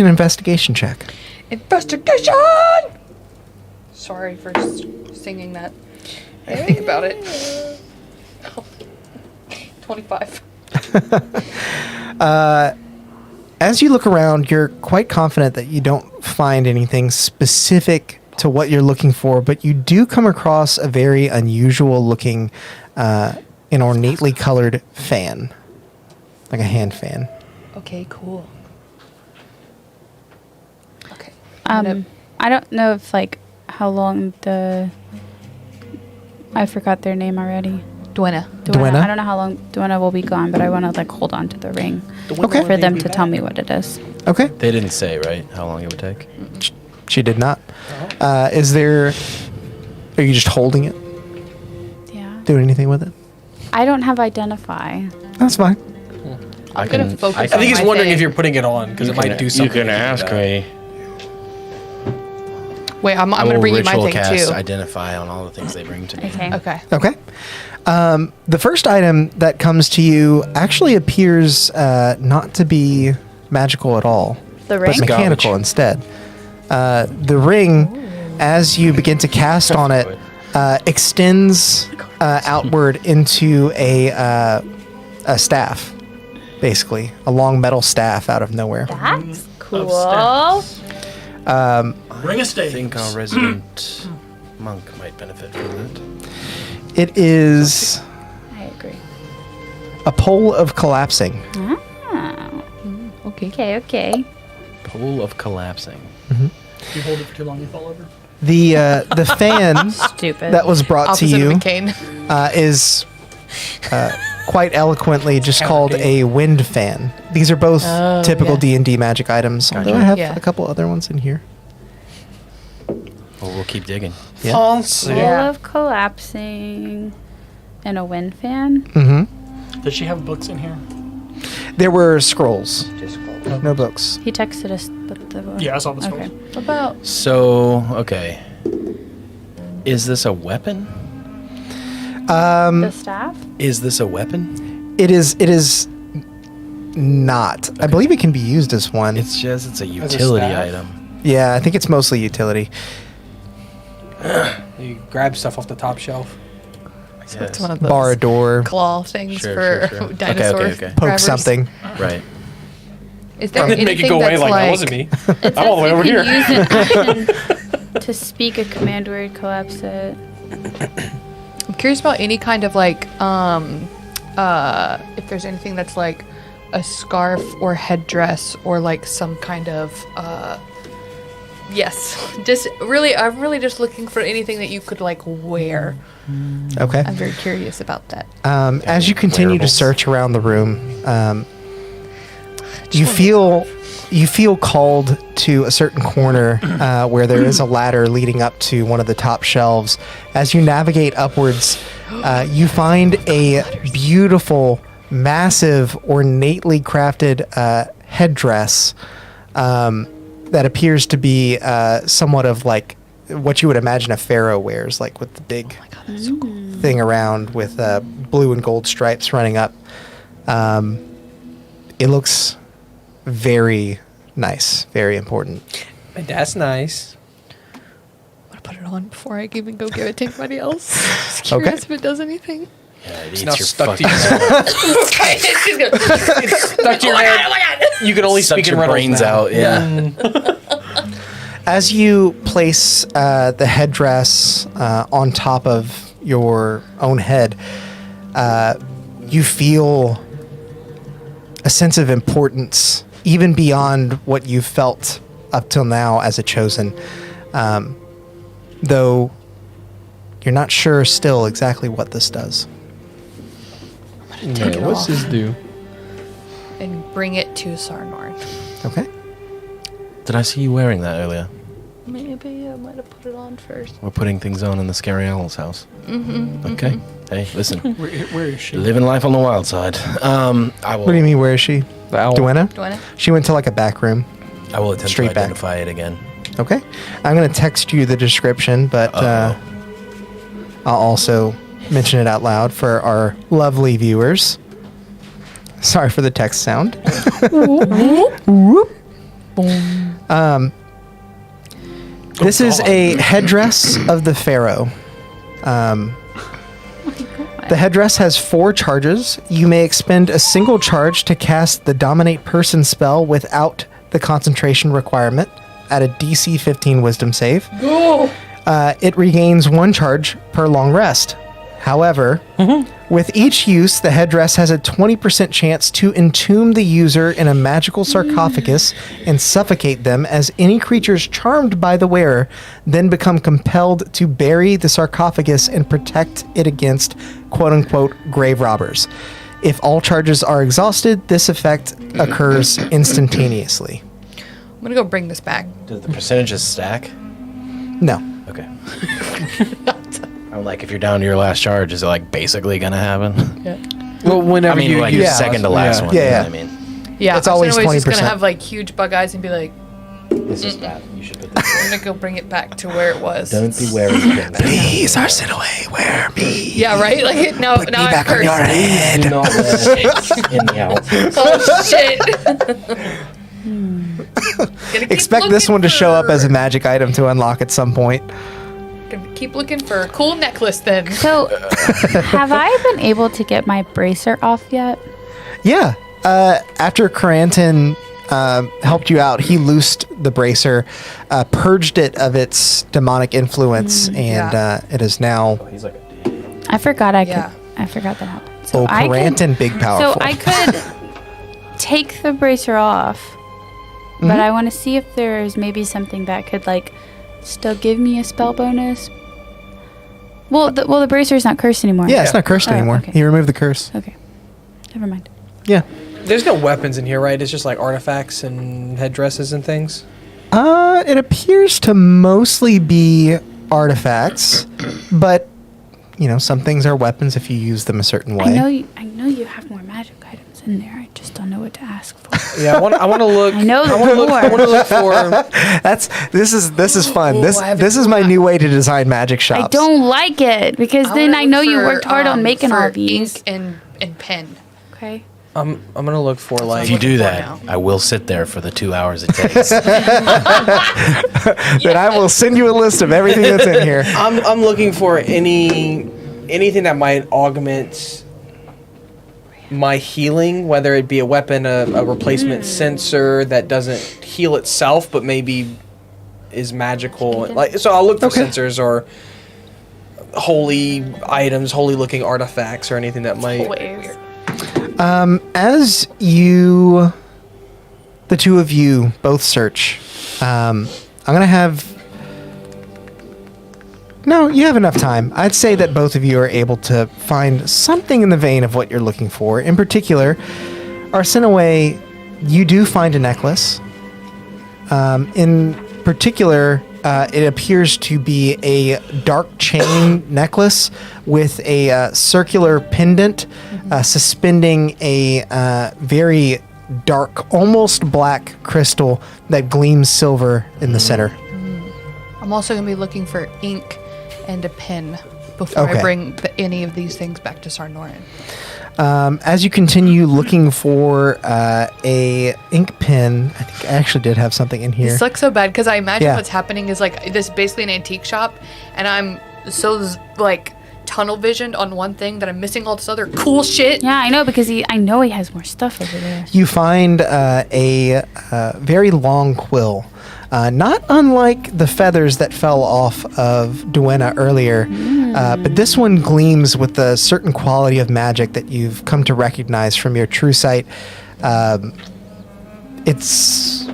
S2: investigation check.
S4: Investigation! Sorry for singing that. I think about it. 25.
S2: As you look around, you're quite confident that you don't find anything specific to what you're looking for, but you do come across a very unusual looking and ornately colored fan. Like a hand fan.
S4: Okay, cool. Okay.
S7: I don't know if like how long the I forgot their name already.
S4: Duenna.
S2: Duenna?
S7: I don't know how long Duenna will be gone, but I want to like hold on to the ring
S2: Okay.
S7: for them to tell me what it is.
S2: Okay.
S5: They didn't say, right, how long it would take?
S2: She did not. Are you just holding it?
S7: Yeah.
S2: Doing anything with it?
S7: I don't have identify.
S2: That's fine.
S4: I'm gonna focus
S3: I think he's
S4: on my
S3: wondering
S4: thing.
S3: if you're putting it on because it might do something.
S5: You can ask me.
S4: Wait, I'm
S5: I
S4: gonna
S5: will
S4: bring you my
S5: ritual
S4: thing
S5: cast
S4: too.
S5: identify on all the things they bring to me.
S7: Okay.
S4: Okay.
S2: Okay. The first item that comes to you actually appears not to be magical at all,
S7: The
S2: but
S7: ring?
S2: mechanical
S5: Garbage.
S2: instead. The ring, as you begin to cast on it, extends outward into a staff, basically a long metal staff out of nowhere.
S7: That's cool.
S6: staffs. Ring of
S5: I
S6: staves.
S5: think our resident monk might benefit from that.
S2: It is
S7: I agree.
S2: a pole of collapsing.
S7: Oh.
S4: Okay.
S7: Okay.
S5: Pool of collapsing.
S6: If you hold it for too long, you fall over.
S2: The fan
S7: Stupid.
S2: that was brought
S4: Opposite
S2: to
S4: of
S2: you
S4: a cane.
S2: is quite eloquently just called a wind fan. These are both
S4: Oh,
S2: typical
S4: yeah.
S2: D&D magic items, although I
S5: Gotcha.
S2: have
S4: Yeah.
S2: a couple other ones in here.
S5: Well, we'll keep digging.
S2: Yeah.
S3: Fancy.
S7: Full
S4: Yeah.
S7: of collapsing and a wind fan.
S2: Hmm.
S6: Does she have books in here?
S2: There were scrolls, no books.
S7: He texted us the
S6: Yeah, I saw the scrolls.
S7: Okay.
S4: What about
S5: So, okay. Is this a weapon?
S7: The staff?
S5: Is this a weapon?
S2: It is not. I believe it can be used as one.
S5: It's a utility
S3: staff?
S5: item.
S2: Yeah, I think it's mostly utility.
S3: You grab stuff off the top shelf.
S4: it's
S5: Yes.
S4: one of those
S2: Bar a door,
S4: claw things
S5: Sure,
S4: for
S5: sure, sure.
S4: dinosaur
S5: Okay.
S2: poke
S4: grabbers?
S2: something.
S5: Right.
S4: Is there
S3: And then
S4: anything
S3: make it go away
S4: that's
S3: like,
S4: like
S3: that wasn't me.
S7: It
S3: I'm all the way
S7: says
S3: over
S7: you
S3: here.
S7: can use an action To speak a command word, collapse it.
S4: I'm curious about any kind of like, if there's anything that's like a scarf or headdress or like some kind of, yes, just really, I'm really just looking for anything that you could like wear.
S2: Okay.
S4: I'm very curious about that.
S2: As you continue to
S5: Wearables.
S2: search around the room, you feel called to a certain corner where there is a ladder leading up to one of the top shelves. As you navigate upwards, you find a beautiful, massive, ornately crafted headdress that appears to be somewhat of like what you would imagine a pharaoh wears, like with the big thing around with blue and gold stripes running up. It looks very nice, very important.
S3: That's nice.
S4: I'm gonna put it on before I even go give it to anybody else. Just
S2: Okay.
S4: curious if it does anything.
S5: Yeah, it
S3: It's
S5: eats
S3: now
S5: your
S3: stuck to
S5: fucking
S3: your head. It's stuck to your head. You can only
S5: Sucks
S3: speak in
S5: your
S3: riddles
S5: brains
S3: now.
S5: out. Yeah.
S2: As you place the headdress on top of your own head, you feel a sense of importance, even beyond what you've felt up till now as a chosen. Though you're not sure still exactly what this does.
S3: Yeah, what's this do?
S4: And bring it to Sarnorin.
S2: Okay.
S5: Did I see you wearing that earlier?
S4: Maybe I might have put it on first.
S5: We're putting things on in the Scary Owl's house. Mm-hmm. Okay. Hey, listen.
S6: Where is she?
S5: Living life on the wild side. I will.
S2: What do you mean, where is she?
S3: The owl.
S2: Duenna?
S4: Do you want
S2: She went to like a back room.
S5: I will attempt
S2: Straight
S5: to
S2: back.
S5: identify it again.
S2: Okay. I'm going to text you the description, but I'll also mention it out loud for our lovely viewers. Sorry for the text sound. This is a headdress of the Pharaoh. The headdress has 4 charges. You may expend a single charge to cast the Dominate Person spell without the concentration requirement at a DC 15 Wisdom save. It regains 1 charge per long rest. However, with each use, the headdress has a 20% chance to entomb the user in a magical sarcophagus and suffocate them, as any creatures charmed by the wearer then become compelled to bury the sarcophagus and protect it against quote-unquote grave robbers. If all charges are exhausted, this effect occurs instantaneously.
S4: I'm gonna go bring this back.
S5: Does the percentages stack?
S2: No.
S5: Okay. I'm like, if you're down to your last charge, is it like basically gonna happen?
S3: Well, whenever
S5: I mean,
S3: you
S5: like
S3: use
S2: yeah.
S5: second to last one.
S2: Yeah,
S5: you know
S2: yeah.
S5: what I mean,
S4: Yeah,
S2: It's always
S4: Arsinoe is just
S2: 20%.
S4: gonna have like huge bug eyes and be like,
S5: this is bad. You should put this.
S4: I'm gonna go bring it back to where it was.
S5: Don't be wearing things.
S2: Please, Arsinoe, wear me.
S4: Yeah, right. Like now,
S2: Put me
S4: now I'm
S2: back on
S4: cursed.
S2: your head.
S5: Do not wear in the out.
S4: Oh shit! Gonna keep
S2: Expect this
S4: looking
S2: one to show up as a
S4: for-
S2: magic item to unlock at some point.
S4: Gonna keep looking for a cool necklace then.
S7: So, have I been able to get my bracer off yet?
S2: Yeah. After Corantin helped you out, he loosed the bracer, purged it of its demonic influence, and
S4: Yeah.
S2: it is now
S5: He's like,
S7: I forgot I
S4: Yeah.
S7: could. I forgot that happened. So I could,
S2: Corantin big powerful.
S7: So I could take the bracer off, but I want to see if there's maybe something that could like still give me a spell bonus. Well, the bracer's not cursed anymore.
S2: yeah, it's not cursed
S7: Oh,
S2: anymore.
S7: okay.
S2: He removed the curse.
S7: Okay. Never mind.
S2: Yeah.
S3: There's no weapons in here, right? It's just like artifacts and headdresses and things.
S2: It appears to mostly be artifacts, but you know, some things are weapons if you use them a certain way.
S7: I know you have more magic items in there. I just don't know what to ask for.
S3: Yeah, I want to look.
S7: I know
S3: I want to look. I want to look for.
S2: This is fun.
S4: Ooh,
S2: This
S4: I have
S2: this
S4: a-
S2: is my new way to design magic shops.
S7: I don't like it because then
S4: wanna
S7: I know
S4: look
S7: you
S4: for,
S7: worked hard on making
S4: for
S7: all these.
S4: ink and pen.
S7: Okay.
S3: I'm gonna look for like.
S5: if you do
S4: looking for
S5: that,
S4: now.
S5: I will sit there for the 2 hours it takes.
S2: Then I will send you a list of everything that's in here.
S3: I'm looking for anything that might augment my healing, whether it be a weapon, a replacement sensor that doesn't heal itself, but maybe is magical. Like, so I'll look for sensors or holy items, holy looking artifacts, or anything that might.
S2: As you, the two of you both search, I'm gonna have. No, you have enough time. I'd say that both of you are able to find something in the vein of what you're looking for. In particular, Arsinoe, you do find a necklace. In particular, it appears to be a dark chain necklace with a circular pendant suspending a very dark, almost black crystal that gleams silver in the center.
S4: I'm also going to be looking for ink and a pen before I bring any of these things back to Sarnorin.
S2: As you continue looking for a ink pen, I think I actually did have something in here.
S4: This looks so bad because I imagine what's happening is like this is basically an antique shop, and I'm so like tunnel visioned on one thing that I'm missing all this other cool shit.
S7: Yeah, I know because I know he has more stuff over there.
S2: You find a very long quill. Not unlike the feathers that fell off of Duenna earlier, but this one gleams with a certain quality of magic that you've come to recognize from your true sight. It's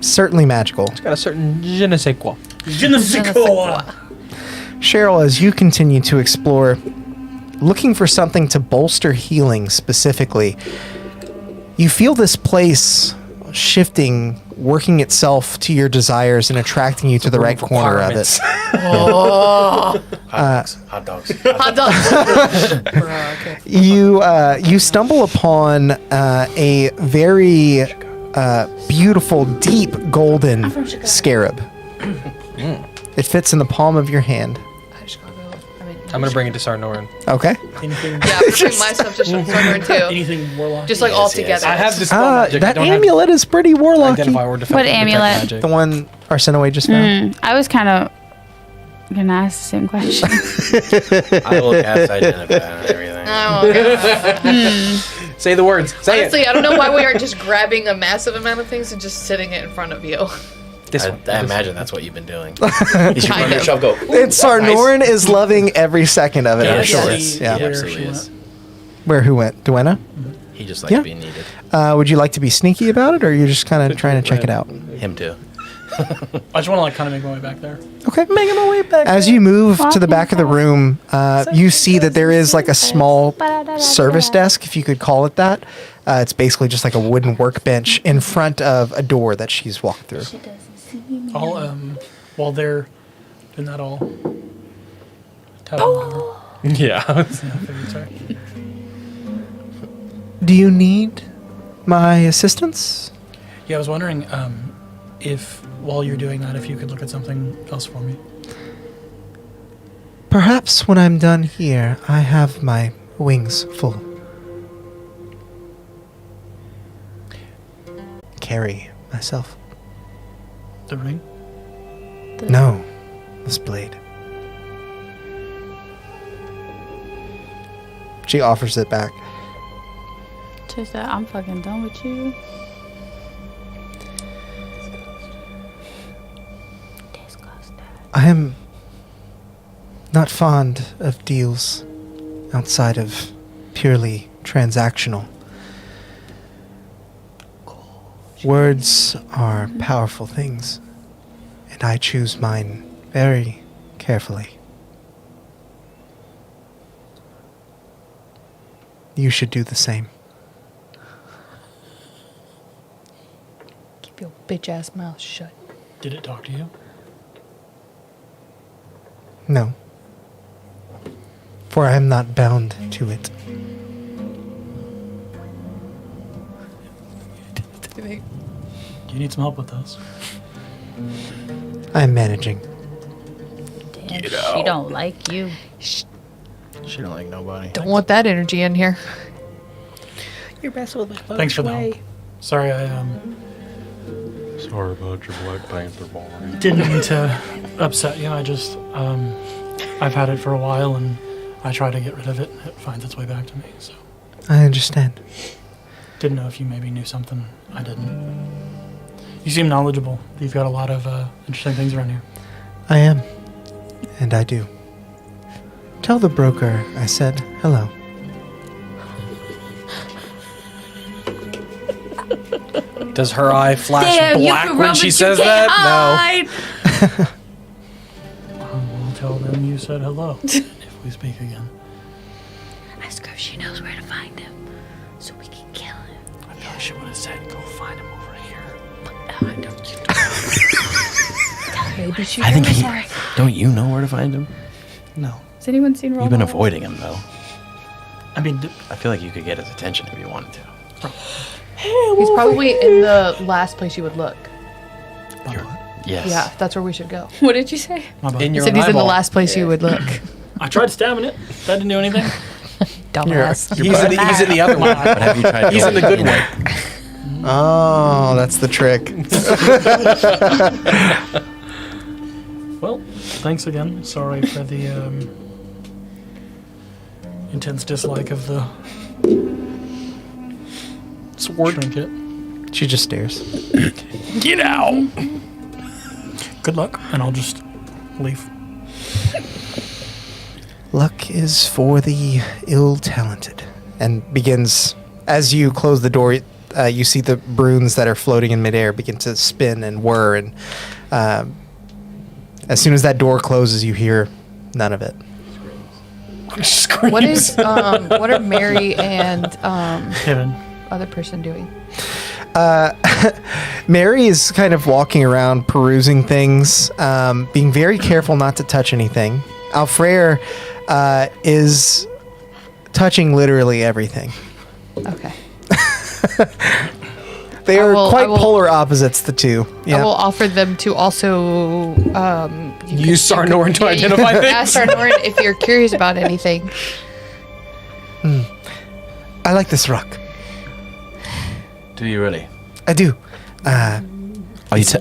S2: certainly magical.
S3: It's got a certain je ne sais quoi.
S6: Je ne sais quoi.
S2: Cheryl, as you continue to explore, looking for something to bolster healing specifically, you feel this place shifting, working itself to your desires and attracting you to the right corner of it.
S5: Hot dogs.
S4: Hot dogs. Okay.
S2: You stumble upon a very beautiful, deep golden scarab. It fits in the palm of your hand.
S3: I'm gonna bring it to Sarnorin.
S2: Okay.
S6: Anything?
S4: Yeah, bring my stuff to Sarnorin too.
S6: Anything warlock?
S4: Just like all together.
S3: I have this magic. I
S2: That
S3: don't have
S2: amulet is pretty warlocky.
S3: identify or detect,
S7: What
S3: detect
S7: amulet?
S3: magic.
S2: The one Arsinoe just found.
S7: I was kind of gonna ask the same question.
S5: I will cast identify and everything.
S4: Oh, God.
S3: Say the words. Say
S4: Honestly, I don't know why we aren't just grabbing a massive amount of things and just sitting it in front of you.
S3: it. This one.
S5: I imagine that's what you've been doing. You should run
S4: Kind
S5: your
S4: of.
S5: shove, go.
S2: And Sarnorin is loving every second of it, I'm sure.
S6: Yes.
S2: Yeah.
S5: He
S6: Where
S5: absolutely
S6: she
S5: is.
S2: Where, who went? Duenna?
S5: He just likes
S2: Yeah.
S5: being needed.
S2: Would you like to be sneaky about it, or are you just kind of trying to check it out?
S5: Him too.
S6: I just want to like kind of make my way back there.
S2: Okay. Making my way back. As you move to the back of the room, you see that there is like a small service desk, if you could call it that. It's basically just like a wooden workbench in front of a door that she's walked through.
S6: I'll while they're doing that, I'll tap on her.
S3: Yeah.
S6: Yeah, I figured, sorry.
S2: Do you need my assistance?
S6: Yeah, I was wondering if while you're doing that, if you could look at something else for me.
S2: Perhaps when I'm done here, I have my wings full. Carry myself.
S6: The ring?
S2: No, this blade. She offers it back.
S7: Just that I'm fucking done with you.
S2: I am not fond of deals outside of purely transactional. Words are powerful things, and I choose mine very carefully. You should do the same.
S4: Keep your bitch ass mouth shut.
S6: Did it talk to you?
S2: No, for I am not bound to it.
S6: Do you need some help with this?
S2: I am managing.
S7: Damn, she don't like you.
S5: She don't like nobody.
S4: Don't want that energy in here.
S9: You're best with my
S6: Thanks for the help. Sorry, I
S10: Sorry about your Black Panther boy.
S6: didn't mean to upset you. I just I've had it for a while, and I try to get rid of it. It finds its way back to me. So
S2: I understand.
S6: didn't know if you maybe knew something I didn't. You seem knowledgeable. You've got a lot of interesting things around here.
S2: I am. And I do. Tell the broker I said hello.
S3: Does her eye flash
S7: Damn, you
S3: black
S7: can
S3: when
S7: rub
S3: she
S7: it,
S3: says
S7: you
S3: that?
S7: can't hide.
S6: We'll tell them you said hello if we speak again.
S7: Ask her if she knows where to find him, so we can kill him.
S6: I probably should have said, go find him over here.
S4: Maybe she
S5: I think
S4: knows.
S5: don't you know where to find him?
S3: No.
S7: Has anyone seen Roll?
S5: You've been avoiding him, though.
S6: I mean,
S5: I feel like you could get his attention if you wanted to.
S4: He's probably in the last place you would look.
S5: Yes.
S4: Yeah, that's where we should go.
S7: What did you say?
S6: my bad.
S3: In
S4: He
S3: your
S4: said he's in the
S3: eyeball.
S4: last place you would look.
S6: I tried stabbing it. That didn't do anything.
S4: Dumbass.
S3: He's in the other one.
S5: But have you tried?
S3: He's in the good one.
S2: Oh, that's the trick.
S6: Well, thanks again. Sorry for the intense dislike of the
S3: Sword.
S6: trinket.
S2: She just stares.
S5: Get out!
S6: Good luck, and I'll just leave.
S2: Luck is for the ill-talented. And begins, as you close the door, you see the runes that are floating in midair begin to spin and whir. And as soon as that door closes, you hear none of it.
S4: What is what are Mary and
S6: Kevin.
S4: other person doing?
S2: Mary is kind of walking around, perusing things, being very careful not to touch anything. Alfreyer is touching literally everything.
S4: Okay.
S2: They are
S4: I will-
S2: quite polar opposites, the two.
S4: I will offer them to also
S3: Use Sarnorin to identify
S4: you could
S3: things.
S4: ask Sarnorin if you're curious about anything.
S2: I like this rock.
S5: Do you really?
S2: I do.
S5: Are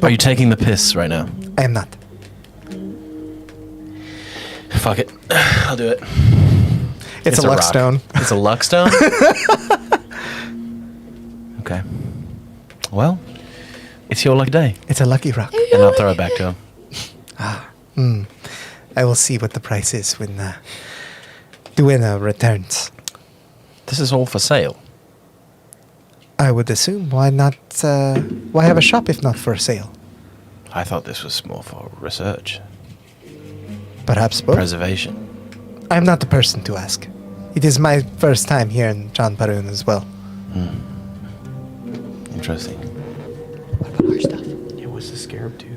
S5: you taking the piss right now?
S2: I am not.
S5: Fuck it. I'll do it.
S2: It's a
S5: rock.
S2: Luckstone.
S5: It's a Luckstone? Okay. Well, it's your lucky day.
S2: It's a lucky rock.
S5: And I'll throw it back to him.
S2: I will see what the price is when Duena returns.
S5: This is all for sale.
S2: I would assume. Why not? Why have a shop if not for sale?
S5: I thought this was more for research,
S2: Perhaps both.
S5: preservation.
S2: I'm not the person to ask. It is my first time here in John Paroon as well.
S5: Interesting.
S4: What about our stuff?
S3: It was the scarab too.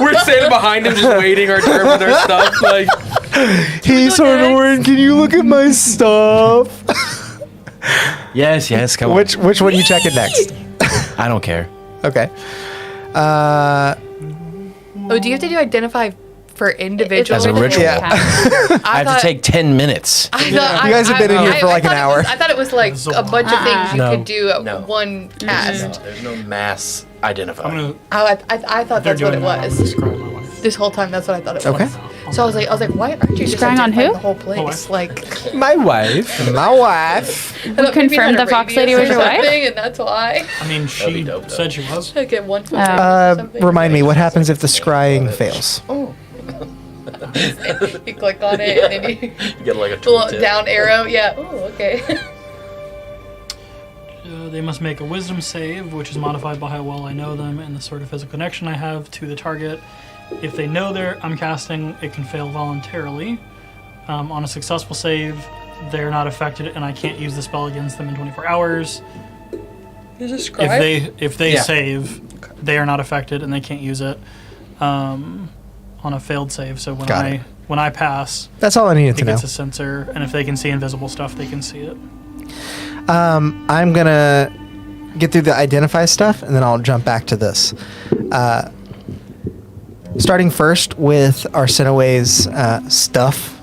S3: We're standing behind him, just waiting our turn with our stuff. Like,
S2: Hey, Sarnorin, can you look at my stuff?
S5: Yes, come on.
S2: Which one are you checking next?
S5: I don't care.
S2: Okay.
S4: Oh, do you have to do identify for individuals?
S5: As a ritual.
S2: Yeah.
S5: I have to take 10 minutes.
S2: You guys have been in here for like an hour.
S4: I thought it was like a bunch of things you
S6: No.
S4: could do at
S5: No.
S4: one task.
S5: There's no mass
S6: I'm
S5: identifying.
S6: gonna.
S4: Oh, I thought
S6: They're
S4: that's what
S6: doing
S4: it
S6: that. I'm
S4: was.
S6: gonna scry my wife.
S4: This whole time, that's what I thought it
S2: Okay.
S4: was. So I was like, why aren't you just
S7: Scrying on
S4: identifying
S7: who?
S4: the whole place? Like,
S3: my wife.
S2: My wife.
S4: I thought maybe
S7: confirmed
S4: had a
S7: the fox
S4: radius
S7: lady was
S4: or
S7: your wife?
S4: something, and that's why.
S6: I mean,
S5: be
S6: she
S5: dope, though.
S6: said she was.
S4: Like at 1 or something.
S2: Remind me, what happens if the scrying fails?
S4: Oh. You click on it and then you
S5: You get like a
S4: pull down arrow. Yeah. Oh, okay.
S6: They must make a wisdom save, which is modified by how well I know them and the sort of physical connection I have to the target. If they know I'm casting, it can fail voluntarily. On a successful save, they're not affected, and I can't use the spell against them in 24 hours.
S4: There's a scribe.
S6: If they
S3: Yeah.
S6: save, they are not affected, and they can't use it on a failed save. So
S2: Got it.
S6: when I pass,
S2: That's all I needed
S6: it
S2: to know.
S6: gets a sensor, and if they can see invisible stuff, they can see it.
S2: I'm gonna get through the identify stuff, and then I'll jump back to this. Starting first with Arsinoe's stuff.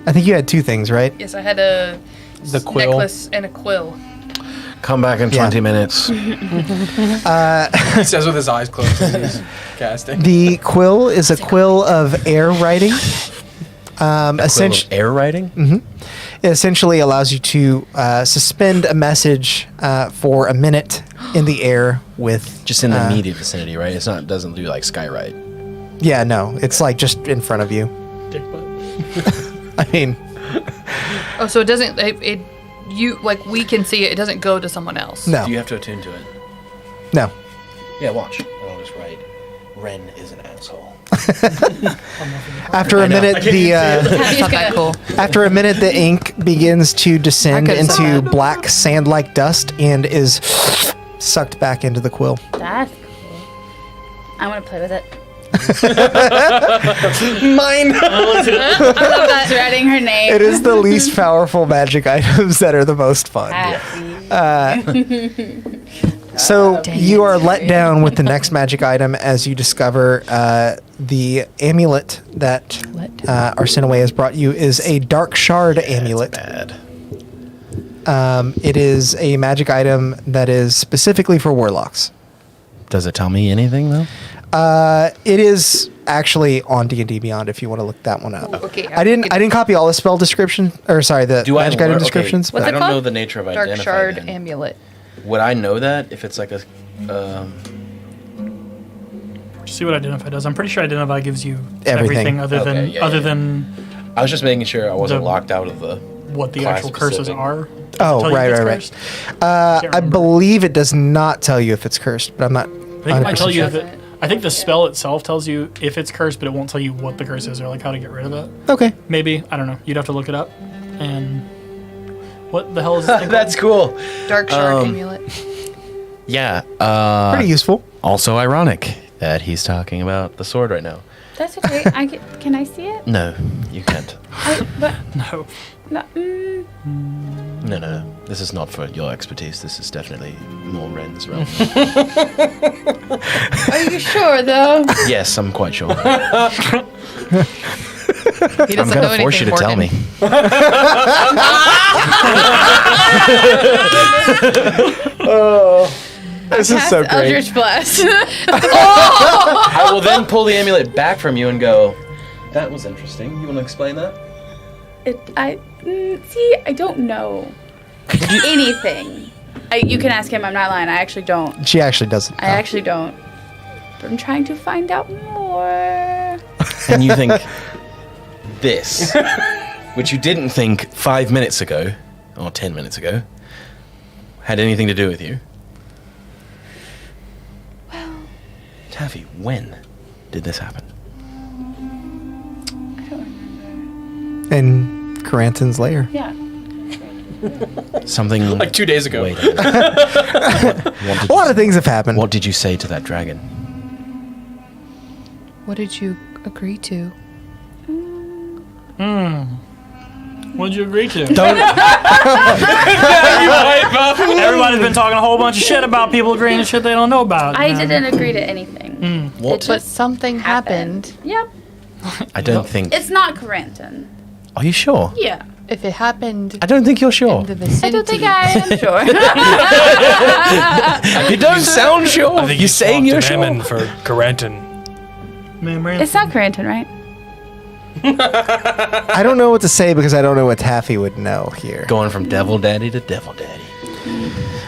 S2: I think you had two things, right?
S4: Yes, I had a
S3: The quill.
S4: necklace and a quill.
S5: Come back in 20 minutes.
S3: He says with his eyes closed as he's casting.
S2: The quill is a quill of air writing.
S5: Air writing?
S2: It essentially allows you to suspend a message for a minute in the air with
S5: Just in the immediate vicinity, right? It's not doesn't do like skyride.
S2: Yeah, no, it's like just in front of you.
S6: Dick butt.
S2: I mean,
S4: Oh, so it doesn't. You like we can see it. It doesn't go to someone else.
S2: no,
S5: Do you have to attune to it?
S2: no.
S5: Yeah, watch. I'll just write. Wren is an asshole.
S2: After a minute,
S4: That's not that cool.
S2: after a minute, the ink begins to descend
S4: I could've said
S2: into
S4: that.
S2: black sand-like dust and is sucked back into the quill.
S7: That's cool. I want to play with it.
S2: Mine.
S7: I love that. Writing her name.
S2: It is the least powerful magic items that are the most fun.
S7: Happy.
S2: So you are let down with the next magic item as you discover the amulet that Arsinoe has brought you is a dark shard amulet.
S5: Bad.
S2: It is a magic item that is specifically for warlocks.
S5: Does it tell me anything though?
S2: It is actually on D&D Beyond if you want to look that one up.
S4: Okay.
S2: I didn't copy all the spell description or sorry the
S5: Do I
S2: magic item
S5: learn- okay,
S2: descriptions.
S4: What's
S5: I
S4: it
S5: don't
S4: called?
S5: know the nature of
S4: Dark
S5: identify.
S4: shard
S5: then.
S4: amulet.
S5: Would I know that if it's like a?
S6: See what identify does. I'm pretty sure identify gives you
S2: Everything.
S6: everything other
S5: Okay,
S6: than
S5: yeah, yeah.
S6: than
S5: I was just making sure I wasn't
S6: The-
S5: locked out of the.
S6: what the
S5: Class
S6: actual curses
S5: specific.
S6: are.
S2: Oh,
S6: Tell you
S2: right,
S6: if it's
S2: right, right.
S6: cursed.
S2: I
S6: remember.
S2: believe it does not tell you if it's cursed, but I'm not.
S6: I think it might tell you if
S4: sure.
S6: it. I think the spell itself tells you if it's cursed, but it won't tell you what the curse is or like how to get rid of it.
S2: Okay.
S6: Maybe I don't know. You'd have to look it up. And what the hell is this thing
S5: That's
S6: called?
S5: cool.
S4: Dark shard amulet.
S5: Yeah.
S2: Pretty useful.
S5: Also ironic that he's talking about the sword right now.
S7: That's okay. Can I see it?
S5: No, you can't.
S7: But
S6: No.
S7: no,
S5: No. This is not for your expertise. This is definitely more Wren's realm.
S7: are you sure though?
S5: Yes, I'm quite sure.
S4: He
S5: I'm
S4: doesn't know
S5: gonna force you
S4: anything,
S5: to tell
S4: Morgan.
S5: me.
S2: This is so great.
S7: Eldritch Blast.
S5: I will then pull the amulet back from you and go. That was interesting. You want to explain that?
S7: See, I don't know anything. You can ask him. I'm not lying. I actually don't.
S2: She actually doesn't.
S7: I actually don't. But I'm trying to find out more.
S5: And you think this, which you didn't think 5 minutes ago, or 10 minutes ago, had anything to do with you?
S7: Well,
S5: Taffy, when did this happen?
S7: I don't remember.
S2: In Caranton's lair.
S7: Yeah.
S5: Something
S3: Like 2 days ago.
S5: Wait, what,
S2: A lot of things have happened.
S5: what did you say to that dragon?
S4: What did you agree to?
S6: What did you agree to?
S2: Don't-
S6: Everybody's been talking a whole bunch of shit about people agreeing to shit they don't know about.
S7: I
S6: you know?
S7: didn't agree to anything.
S5: What?
S7: It
S4: But
S7: just
S4: something happened.
S7: Yep.
S5: I don't think.
S7: It's not Caranton.
S5: Are you sure?
S7: Yeah.
S4: If it happened
S5: I don't think you're sure.
S4: in the
S7: I
S4: vicinity,
S7: don't think I am sure.
S5: You don't sound sure.
S10: I think
S5: You're saying you're sure.
S10: for Caranton.
S7: It's not Caranton, right?
S2: I don't know what to say because I don't know what Taffy would know here.
S5: Going from devil daddy to devil daddy.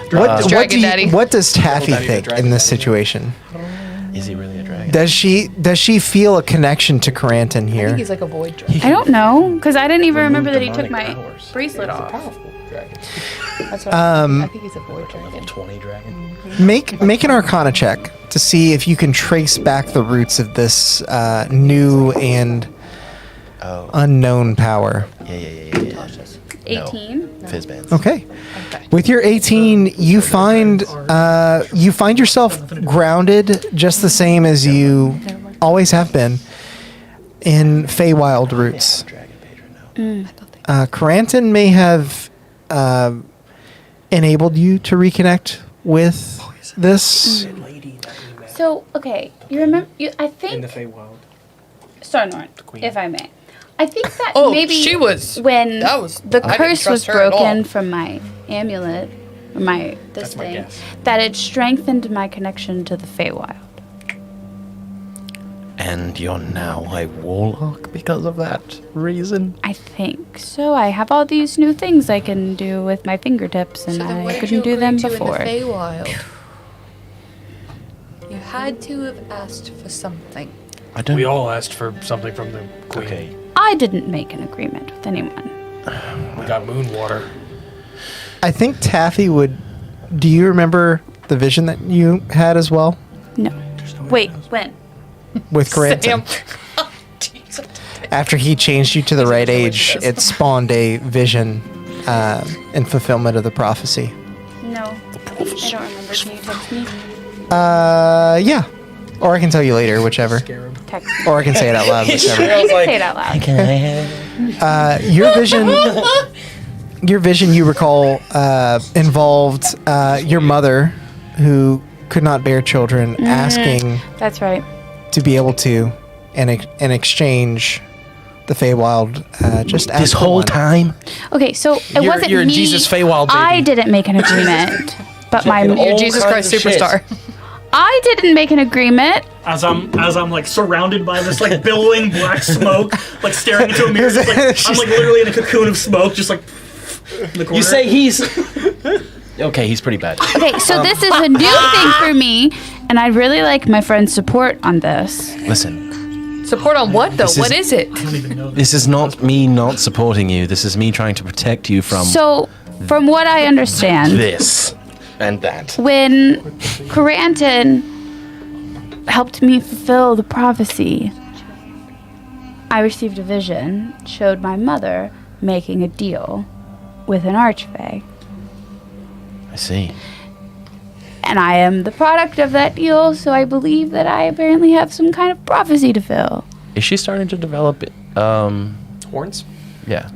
S4: Dragon Daddy.
S2: What does Taffy
S3: Daddy to
S2: think
S3: Dragon
S2: in this
S3: Daddy.
S2: situation?
S5: Is he really a dragon?
S2: Does she feel a connection to Caranton
S4: I think
S2: here?
S4: he's like a void dragon.
S7: I don't know, because I didn't even remember that he took
S5: demonic
S7: my
S5: powers.
S7: bracelet off.
S3: Powerful dragon.
S4: That's what I think he's a void
S5: Level
S4: dragon.
S5: 20 dragon.
S2: Make an Arcana check to see if you can trace back the roots of this new and
S5: Oh.
S2: unknown power.
S5: Yeah.
S7: 18.
S5: Fizzbands.
S2: Okay.
S4: Okay.
S2: With your 18, you find yourself grounded just the same as you always have been in Feywild roots.
S5: Dragon patron now.
S2: Caranton may have enabled you to reconnect with this.
S7: So, okay, you remember? I
S3: In
S7: think
S3: the Feywild.
S7: Sarnorin,
S3: queen.
S7: if I may. I think that
S4: Oh,
S7: maybe
S4: she was-
S7: when
S4: that was-
S7: the
S4: I didn't
S7: curse was
S4: trust her at all.
S7: broken from my amulet, or my
S3: That's my
S7: thing,
S3: guess.
S7: that it strengthened my connection to the Feywild.
S5: And you're now a warlock because of that reason?
S7: I think so. I have all these new things I can do with my fingertips, and
S4: So then what
S7: I
S4: did
S7: couldn't
S4: you
S7: do them
S4: agree to
S7: before.
S4: in the Feywild? You had to have asked for something.
S5: I don't.
S3: We all asked for something from the queen.
S5: Okay.
S7: I didn't make an agreement with anyone.
S3: We got moon water.
S2: I think Taffy would. Do you remember the vision that you had as well
S7: No. Wait, when?
S2: with Coranton? After he changed you to the right age, it spawned a vision in fulfillment of the prophecy.
S7: No. I don't remember. Can you text me?
S2: Yeah. Or I can tell you later, whichever.
S7: Text me.
S2: Or I can say it out loud, whichever.
S7: You can say it out loud.
S2: Your vision, you recall, involved your mother, who could not bear children, asking
S7: That's right.
S2: to be able to, in exchange, the Feywild just asked
S5: This
S2: for
S5: whole
S2: one.
S5: time?
S7: Okay, so it wasn't
S3: you're a
S7: me.
S3: Jesus Feywild baby.
S7: I didn't make an agreement, but my
S4: You're Jesus Christ Superstar.
S7: I didn't make an agreement.
S6: As I'm like surrounded by this like billowing black smoke, like staring into a mirror, just, like, I'm like literally in a cocoon of smoke, just like in the corner.
S5: You say he's. Okay, he's pretty bad.
S7: Okay, so this is a new thing for me, and I'd really like my friend's support on this.
S5: Listen,
S4: Support on what, though?
S5: This
S4: What
S5: is-
S4: is it?
S6: I don't even know
S5: this is not me not supporting you. This is me trying to protect you from
S7: So, from what I understand,
S5: this and that.
S7: when Coranton helped me fulfill the prophecy, I received a vision, showed my mother making a deal with an archfey.
S5: I see.
S7: And I am the product of that deal, so I believe that I apparently have some kind of prophecy to fill.
S5: Is she starting to develop?
S3: Horns?
S5: Yeah.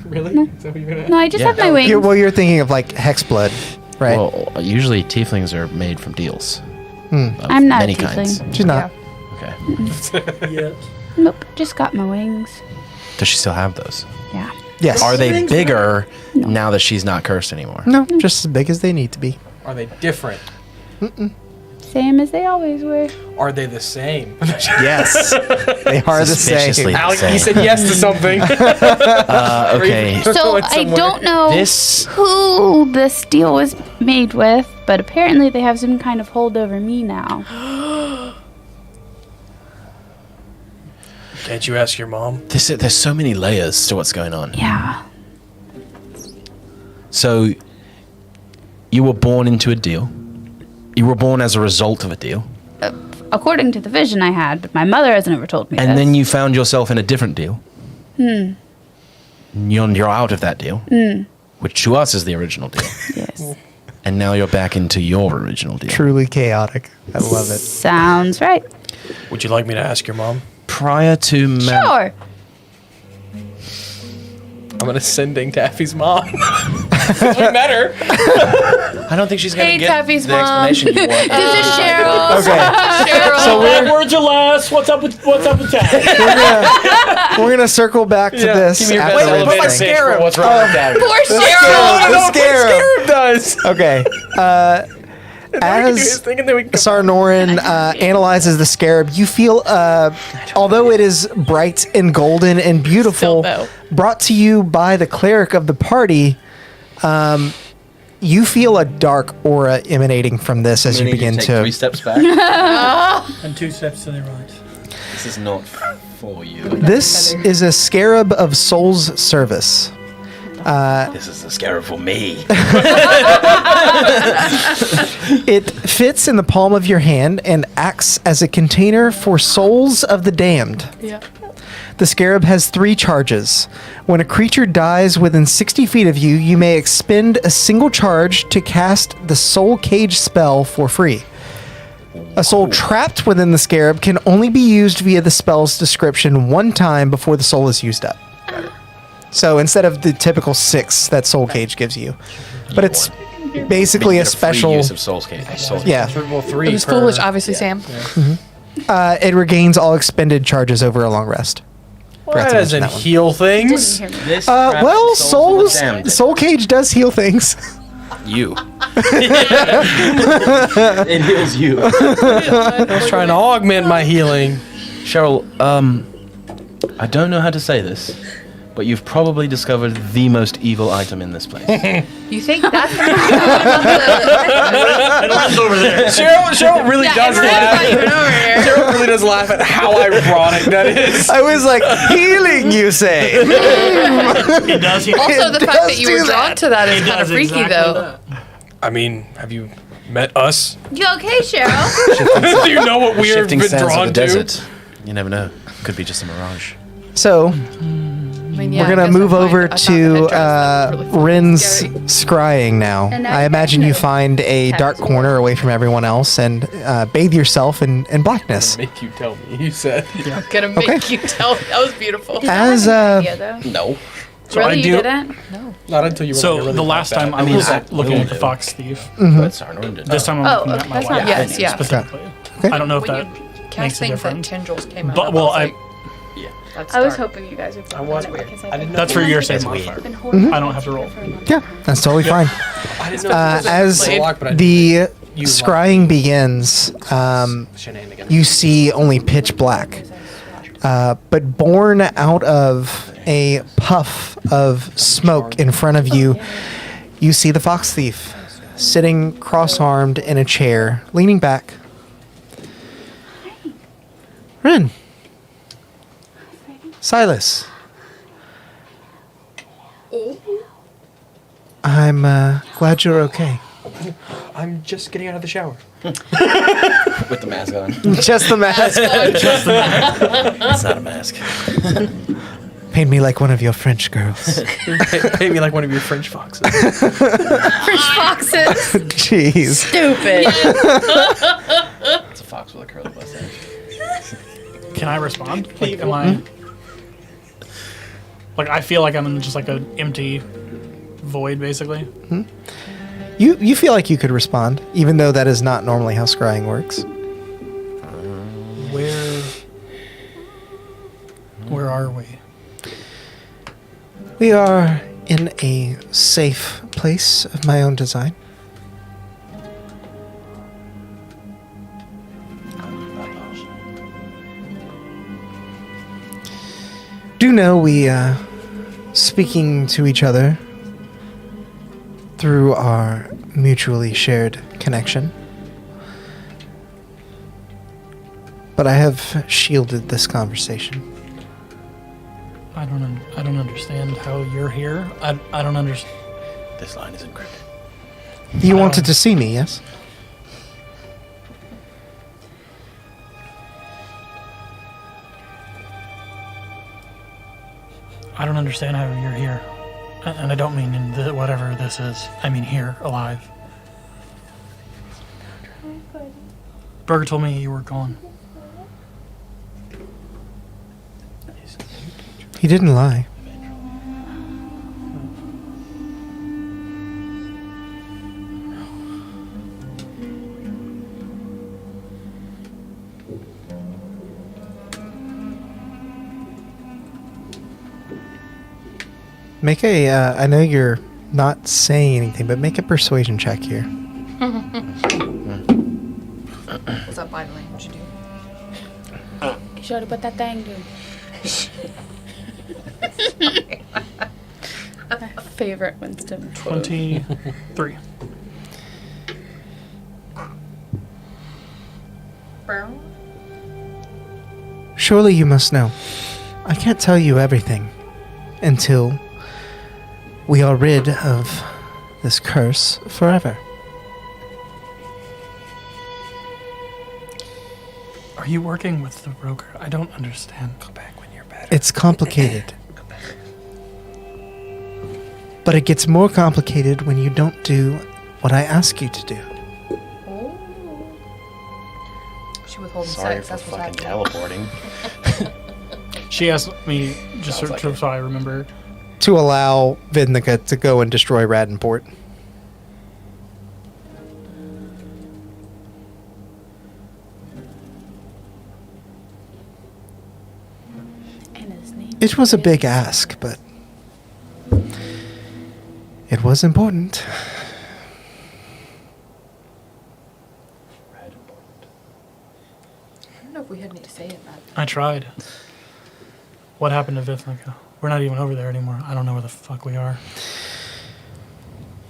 S3: Really? Is that what you're gonna
S7: No, I just
S5: Yeah.
S7: have my wings.
S2: You're thinking of like Hexblade, right?
S5: Well, usually tieflings are made from deals. Of
S7: I'm not a
S5: many
S7: tiefling.
S5: kinds.
S2: She's not.
S5: Okay.
S6: yet.
S7: Nope, just got my wings.
S5: Does she still have those?
S7: Yeah.
S2: Yes.
S5: Are they bigger now that she's not cursed anymore?
S2: No, just as big as they need to be.
S3: Are they different?
S7: Same as they always were.
S3: Are they the same?
S2: Yes. They are the
S5: Suspiciously.
S2: same.
S3: Alex,
S5: Same.
S3: you said yes to something.
S5: Okay.
S7: So
S3: With
S7: I
S3: someone.
S7: don't know
S5: This-
S7: who this deal was made with, but apparently they have some kind of hold over me now.
S3: Can't you ask your mom?
S5: There's so many layers to what's going on.
S7: Yeah.
S5: So, you were born into a deal. You were born as a result of a deal.
S7: According to the vision I had, but my mother hasn't ever told me
S5: And
S7: this.
S5: then you found yourself in a different deal. You're out of that deal. Which to us is the original deal.
S7: Yes.
S5: And now you're back into your original deal.
S2: Truly chaotic. I love it.
S7: Sounds right.
S3: Would you like me to ask your mom?
S5: Prior to
S7: Sure.
S3: I'm gonna sending Taffy's mom. Doesn't matter.
S5: I don't think she's going to
S4: Hey,
S5: get
S4: Taffy's
S5: the
S4: mom.
S5: explanation you want.
S4: This is Cheryl.
S2: Okay.
S4: Cheryl.
S2: So
S6: Words are last. What's up with that?
S2: we're gonna circle back to this.
S5: Give me your
S2: after
S5: best
S2: the
S5: elevator
S2: thing.
S5: pitch for what's wrong with that.
S4: Poor
S2: The
S4: Cheryl.
S2: scarab.
S3: does.
S2: Okay. As Sarnorin analyzes the scarab, you feel, although it is bright and golden and beautiful,
S4: Still, though.
S2: brought to you by the cleric of the party, you feel a dark aura emanating from this as you begin
S5: take
S2: to.
S5: 3 steps back.
S6: And 2 steps to the right.
S5: This is not for you.
S2: This is a scarab of soul's service.
S5: This is a scarab for me.
S2: It fits in the palm of your hand and acts as a container for souls of the damned.
S4: Yeah.
S2: The scarab has 3 charges. When a creature dies within 60 feet of you, you may expend a single charge to cast the soul cage spell for free. A soul trapped within the scarab can only be used via the spell's description one time before the soul is used up. So instead of the typical 6 that soul cage gives you. But it's basically a special...
S5: use of Soul's Cage.
S2: Yeah.
S3: Well, 3
S4: It was foolish, obviously, Sam.
S2: It regains all expended charges over a long rest. Forgot
S3: That
S2: to
S3: doesn't
S2: mention that one.
S3: heal things.
S7: Didn't hear me.
S2: Well, soul cage does heal things.
S5: You. It heals you.
S3: I was trying to augment my healing.
S5: Cheryl, I don't know how to say this, but you've probably discovered the most evil item in this place.
S4: You think that's the
S6: It lands over there.
S3: Cheryl really does laugh. Cheryl really does laugh at how ironic that is.
S2: I was like, healing, you say?
S6: It does. He
S4: Also, the
S2: It
S4: fact that
S2: does
S4: you were
S2: do
S4: drawn
S2: that.
S4: to that is
S6: It
S4: kind of
S6: does
S4: freaky,
S6: exactly
S4: though.
S6: that.
S3: I mean, have you met us?
S7: You okay, Cheryl?
S3: Do you know what we've
S5: Shifting
S3: been
S5: sands of
S3: drawn
S5: the
S3: to?
S5: desert. You never know. Could be just a mirage.
S2: So,
S4: I mean, yeah,
S2: we're
S4: I
S2: going to
S4: guess
S2: move
S4: I
S2: over
S4: found
S2: to
S4: a headdress that was really
S2: Wren's
S4: scary.
S2: scrying now.
S7: And now
S2: I
S7: you
S2: imagine
S7: guys
S2: you
S7: know.
S2: find a dark corner away from everyone else and bathe yourself in blackness.
S3: Make you tell me. You said.
S4: I'm gonna make you tell. That was beautiful.
S2: As
S7: Yeah, though.
S5: No.
S6: So
S7: Really,
S6: I
S7: you
S6: do.
S7: didn't?
S3: Not until you.
S6: So
S3: really
S6: the last time I
S5: I mean,
S6: was
S5: I
S6: looking
S5: will
S6: at the
S5: do.
S6: Fox Thief.
S5: But Sarnorin did.
S6: This time I'm
S7: Oh,
S6: looking
S7: okay,
S6: at my
S7: that's
S6: wife
S7: not
S4: Yes,
S7: bad.
S4: yeah.
S6: specifically.
S2: Okay.
S6: I don't know if
S4: When
S6: that
S4: you
S6: makes
S4: cast
S6: a
S4: things that
S6: difference.
S4: tendrils came out.
S6: But
S4: of,
S6: well,
S4: I
S6: I
S4: was like, that's
S7: I was
S4: dark.
S7: hoping you guys would.
S3: I was weird. I didn't know.
S6: that's for your save
S5: That's
S6: modifier.
S5: weird.
S7: Been holding
S6: I don't have to roll.
S7: for a long
S2: Yeah,
S7: time.
S2: that's totally fine.
S3: I didn't know.
S2: As
S3: Warlock, but I
S2: the
S3: you
S2: scrying begins,
S3: shenanigans.
S2: you see only pitch black. But born out of a puff of smoke in front of you, you see the fox thief sitting cross-armed in a chair, leaning back. Wren. Silas. I'm glad you're okay.
S3: I'm just getting out of the shower.
S5: With the mask on.
S2: Just the mask.
S5: It's not a mask.
S2: Paint me like one of your French girls.
S3: Pay me like one of your French foxes.
S7: French foxes.
S2: Jeez.
S7: Stupid.
S5: It's a fox with a curly mustache.
S6: Can I respond? Like, am I? Like, I feel like I'm in just like an empty void, basically.
S2: You feel like you could respond, even though that is not normally how scrying works.
S6: Where are we?
S2: We are in a safe place of my own design. Do know we speaking to each other through our mutually shared connection. But I have shielded this conversation.
S6: I don't understand how you're here. I don't understand.
S5: This line is encrypted.
S2: You wanted to see me, yes?
S6: I don't understand how you're here. And I don't mean in whatever this is. I mean here, alive. Berger told me you were gone.
S2: He didn't lie. Make a, I know you're not saying anything, but make a persuasion check here.
S4: What's that body language you do?
S7: Show what that thing do. My favorite Winston.
S6: 23.
S2: Surely you must know. I can't tell you everything until we are rid of this curse forever.
S6: Are you working with the broker? I don't understand. Go back when you're better.
S2: It's complicated. But it gets more complicated when you don't do what I ask you to do.
S4: She withholding
S5: Sorry
S4: sex.
S5: for
S4: That's what's
S5: fucking
S4: happening.
S5: teleporting.
S6: She asked me, just
S5: Sounds like
S6: so,
S5: it.
S6: so I remember,
S2: To allow Vidnica to go and destroy Radenport.
S7: And his name.
S2: It was a big ask, but it was important.
S4: I don't know if we had any say in that.
S6: I tried. What happened to Vithnica? We're not even over there anymore. I don't know where the fuck we are.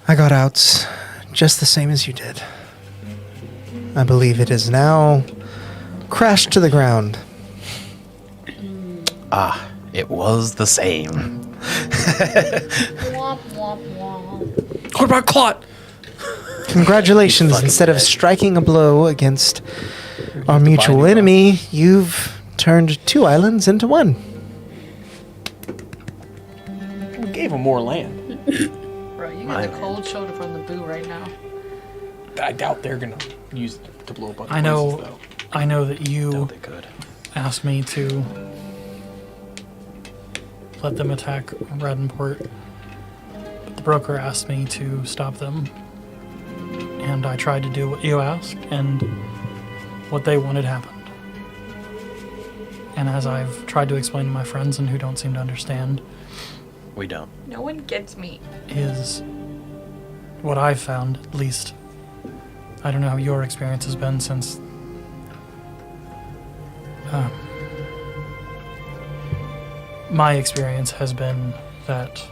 S2: I got out just the same as you did. I believe it is now crashed to the ground.
S5: Ah, it was the same.
S7: Womp, womp, womp.
S3: What about Clot?
S2: Congratulations.
S5: Fucking
S2: Instead of
S5: dead.
S2: striking a blow against our mutual
S3: binding
S2: enemy, you've turned 2 islands into 1.
S3: We gave him more land.
S4: Bro, you get the cold shoulder from the boo right now.
S3: I doubt they're gonna use it to blow up other
S6: I know.
S3: places, though.
S6: I know that you
S5: Doubt they could.
S6: asked me to let them attack Redenport, but the broker asked me to stop them, and I tried to do what you asked, and what they wanted happened. And as I've tried to explain to my friends and who don't seem to understand,
S5: We don't.
S4: No one gets me.
S6: is what I've found, at least. I don't know how your experience has been since my experience has been that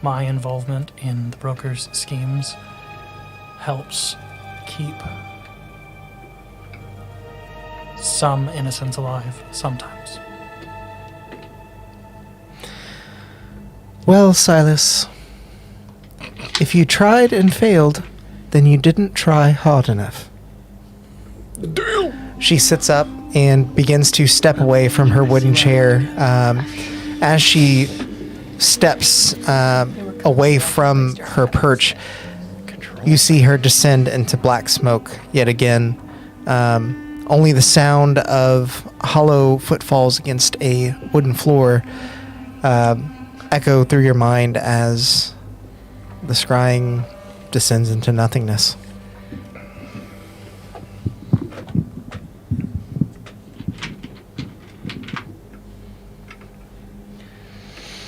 S6: my involvement in the broker's schemes helps keep some innocents alive sometimes.
S2: Well, Silas, if you tried and failed, then you didn't try hard enough. She sits up and begins to step away from her wooden chair. As she steps away from her perch, you see her descend into black smoke yet again. Only the sound of hollow footfalls against a wooden floor echo through your mind as the scrying descends into nothingness.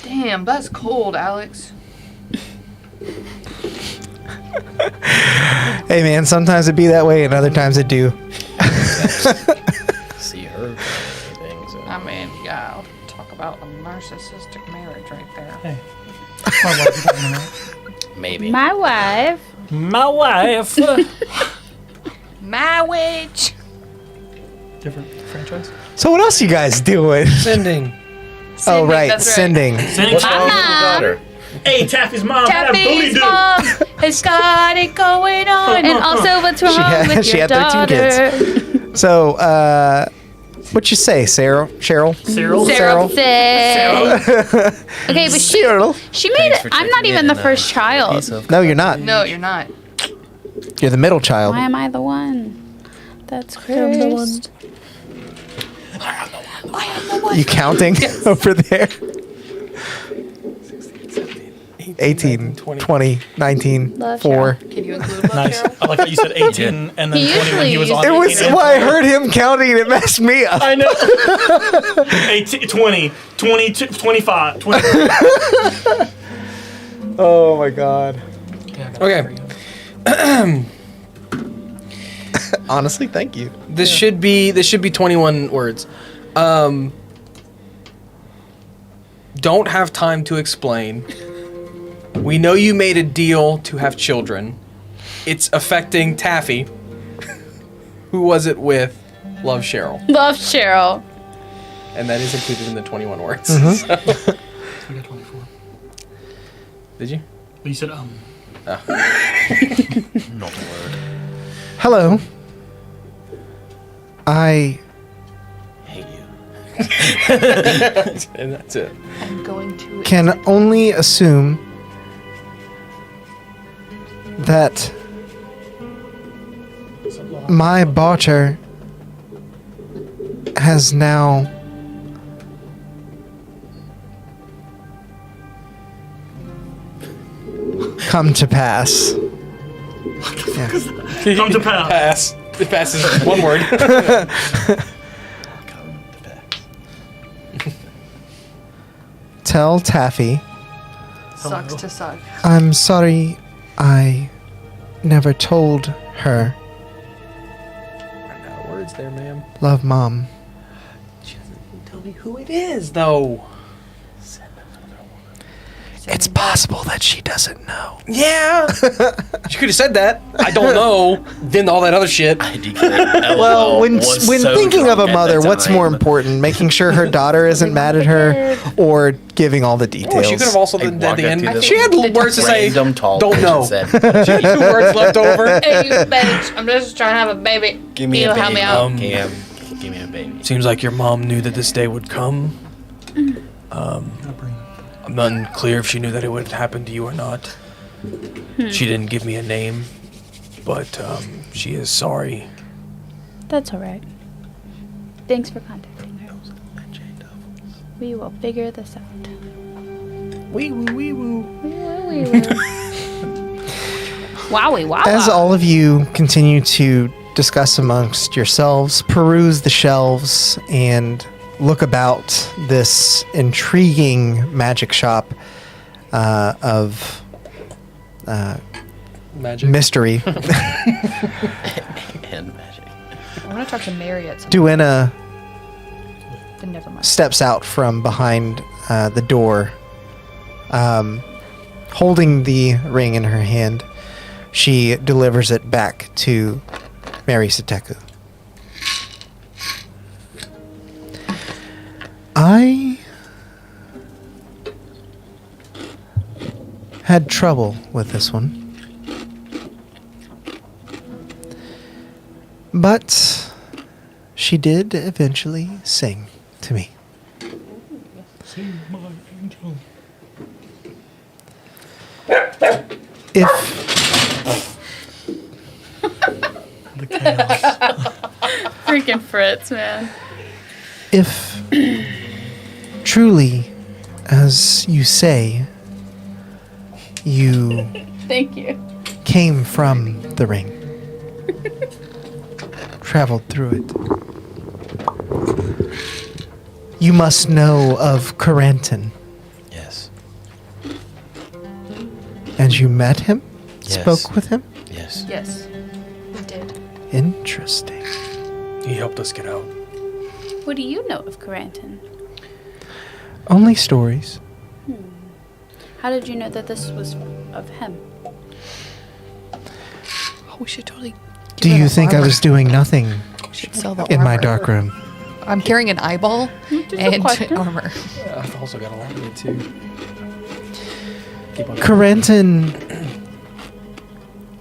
S4: Damn, that's cold, Alex.
S2: Hey man, sometimes it be that way and other times it do.
S5: See her things.
S4: I mean, yeah, I'll talk about a narcissistic marriage right there.
S6: Hey, my wife you're talking about.
S5: Maybe.
S7: My wife.
S6: My wife.
S4: My witch.
S6: Different franchise.
S2: So what else you guys doing?
S3: Sending.
S2: Oh right,
S4: that's right.
S2: sending.
S5: What's wrong with your daughter?
S6: Hey, Taffy's mom.
S4: Taffy's mom has got it going on.
S7: And also, what's wrong
S2: had-
S7: with
S2: she
S7: your
S2: had 13
S7: daughter?
S2: So what you say, Sarah? Cheryl?
S6: Cyril.
S2: Sarah.
S7: Okay, but
S2: Cyril.
S7: she made
S5: Thanks
S7: it.
S5: for
S7: I'm not
S5: checking
S7: even
S5: in,
S7: the first child.
S5: piece of-
S2: No, you're not.
S4: No, you're not.
S2: You're the middle child.
S7: Why am I the one that's cursed?
S2: You counting over there? 18, 20, 19,
S7: Love
S2: 4.
S4: Can you include Love
S6: Nice.
S4: Cheryl?
S6: I like how you said 18 and then
S7: He
S6: 20 when he was
S7: usually
S6: on
S2: It
S6: 18.
S2: was
S6: and
S2: when I
S6: 4.
S2: heard him counting, it messed me up.
S6: I know. 18, 20, 22, 25, 20.
S2: Oh my god.
S3: Okay.
S2: Honestly, thank you.
S3: This should be 21 words. Don't have time to explain. We know you made a deal to have children. It's affecting Taffy. Who was it with? Love Cheryl.
S7: Love Cheryl.
S3: And that is included in the 21 words.
S6: I got 24.
S3: Did you?
S6: Well, you said
S5: Not a word.
S2: Hello. I
S5: Hate you.
S3: And that's it.
S4: I'm going to.
S2: can only assume that my barter has now come to pass.
S6: come to pass.
S3: Pass. It passes one word.
S5: Come to pass.
S2: Tell Taffy
S4: Sucks to suck.
S2: I'm sorry I never told her.
S3: Ran out of words there, ma'am.
S2: Love Mom.
S3: She doesn't tell me who it is, though.
S2: It's possible that she doesn't know.
S3: Yeah. She could have said that. I don't know. Then all that other shit.
S5: I declare
S2: Well,
S5: LOL
S2: when
S5: was so
S2: thinking of a
S5: drunk at
S2: mother,
S5: the
S2: what's more
S5: time.
S2: important? Making sure her daughter isn't mad at her, or giving all the details?
S3: Or she could have also
S5: Hey,
S3: at the
S5: walk up
S3: end.
S5: to this
S3: She had words to say.
S5: Random tall
S3: Don't
S5: bitch
S3: know.
S5: and said,
S3: She had 2 words left over.
S4: Hey, you bitch. I'm just trying to have a baby.
S5: Give me
S4: You
S5: a baby.
S4: help me out.
S5: Give me a baby.
S3: Seems like your mom knew that this day would come. I'm unclear if she knew that it would happen to you or not. She didn't give me a name, but she is sorry.
S7: That's all right. Thanks for contacting her. We will figure this out.
S3: Wee woo wee woo.
S7: Wowie wow.
S2: As all of you continue to discuss amongst yourselves, peruse the shelves, and look about this intriguing magic shop of
S3: Magic.
S2: mystery,
S5: And magic.
S4: I want to talk to Mary at some
S2: Duenna
S4: Then never mind.
S2: steps out from behind the door, holding the ring in her hand. She delivers it back to Mary Sateku. I had trouble with this one. But she did eventually sing to me.
S6: Sing my angel.
S2: If
S6: The chaos.
S7: Freaking Fritz, man.
S2: if truly, as you say, you
S7: Thank you.
S2: came from the ring, traveled through it, you must know of Corentin.
S5: Yes.
S2: And you met him?
S5: Yes.
S2: Spoke with him?
S5: Yes.
S4: Yes, we did.
S2: Interesting.
S3: He helped us get out.
S7: What do you know of Corentin?
S2: Only stories.
S7: How did you know that this was of him?
S4: Oh, we should totally.
S2: Do you think I was doing nothing
S4: We should sell the
S2: in my
S4: armor.
S2: dark room?
S4: I'm carrying an eyeball
S7: Just a
S4: and
S7: question.
S4: armor.
S3: Yeah, I've also got a lot of it too. Keep on.
S2: Corentin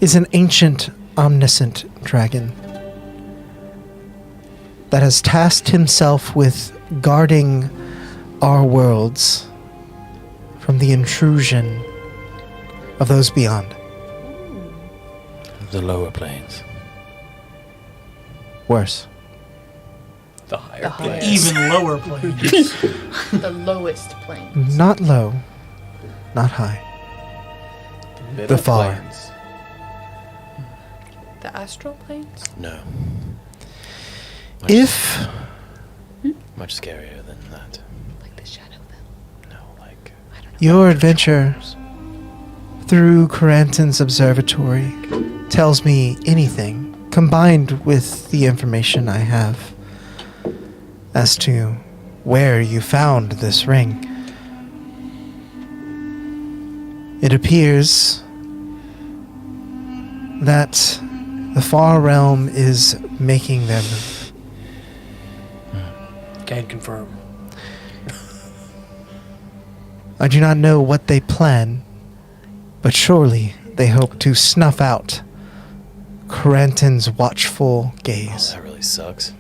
S2: is an ancient, omniscient dragon that has tasked himself with guarding our worlds from the intrusion of those beyond.
S5: The lower planes.
S2: Worse.
S3: The higher
S4: The higher.
S3: planes.
S6: Even lower planes.
S4: The lowest plane.
S2: Not low, not high.
S3: Middle
S2: the far.
S3: planes.
S4: The astral planes?
S5: No.
S2: If
S5: Much scarier than that.
S4: Like the shadow belt.
S5: No, like.
S4: I don't know.
S2: your adventure through Corentin's observatory tells me anything, combined with the information I have as to where you found this ring, it appears that the far realm is making their move.
S3: Can confirm.
S2: I do not know what they plan, but surely they hope to snuff out Corentin's watchful
S5: Oh,
S2: gaze.
S5: that really sucks.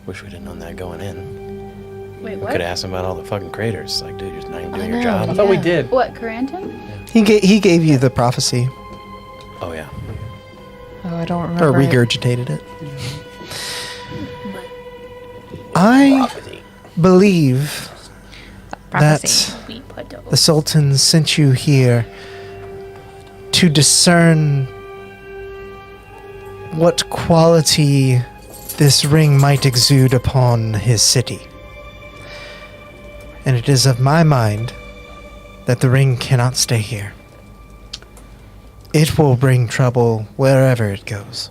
S5: Wish we'd have known that going in.
S7: Wait,
S5: We
S7: what?
S5: could have asked him about all the fucking craters. Like, dude, you're not even doing your
S4: know.
S5: job.
S3: I thought we
S4: Yeah.
S3: did.
S7: What, Corentin?
S2: He gave you the prophecy,
S5: Oh, yeah.
S4: Oh, I don't
S2: or
S4: remember.
S2: regurgitated it. I believe
S4: Prophecy.
S2: that
S7: We put
S2: the Sultan sent you here to discern what quality this ring might exude upon his city. And it is of my mind that the ring cannot stay here. It will bring trouble wherever it goes.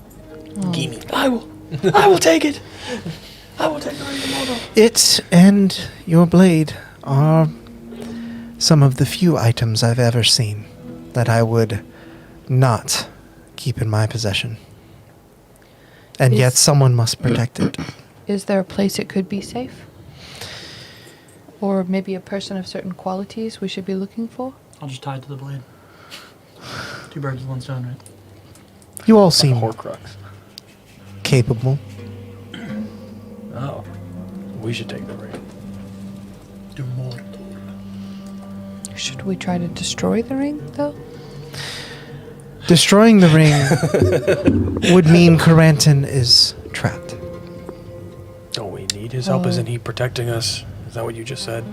S5: I will take it.
S1: It and your blade are some of the few items I've ever seen that I would not keep in my possession. And yet someone must protect it.
S4: Is there a place it could be safe? Or maybe a person of certain qualities we should be looking for?
S6: I'll just tie it to the blade. 2 birds with 1 stone, right?
S1: You all seem
S3: Horcrux.
S1: capable.
S3: Oh. We should take the ring.
S6: Do more.
S4: Should we try to destroy the ring, though?
S1: Destroying the ring would mean Corentin is trapped.
S3: Don't we need his help? Isn't he protecting us? Is that what you just said?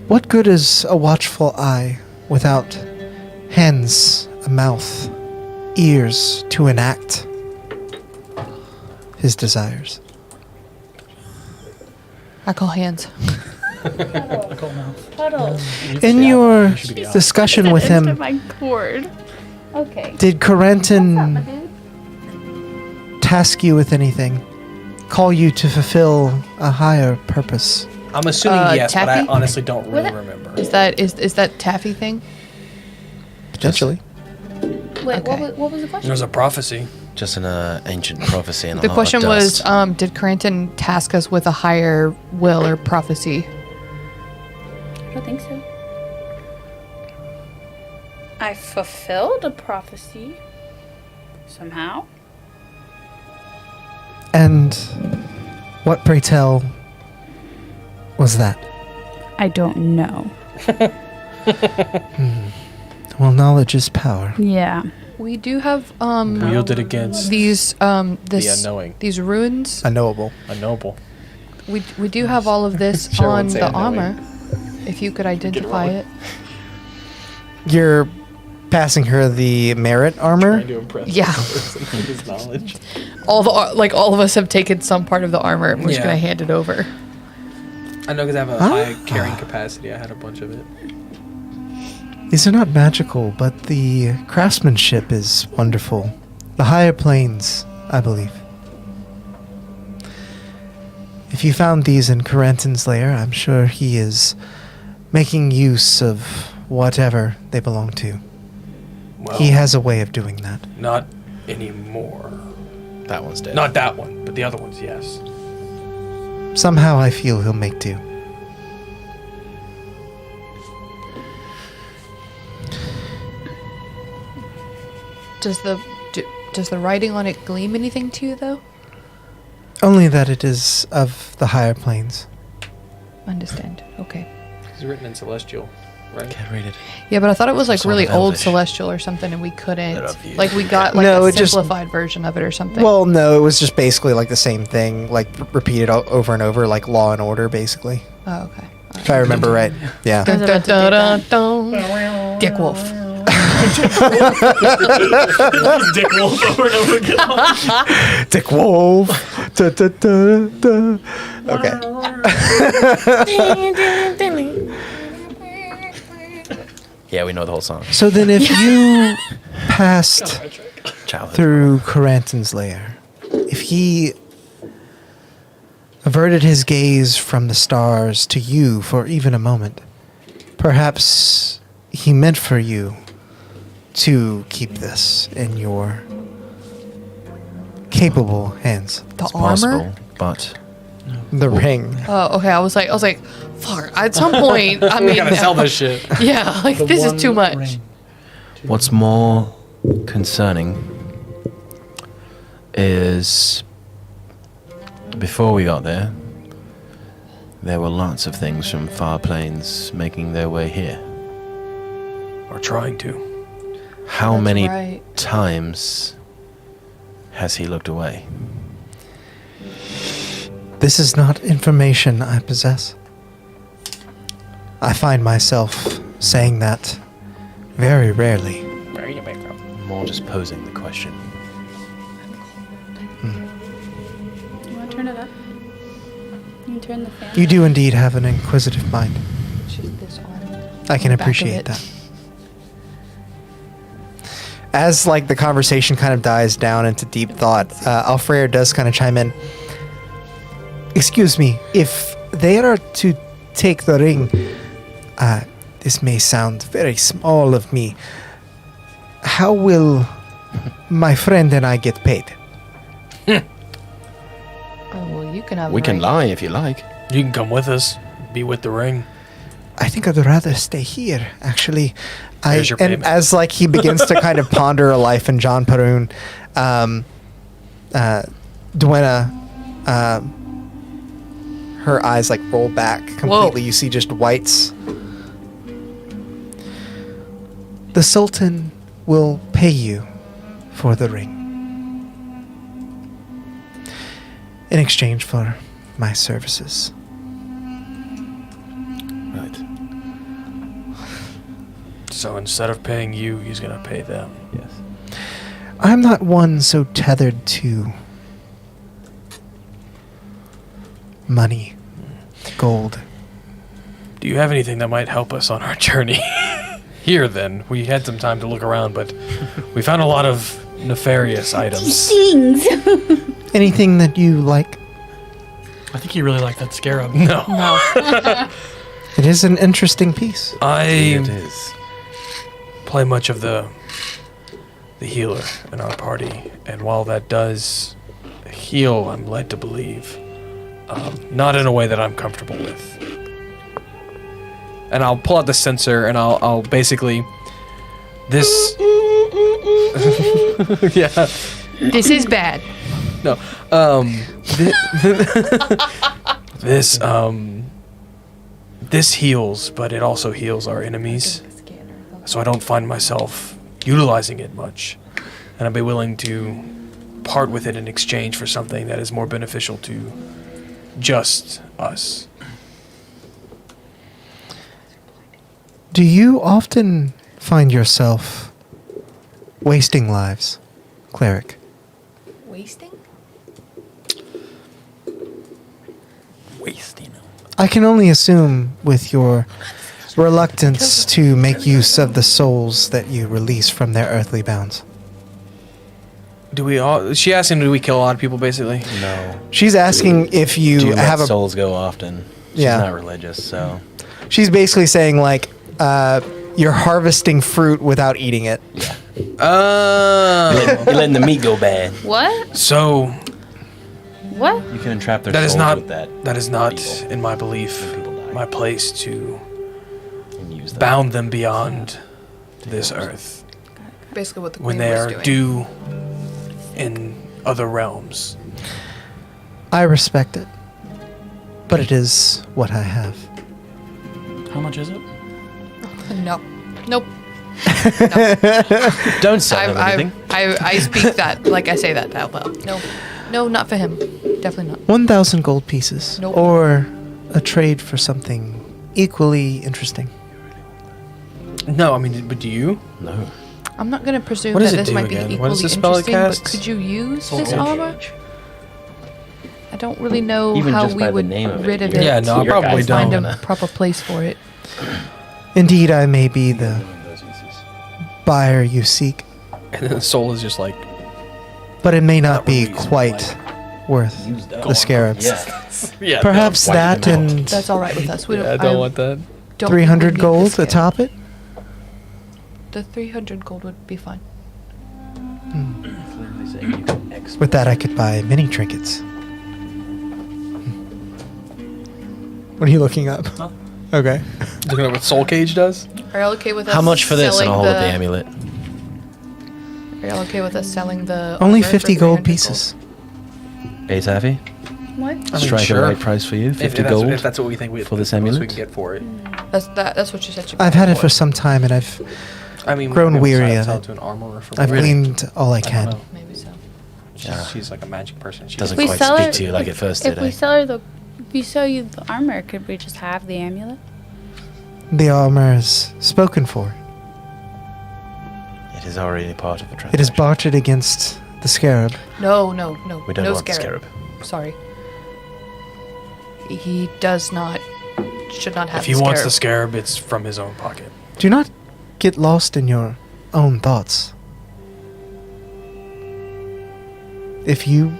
S1: What good is a watchful eye without hands, a mouth, ears to enact his desires?
S4: I call hands.
S6: I call mouth.
S7: Puddle.
S1: In your discussion with
S7: Into
S1: him,
S7: my cord. Okay.
S1: did Corentin task you with anything? Call you to fulfill a higher purpose?
S3: I'm assuming yes, but I
S4: Taffy?
S3: honestly don't really
S7: What?
S3: remember.
S4: Is that Taffy thing?
S1: Potentially.
S7: Wait,
S4: Okay.
S7: what was the question?
S3: There's a prophecy.
S5: Just an ancient prophecy and a
S4: The
S5: lot
S4: question
S5: of
S4: was,
S5: dust.
S4: did Corentin task us with a higher will or prophecy?
S7: I don't think so. I fulfilled a prophecy. Somehow.
S1: And what, pray tell, was that?
S7: I don't know.
S1: Well, knowledge is power.
S7: Yeah.
S4: We do have
S3: Wielded against
S4: these
S3: the
S4: this
S3: unknowing.
S4: these runes.
S1: Unknowable.
S3: A noble.
S4: We do have all of this
S3: Cheryl
S4: on
S3: would say
S4: the
S3: unknowing.
S4: armor. If you could identify it.
S2: You're passing her the merit armor.
S3: Trying to impress
S4: Yeah.
S3: his knowledge.
S4: All of us have taken some part of the armor and we're just
S3: Yeah.
S4: gonna hand it over.
S3: I know because I have a high carrying capacity. I had a bunch of it.
S1: These are not magical, but the craftsmanship is wonderful. The higher planes, I believe. If you found these in Corentin's lair, I'm sure he is making use of whatever they belong to.
S3: Well,
S1: He has a way of doing that.
S3: not anymore.
S5: That one's dead.
S3: Not that one, but the other ones, yes.
S1: Somehow I feel he'll make do.
S4: Does the writing on it gleam anything to you though?
S1: Only that it is of the higher planes.
S4: Understand. Okay.
S3: It's written in Celestial, right?
S5: Can't read it.
S4: Yeah, but I thought it was like
S5: Sort
S4: really
S5: of
S4: old
S5: Elvish.
S4: Celestial or something, and we couldn't.
S5: Bit of you.
S4: Like we got like
S2: No,
S4: a
S2: it just-
S4: simplified version of it or something.
S2: Well, no, it was just basically like the same thing, like repeated over and over, like Law and Order, basically.
S4: oh, okay.
S2: If I remember right. Yeah.
S7: I was about to do that.
S4: Dick Wolf.
S6: Dick Wolf over and over again.
S2: Dick Wolf. Da, da, da, da. Okay.
S5: Yeah, we know the whole song.
S1: So then if you passed
S5: Childhood.
S1: through Corentin's lair, if he averted his gaze from the stars to you for even a moment, perhaps he meant for you to keep this in your capable hands.
S4: The
S5: It's
S4: armor.
S5: possible, but
S2: The ring.
S4: Oh, okay. I was like, fuck. At some point, I mean,
S3: We gotta sell this shit.
S4: yeah, like this is too much.
S6: Ring.
S5: what's more concerning is before we got there, there were lots of things from far planes making their way here.
S3: Or trying to.
S5: How
S4: That's
S5: many
S4: right.
S5: times has he looked away?
S1: This is not information I possess. I find myself saying that very rarely.
S3: Where are you back from?
S5: More just posing the question.
S7: You want to turn it up? You can turn the fan.
S1: You do indeed have an inquisitive mind.
S4: It's just this arm.
S1: I can
S4: Back of
S1: appreciate
S4: it.
S1: that.
S2: As like the conversation kind of dies down into deep thought, Alfreya does kind of chime in. Excuse me, if they are to take the ring, this may sound very small of me. How will my friend and I get paid?
S4: Oh, well, you can have
S5: We
S4: the
S5: can
S4: ring.
S5: lie if you like.
S3: You can come with us. Be with the ring.
S2: I think I'd rather stay here, actually.
S3: There's your
S2: And
S3: payment.
S2: as like he begins to kind of ponder a life in John Perun, Duenna, her eyes like roll back completely. You see just whites. The Sultan will pay you for the ring in exchange for my services.
S5: Right.
S3: So instead of paying you, he's gonna pay them.
S5: Yes.
S2: I'm not one so tethered to money, gold.
S3: Do you have anything that might help us on our journey? Here, then. We had some time to look around, but we found a lot of nefarious items.
S7: Things.
S2: Anything that you like?
S6: I think you really like that scarab.
S3: No.
S2: It is an interesting piece.
S5: It
S3: I
S5: is.
S3: play much of the healer in our party, and while that does heal, I'm led to believe, not in a way that I'm comfortable with. And I'll pull out the sensor, and I'll basically this. Yeah.
S4: This is bad.
S3: No. This this heals, but it also heals our enemies. So I don't find myself utilizing it much, and I'd be willing to part with it in exchange for something that is more beneficial to just us.
S2: Do you often find yourself wasting lives, Cleric?
S4: Wasting?
S5: Waste, you know.
S2: I can only assume with your reluctance to make use of the souls that you release from their earthly bounds.
S3: Do we all? She asked him, "Do we kill a lot of people?" Basically.
S5: No.
S2: She's asking if you
S5: Do you
S2: have
S5: let
S2: a...
S5: souls go often? She's
S2: Yeah.
S5: not religious, so.
S2: She's basically saying, like, you're harvesting fruit without eating it.
S3: Oh.
S5: You're letting the meat go bad.
S7: What?
S3: So
S7: What?
S5: You can entrap their
S3: that
S5: souls
S3: is not
S5: with that.
S3: that is not
S5: evil.
S3: in my belief
S5: When people die.
S3: my place to
S5: And use that.
S3: bound them beyond this earth
S4: Basically what the
S3: when
S4: queen
S3: they
S4: was
S3: are
S4: doing.
S3: due in other realms.
S2: I respect it. But it is what I have.
S6: How much is it?
S4: No. Nope.
S5: Don't sell him
S4: I,
S5: anything.
S4: I speak that, like I say that out loud. No. No, not for him. Definitely not.
S2: 1,000 gold pieces.
S4: Nope.
S2: Or a trade for something equally interesting.
S3: No, I mean, but do you?
S5: No.
S4: I'm not going to presume
S3: What does
S4: that
S3: it
S4: this
S3: do
S4: might
S3: again?
S4: be
S3: What
S4: equally
S3: is the spell it
S4: interesting, but
S3: casts?
S4: could you use
S6: Soul
S4: this
S6: Cage.
S4: armor? I don't really know
S5: Even
S4: how
S5: just
S4: we
S5: by the
S4: would
S5: name of it,
S4: rid of
S5: you're-
S4: it.
S3: Yeah, no, I
S5: Your
S3: probably
S5: guys
S4: Find
S3: don't.
S4: a proper place for it.
S2: Indeed, I may be the buyer you seek,
S3: And then the soul is just like,
S2: but it may not be
S5: reason,
S2: quite worth
S5: Use that.
S2: the scarabs.
S5: Yeah.
S2: Perhaps
S5: no, wipe
S2: that
S5: them out.
S2: and
S4: That's all right with us. We
S3: yeah, I don't want that.
S4: don't
S2: 300
S4: need
S2: gold
S4: this
S2: to
S4: yet.
S2: top it?
S4: The 300 gold would be fine.
S2: With that, I could buy many trinkets. What are you looking up? Okay.
S3: Looking at what Soul Cage does?
S4: Are y'all okay with us
S5: How much for this? And
S4: selling
S5: I'll hold up the amulet.
S4: Are y'all okay with us selling the
S2: Only
S4: armor for
S2: 50 gold
S4: 300
S2: pieces.
S5: Hey, Taffy.
S7: What?
S3: I mean,
S5: Strike
S3: sure.
S5: a right price for you. 50
S3: if
S5: gold.
S3: If that's what we think
S5: for this
S3: the most we
S5: amulet?
S3: can get for it.
S4: That's what she said.
S2: I've had it for some time and I've
S3: I mean,
S2: Grown
S3: maybe we'll
S2: weary
S3: sell-
S2: of
S3: sell
S2: it.
S3: to an armorer for
S2: I've
S3: more.
S2: gleaned all I
S3: I don't
S2: can.
S3: know.
S4: Maybe so.
S3: She's like a magic person. She
S5: Doesn't
S7: We
S5: quite
S7: sell
S5: speak
S7: it-
S5: to you like it first
S7: If
S5: did,
S7: we
S5: eh?
S7: sell her the, if we sell you the armor, could we just have the amulet?
S2: The armor is spoken for.
S5: It is already part of a transaction.
S2: It is bartered against the scarab.
S4: No.
S5: We don't
S4: no
S5: want the
S4: scarab.
S5: scarab.
S4: Sorry. He does not. Should not have.
S3: If he wants the scarab, it's from his own pocket.
S2: Do not get lost in your own thoughts. If you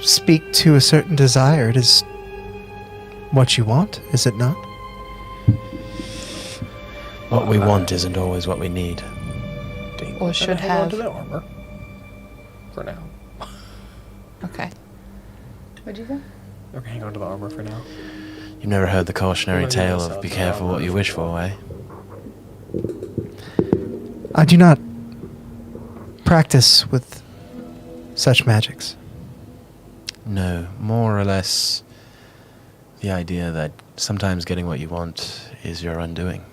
S2: speak to a certain desire, it is
S1: what you want, is it not?
S5: What we want isn't always what we need.
S4: Or should
S3: hang on
S4: have.
S3: to the armor. For now.
S4: Okay. What'd you say?
S3: We're gonna hang on to the armor for now.
S5: You've never heard the cautionary
S3: Well,
S5: tale
S3: yes,
S5: of
S3: I'll
S5: be
S3: do
S5: careful what you wish for, eh?
S1: I do not practice with such magics.
S5: No, more or less the idea that sometimes getting what you want is your undoing.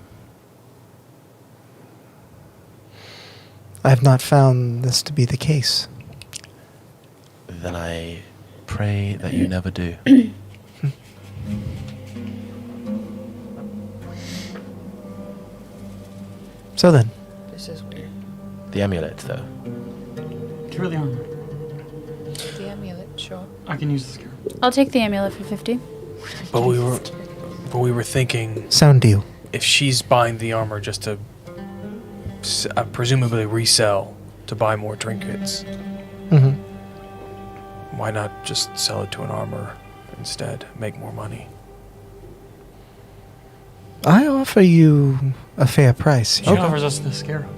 S1: I have not found this to be the case.
S5: Then I pray that you never do.
S1: So then,
S4: This is weird.
S5: The amulet, though.
S6: Give her the armor.
S4: The amulet, sure.
S6: I can use the scarab.
S7: I'll take the amulet for 50.
S3: But we were thinking
S1: sound deal.
S3: if she's buying the armor just to presumably resell to buy more trinkets,
S1: Mm-hmm.
S3: why not just sell it to an armor instead, make more money?
S1: I offer you a fair price.
S6: She offers us the scarab.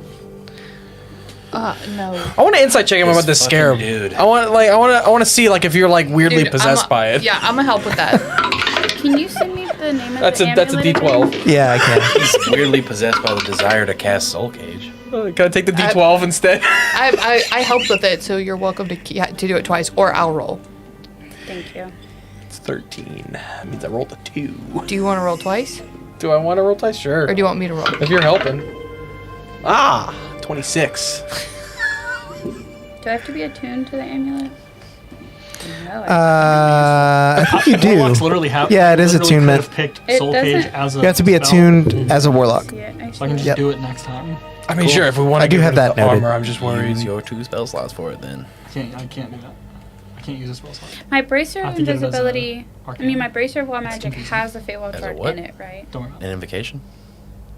S4: No.
S3: I want to insight check him about this
S5: fucking
S3: scarab.
S5: dude.
S3: I want to see like if you're like weirdly
S4: Dude,
S3: possessed by it.
S4: Yeah, I'm gonna help with that.
S7: Can you send me the name of
S3: That's
S7: the
S3: a
S7: amulet
S3: D12.
S7: again?
S1: Yeah, I can.
S5: He's weirdly possessed by the desire to cast Soul Cage.
S3: Can I take the D12 instead?
S4: I helped with it, so you're welcome to do it twice, or I'll roll.
S7: Thank you.
S3: It's 13. That means I rolled a 2.
S4: Do you want to roll twice,
S3: Do I want to roll twice? Sure.
S4: or do you want me to roll?
S3: If you're helping. 26.
S7: Do I have to be attuned to the amulet? No,
S1: I think you do.
S6: Warlocks literally have.
S1: Yeah, it is
S6: literally
S1: attunement.
S6: could have picked
S7: It
S6: Soul Cage
S7: doesn't-
S6: as a
S1: You have to be
S6: spell.
S1: attuned as a warlock.
S7: Yeah, I
S6: So I can just
S1: Yep.
S6: do it next time.
S3: I mean, sure, if we want
S1: I
S3: to
S1: do
S3: get
S1: have
S3: rid of
S1: that
S3: the
S1: noted.
S3: armor, I'm just worried.
S5: Use your 2 spell slots for it then.
S6: I can't do that. I can't use a spell slot.
S7: My bracer
S6: I
S7: of
S6: have to get it as a
S7: invisibility.
S6: arcana.
S7: My bracer of wild magic
S6: confusing.
S7: has the Feywild
S5: As a
S7: chart
S5: what?
S7: in it, right?
S6: Don't worry about
S5: An
S6: it.
S5: invocation?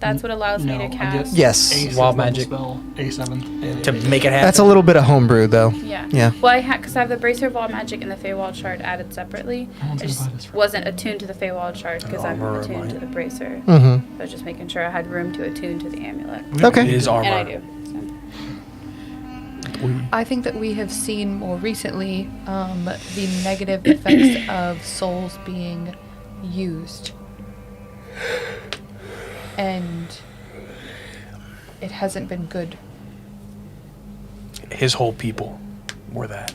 S7: That's what allows
S6: No,
S7: me to
S6: I get
S7: cast.
S1: Yes.
S6: A
S3: Wild
S6: level
S3: magic.
S6: Spell, A7.
S3: To make it happen.
S1: That's a little bit of homebrew, though.
S7: Yeah.
S1: Yeah.
S7: Well, because I have the bracer of wild magic and the Feywild shard added separately.
S6: I want
S7: I
S6: to
S7: just
S6: buy this for
S7: wasn't attuned to the Feywild shard because I'm
S3: armor
S7: attuned
S3: might-
S7: to the bracer.
S1: Mm-hmm.
S7: I was just making sure I had room to attune to the amulet.
S1: Okay.
S3: It is armor.
S7: And I do. So.
S4: I think that we have seen more recently the negative effects of souls being used, and it hasn't been good.
S3: His whole people were that.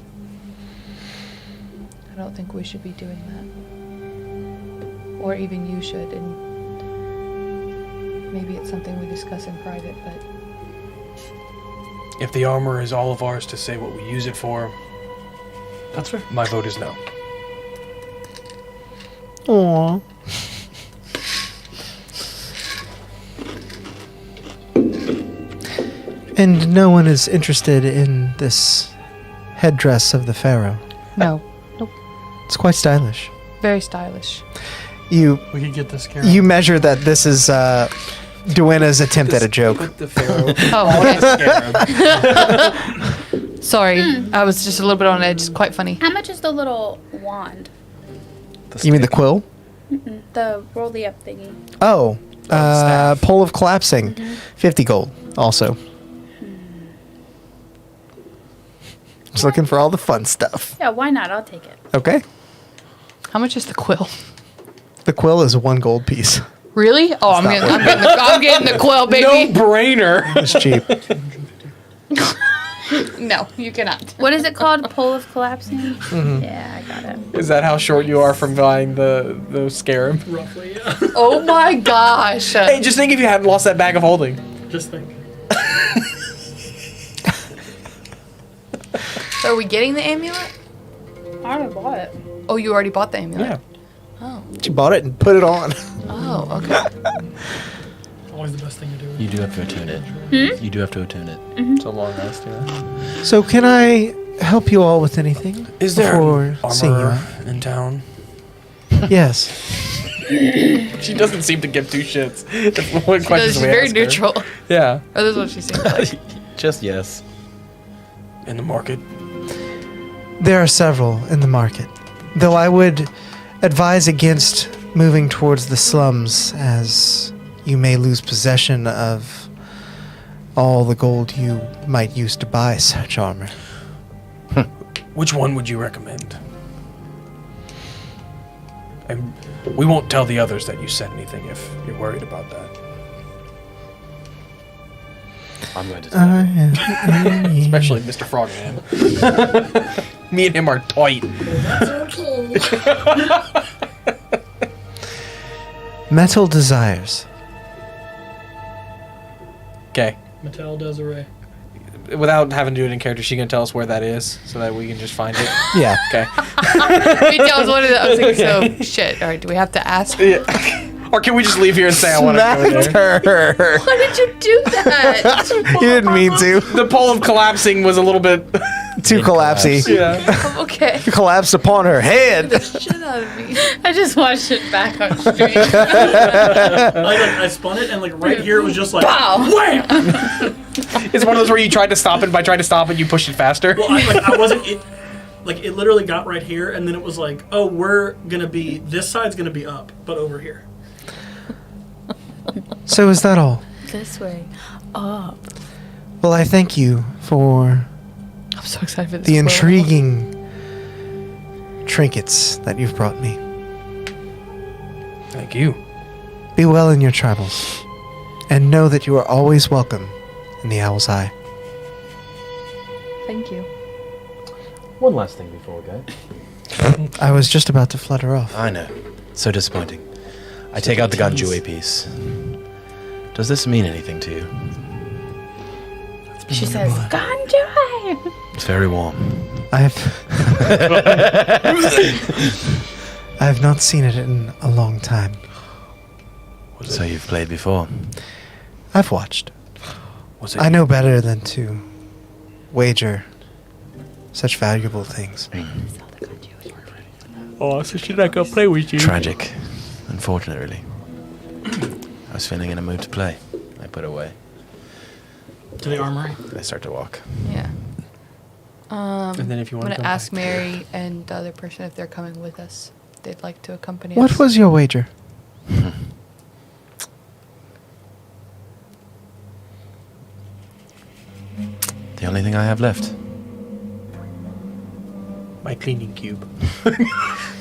S4: I don't think we should be doing that, or even you should. And maybe it's something we discuss in private, but
S3: If the armor is all of ours to say what we use it for,
S6: That's fair.
S3: my vote is no.
S1: Aww. And no one is interested in this headdress of the Pharaoh.
S4: no,
S1: It's quite stylish.
S4: very stylish.
S1: You
S6: We could get the scarab.
S1: you measure that this is Duena's attempt at a joke.
S3: Put the Pharaoh
S4: Oh, okay. Sorry, I was just a little bit on edge. It's quite funny.
S7: How much is the little wand?
S1: You mean the quill?
S7: The rolly up thingy.
S1: Oh,
S3: staff.
S1: Pole of Collapsing, 50 gold. Also, just looking for all the fun stuff.
S7: Yeah, why not? I'll take it.
S1: Okay,
S4: How much is the quill?
S1: the quill is 1 gold piece.
S4: Really? Oh, I'm getting the quill,
S3: No
S4: baby.
S3: brainer.
S1: It's cheap.
S4: No, you cannot.
S7: What is it called? Pole of collapsing? Yeah, I got it.
S3: Is that how short you are from buying the scarab?
S6: Roughly, yeah.
S4: Oh my gosh.
S3: Hey, just think if you hadn't lost that bag of holding.
S6: Just think.
S4: So are we getting the amulet?
S7: I already bought it.
S4: Oh, you already bought the amulet?
S3: Yeah.
S4: Oh.
S1: She bought it and put it on.
S4: Oh, okay.
S6: Always the best thing to do.
S5: You do have to attune it. You do have to attune it.
S3: It's a long rest, yeah.
S1: So, can I help you all with anything?
S3: Is there
S1: before seeing you
S3: armor
S1: out?
S3: in town?
S1: Yes.
S3: She doesn't seem to give 2 shits. What
S4: She's
S3: questions we
S4: very
S3: ask her.
S4: neutral.
S3: Yeah.
S4: Oh, this is what she seems like.
S5: Just yes.
S3: In the market.
S1: There are several in the market, though I would advise against
S2: moving towards the slums as you may lose possession of all the gold you might use to buy such armor.
S3: Which one would you recommend? And we won't tell the others that you said anything if you're worried about that.
S5: I'm going to tell you.
S3: Especially Mr. Frogman. Me and him are tight.
S2: Metal Desires.
S3: Okay.
S6: Mattel Desiree.
S3: Without having to do it in character, she gonna tell us where that is so that we can just find it.
S2: Yeah.
S3: Okay.
S4: He tells one of the. I was like, so shit. All right, do we have to ask?
S3: Yeah. Or can we just leave here and say I want to go there?
S2: her.
S4: Why did you do that?
S2: You didn't mean to.
S3: The pole of collapsing was a little bit.
S2: Too collapsy.
S3: Yeah.
S4: Okay.
S2: Collapsed upon her head.
S4: Shit out of me.
S7: I just watched it back on stream.
S6: I spun it, and right here it was just like, wham!
S3: It's one of those where you tried to stop it. By trying to stop it, you pushed it faster.
S6: Well, I wasn't. It literally got right here, and then it was like, oh, this side's gonna be up, but over here.
S2: So is that all?
S7: This way. Up.
S2: Well, I thank you for
S4: I'm so excited for this.
S2: the intriguing trinkets that you've brought me.
S3: Thank you.
S2: Be well in your travels, and know that you are always welcome in the Owl's Eye.
S4: Thank you.
S5: One last thing before we go.
S2: I was just about to flutter off.
S5: I know. So disappointing. I take out the Ganjui piece. Does this mean anything to you?
S7: She says, Ganjai!
S5: It's very warm.
S2: I have not seen it in a long time.
S5: So you've played before?
S2: I've watched.
S3: Was it?
S2: I know better than to wager such valuable things.
S10: Oh, so should I go play with you?
S5: Tragic. Unfortunate, really. I was feeling in a mood to play. I put away.
S6: To the armory.
S5: I start to walk.
S4: Yeah.
S3: And then if you
S4: I'm
S3: want
S4: gonna
S3: to
S4: ask Mary and the other person if they're coming with us. They'd like to accompany us.
S2: What was your wager?
S5: The only thing I have left.
S3: my cleaning cube?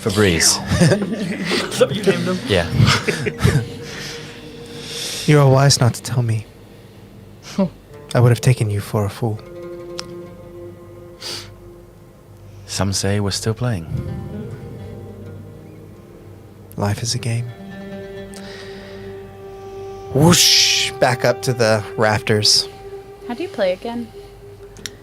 S5: Febreze.
S6: Is that what you named him?
S5: Yeah.
S2: You are wise not to tell me. I would have taken you for a fool.
S5: Some say we're still playing.
S2: Life is a game. Whoosh! Back up to the rafters.
S7: How do you play again?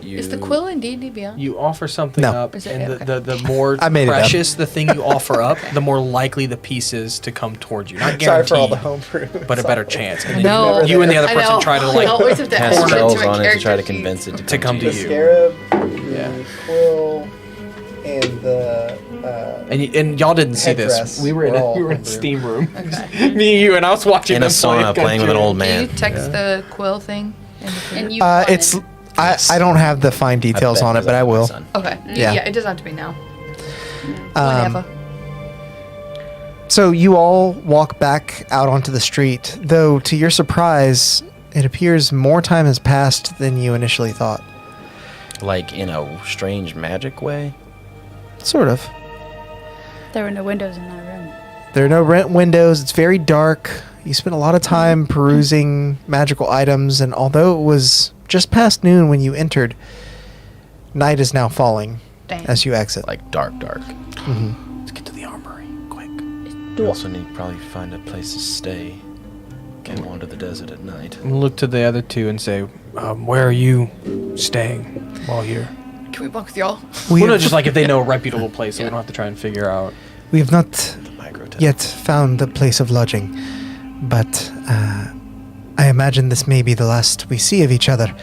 S4: Is the quill in D&D Beyond?
S3: You offer something
S2: No.
S3: up,
S4: Is it-
S3: and
S4: okay.
S3: the more
S2: I made it up.
S3: precious the thing you offer up, the more likely the piece is to come towards you. Not
S2: Sorry
S3: guaranteed,
S2: for all the homebrew.
S3: but a better chance. And
S4: No.
S3: you and the other
S4: I
S3: person
S4: know.
S3: try to
S4: I always have to
S5: Cast
S4: add it
S5: spells
S4: to my
S5: on it to try to
S4: character sheet.
S5: convince it
S3: to come to you.
S2: scarab,
S3: Yeah.
S2: quill, and the
S3: And y'all didn't see this.
S2: Headdress
S3: We were in
S2: were all
S3: we were in
S2: homebrew.
S3: steam room.
S4: Okay.
S3: Me and you, and I was watching
S5: In a
S3: them play
S5: sauna playing with an
S3: Gungeon.
S5: old
S4: Can you
S5: man.
S4: text the quill thing?
S7: And you
S2: it's
S7: wanted-
S2: I don't have the fine details on it, but I will.
S4: Okay.
S2: Yeah.
S4: Yeah, it doesn't have to be now.
S2: Um,
S4: Whatever.
S2: So you all walk back out onto the street, though to your surprise, it appears more time has passed than you initially thought.
S5: Like in a strange magic way.
S2: Sort of.
S7: There were no windows in that room.
S2: There are no rent windows. It's very dark. You spent a lot of time perusing magical items, and although it was just past noon when you entered, night is now falling
S4: Damn.
S2: as you exit.
S5: Like dark.
S2: Mhm.
S3: Let's get to the armory, quick.
S5: We also need to probably find a place to stay. Can't wander the desert at night.
S3: I'm gonna look to the other two and say, where are you staying while you're...
S4: Can we walk with y'all?
S2: We
S3: Well, no,
S2: have,
S3: just like if they know a reputable place, so we don't have to try and figure out.
S2: we have not
S5: The micro
S2: yet found a place of lodging, but I imagine this may be the last we see of each other.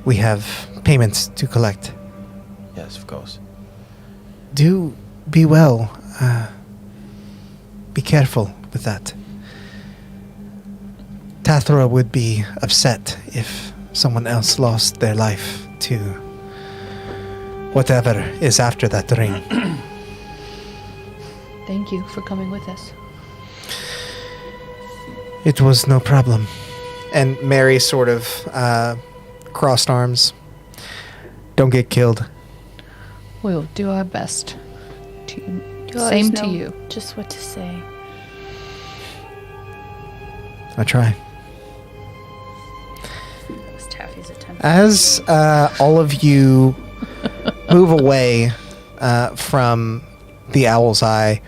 S2: We have payments to collect.
S5: Yes, of course.
S2: Do be well. Be careful with that. Tathra would be upset if someone else lost their life to whatever is after that ring.
S4: Thank you for coming with us.
S2: It was no problem. And Mary sort of crossed arms. Don't get killed.
S4: We'll do our best.
S7: You always
S4: Same to
S7: know
S4: you.
S7: Just what to say.
S2: I try.
S7: That was Taffy's attempt.
S2: As all of you move away from the Owl's Eye,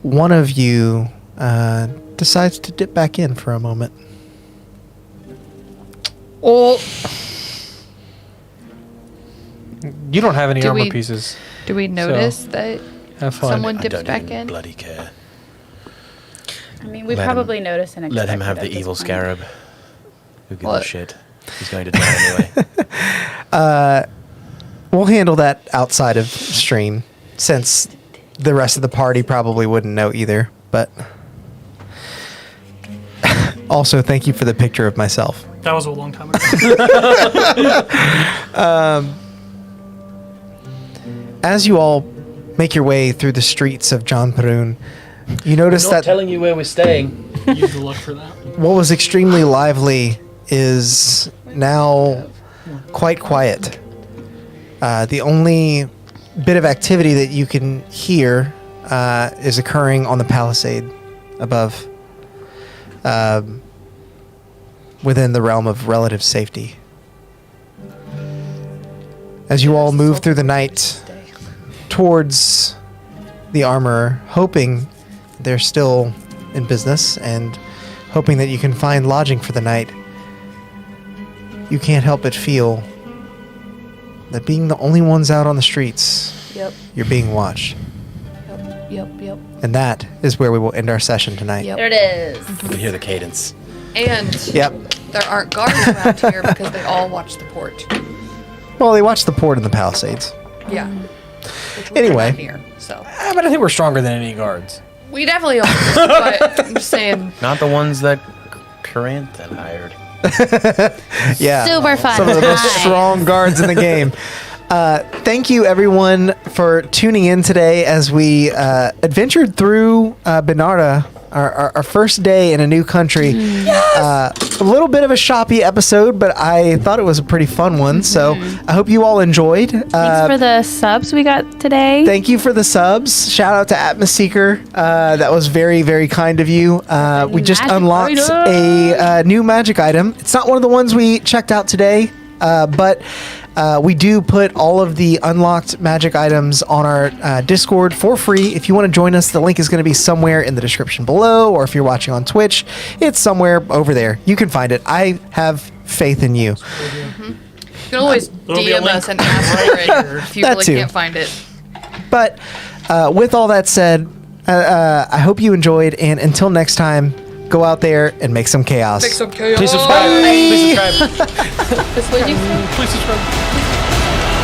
S2: one of you decides to dip back in for a moment.
S4: Oh,
S3: You don't have any
S4: Do
S3: armor
S4: we-
S3: pieces.
S4: do we notice that
S3: Have fun.
S4: someone
S5: I
S4: dips
S5: don't
S4: back
S5: even
S4: in?
S5: bloody care.
S7: I mean, we
S5: Let
S7: probably
S5: him-
S7: noticed and
S5: Let him
S7: expected
S5: have
S7: at
S5: the
S7: this
S5: evil
S7: point.
S5: scarab. Who gives a
S4: What?
S5: shit? He's going to die anyway.
S2: We'll handle that outside of stream, since the rest of the party probably wouldn't know either. But also, thank you for the picture of myself.
S6: That was a long time ago.
S2: As you all make your way through the streets of John Perun, you notice that
S5: you where we're staying.
S6: Use the luck for that.
S2: what was extremely lively is now quite quiet. The only bit of activity that you can hear is occurring on the palisade above, within the realm of relative safety. As you all move through the night towards the armorer, hoping they're still in business and hoping that you can find lodging for the night, you can't help but feel that being the only ones out on the streets,
S4: Yep,
S2: you're being watched.
S4: yep.
S2: And that is where we will end our session tonight.
S4: Yep.
S7: There it is.
S5: You can hear the cadence.
S4: And
S2: Yep.
S4: there aren't guards around here because they all watch the port.
S2: Well, they watched the port in the Palisades.
S4: Yeah. Which we're
S2: Anyway.
S4: not near, so
S3: But I think we're stronger than any guards.
S4: we definitely are. But I'm just saying.
S5: Not the ones that Caranthan hired.
S2: Yeah.
S7: Super fun.
S2: Some of the most
S7: Hi.
S2: strong guards in the game. Thank you, everyone, for tuning in today as we adventured through Binairah, our first day in a new country. A little bit of a shoppy episode, but I thought it was a pretty fun one. So I hope you all enjoyed.
S7: Thanks for the subs we got today.
S2: Thank you for the subs. Shout out to Atmoseeker. That was very, very kind of you. We just
S7: Magic
S2: unlocked a new magic item. It's not one of the ones we checked out today, but we do put all of the unlocked magic items on our Discord for free. If you want to join us, the link is going to be somewhere in the description below, or if you're watching on Twitch, it's somewhere over there. You can find it. I have faith in you.
S4: You can always
S6: There'll be a
S4: DM
S6: link
S4: us and ask for it if you
S2: That
S4: really
S2: too.
S4: can't find it.
S2: But with all that said, I hope you enjoyed, and until next time, go out there and make some chaos.
S4: Make some chaos.
S3: Please subscribe. Please subscribe.
S4: This way you
S3: Please subscribe.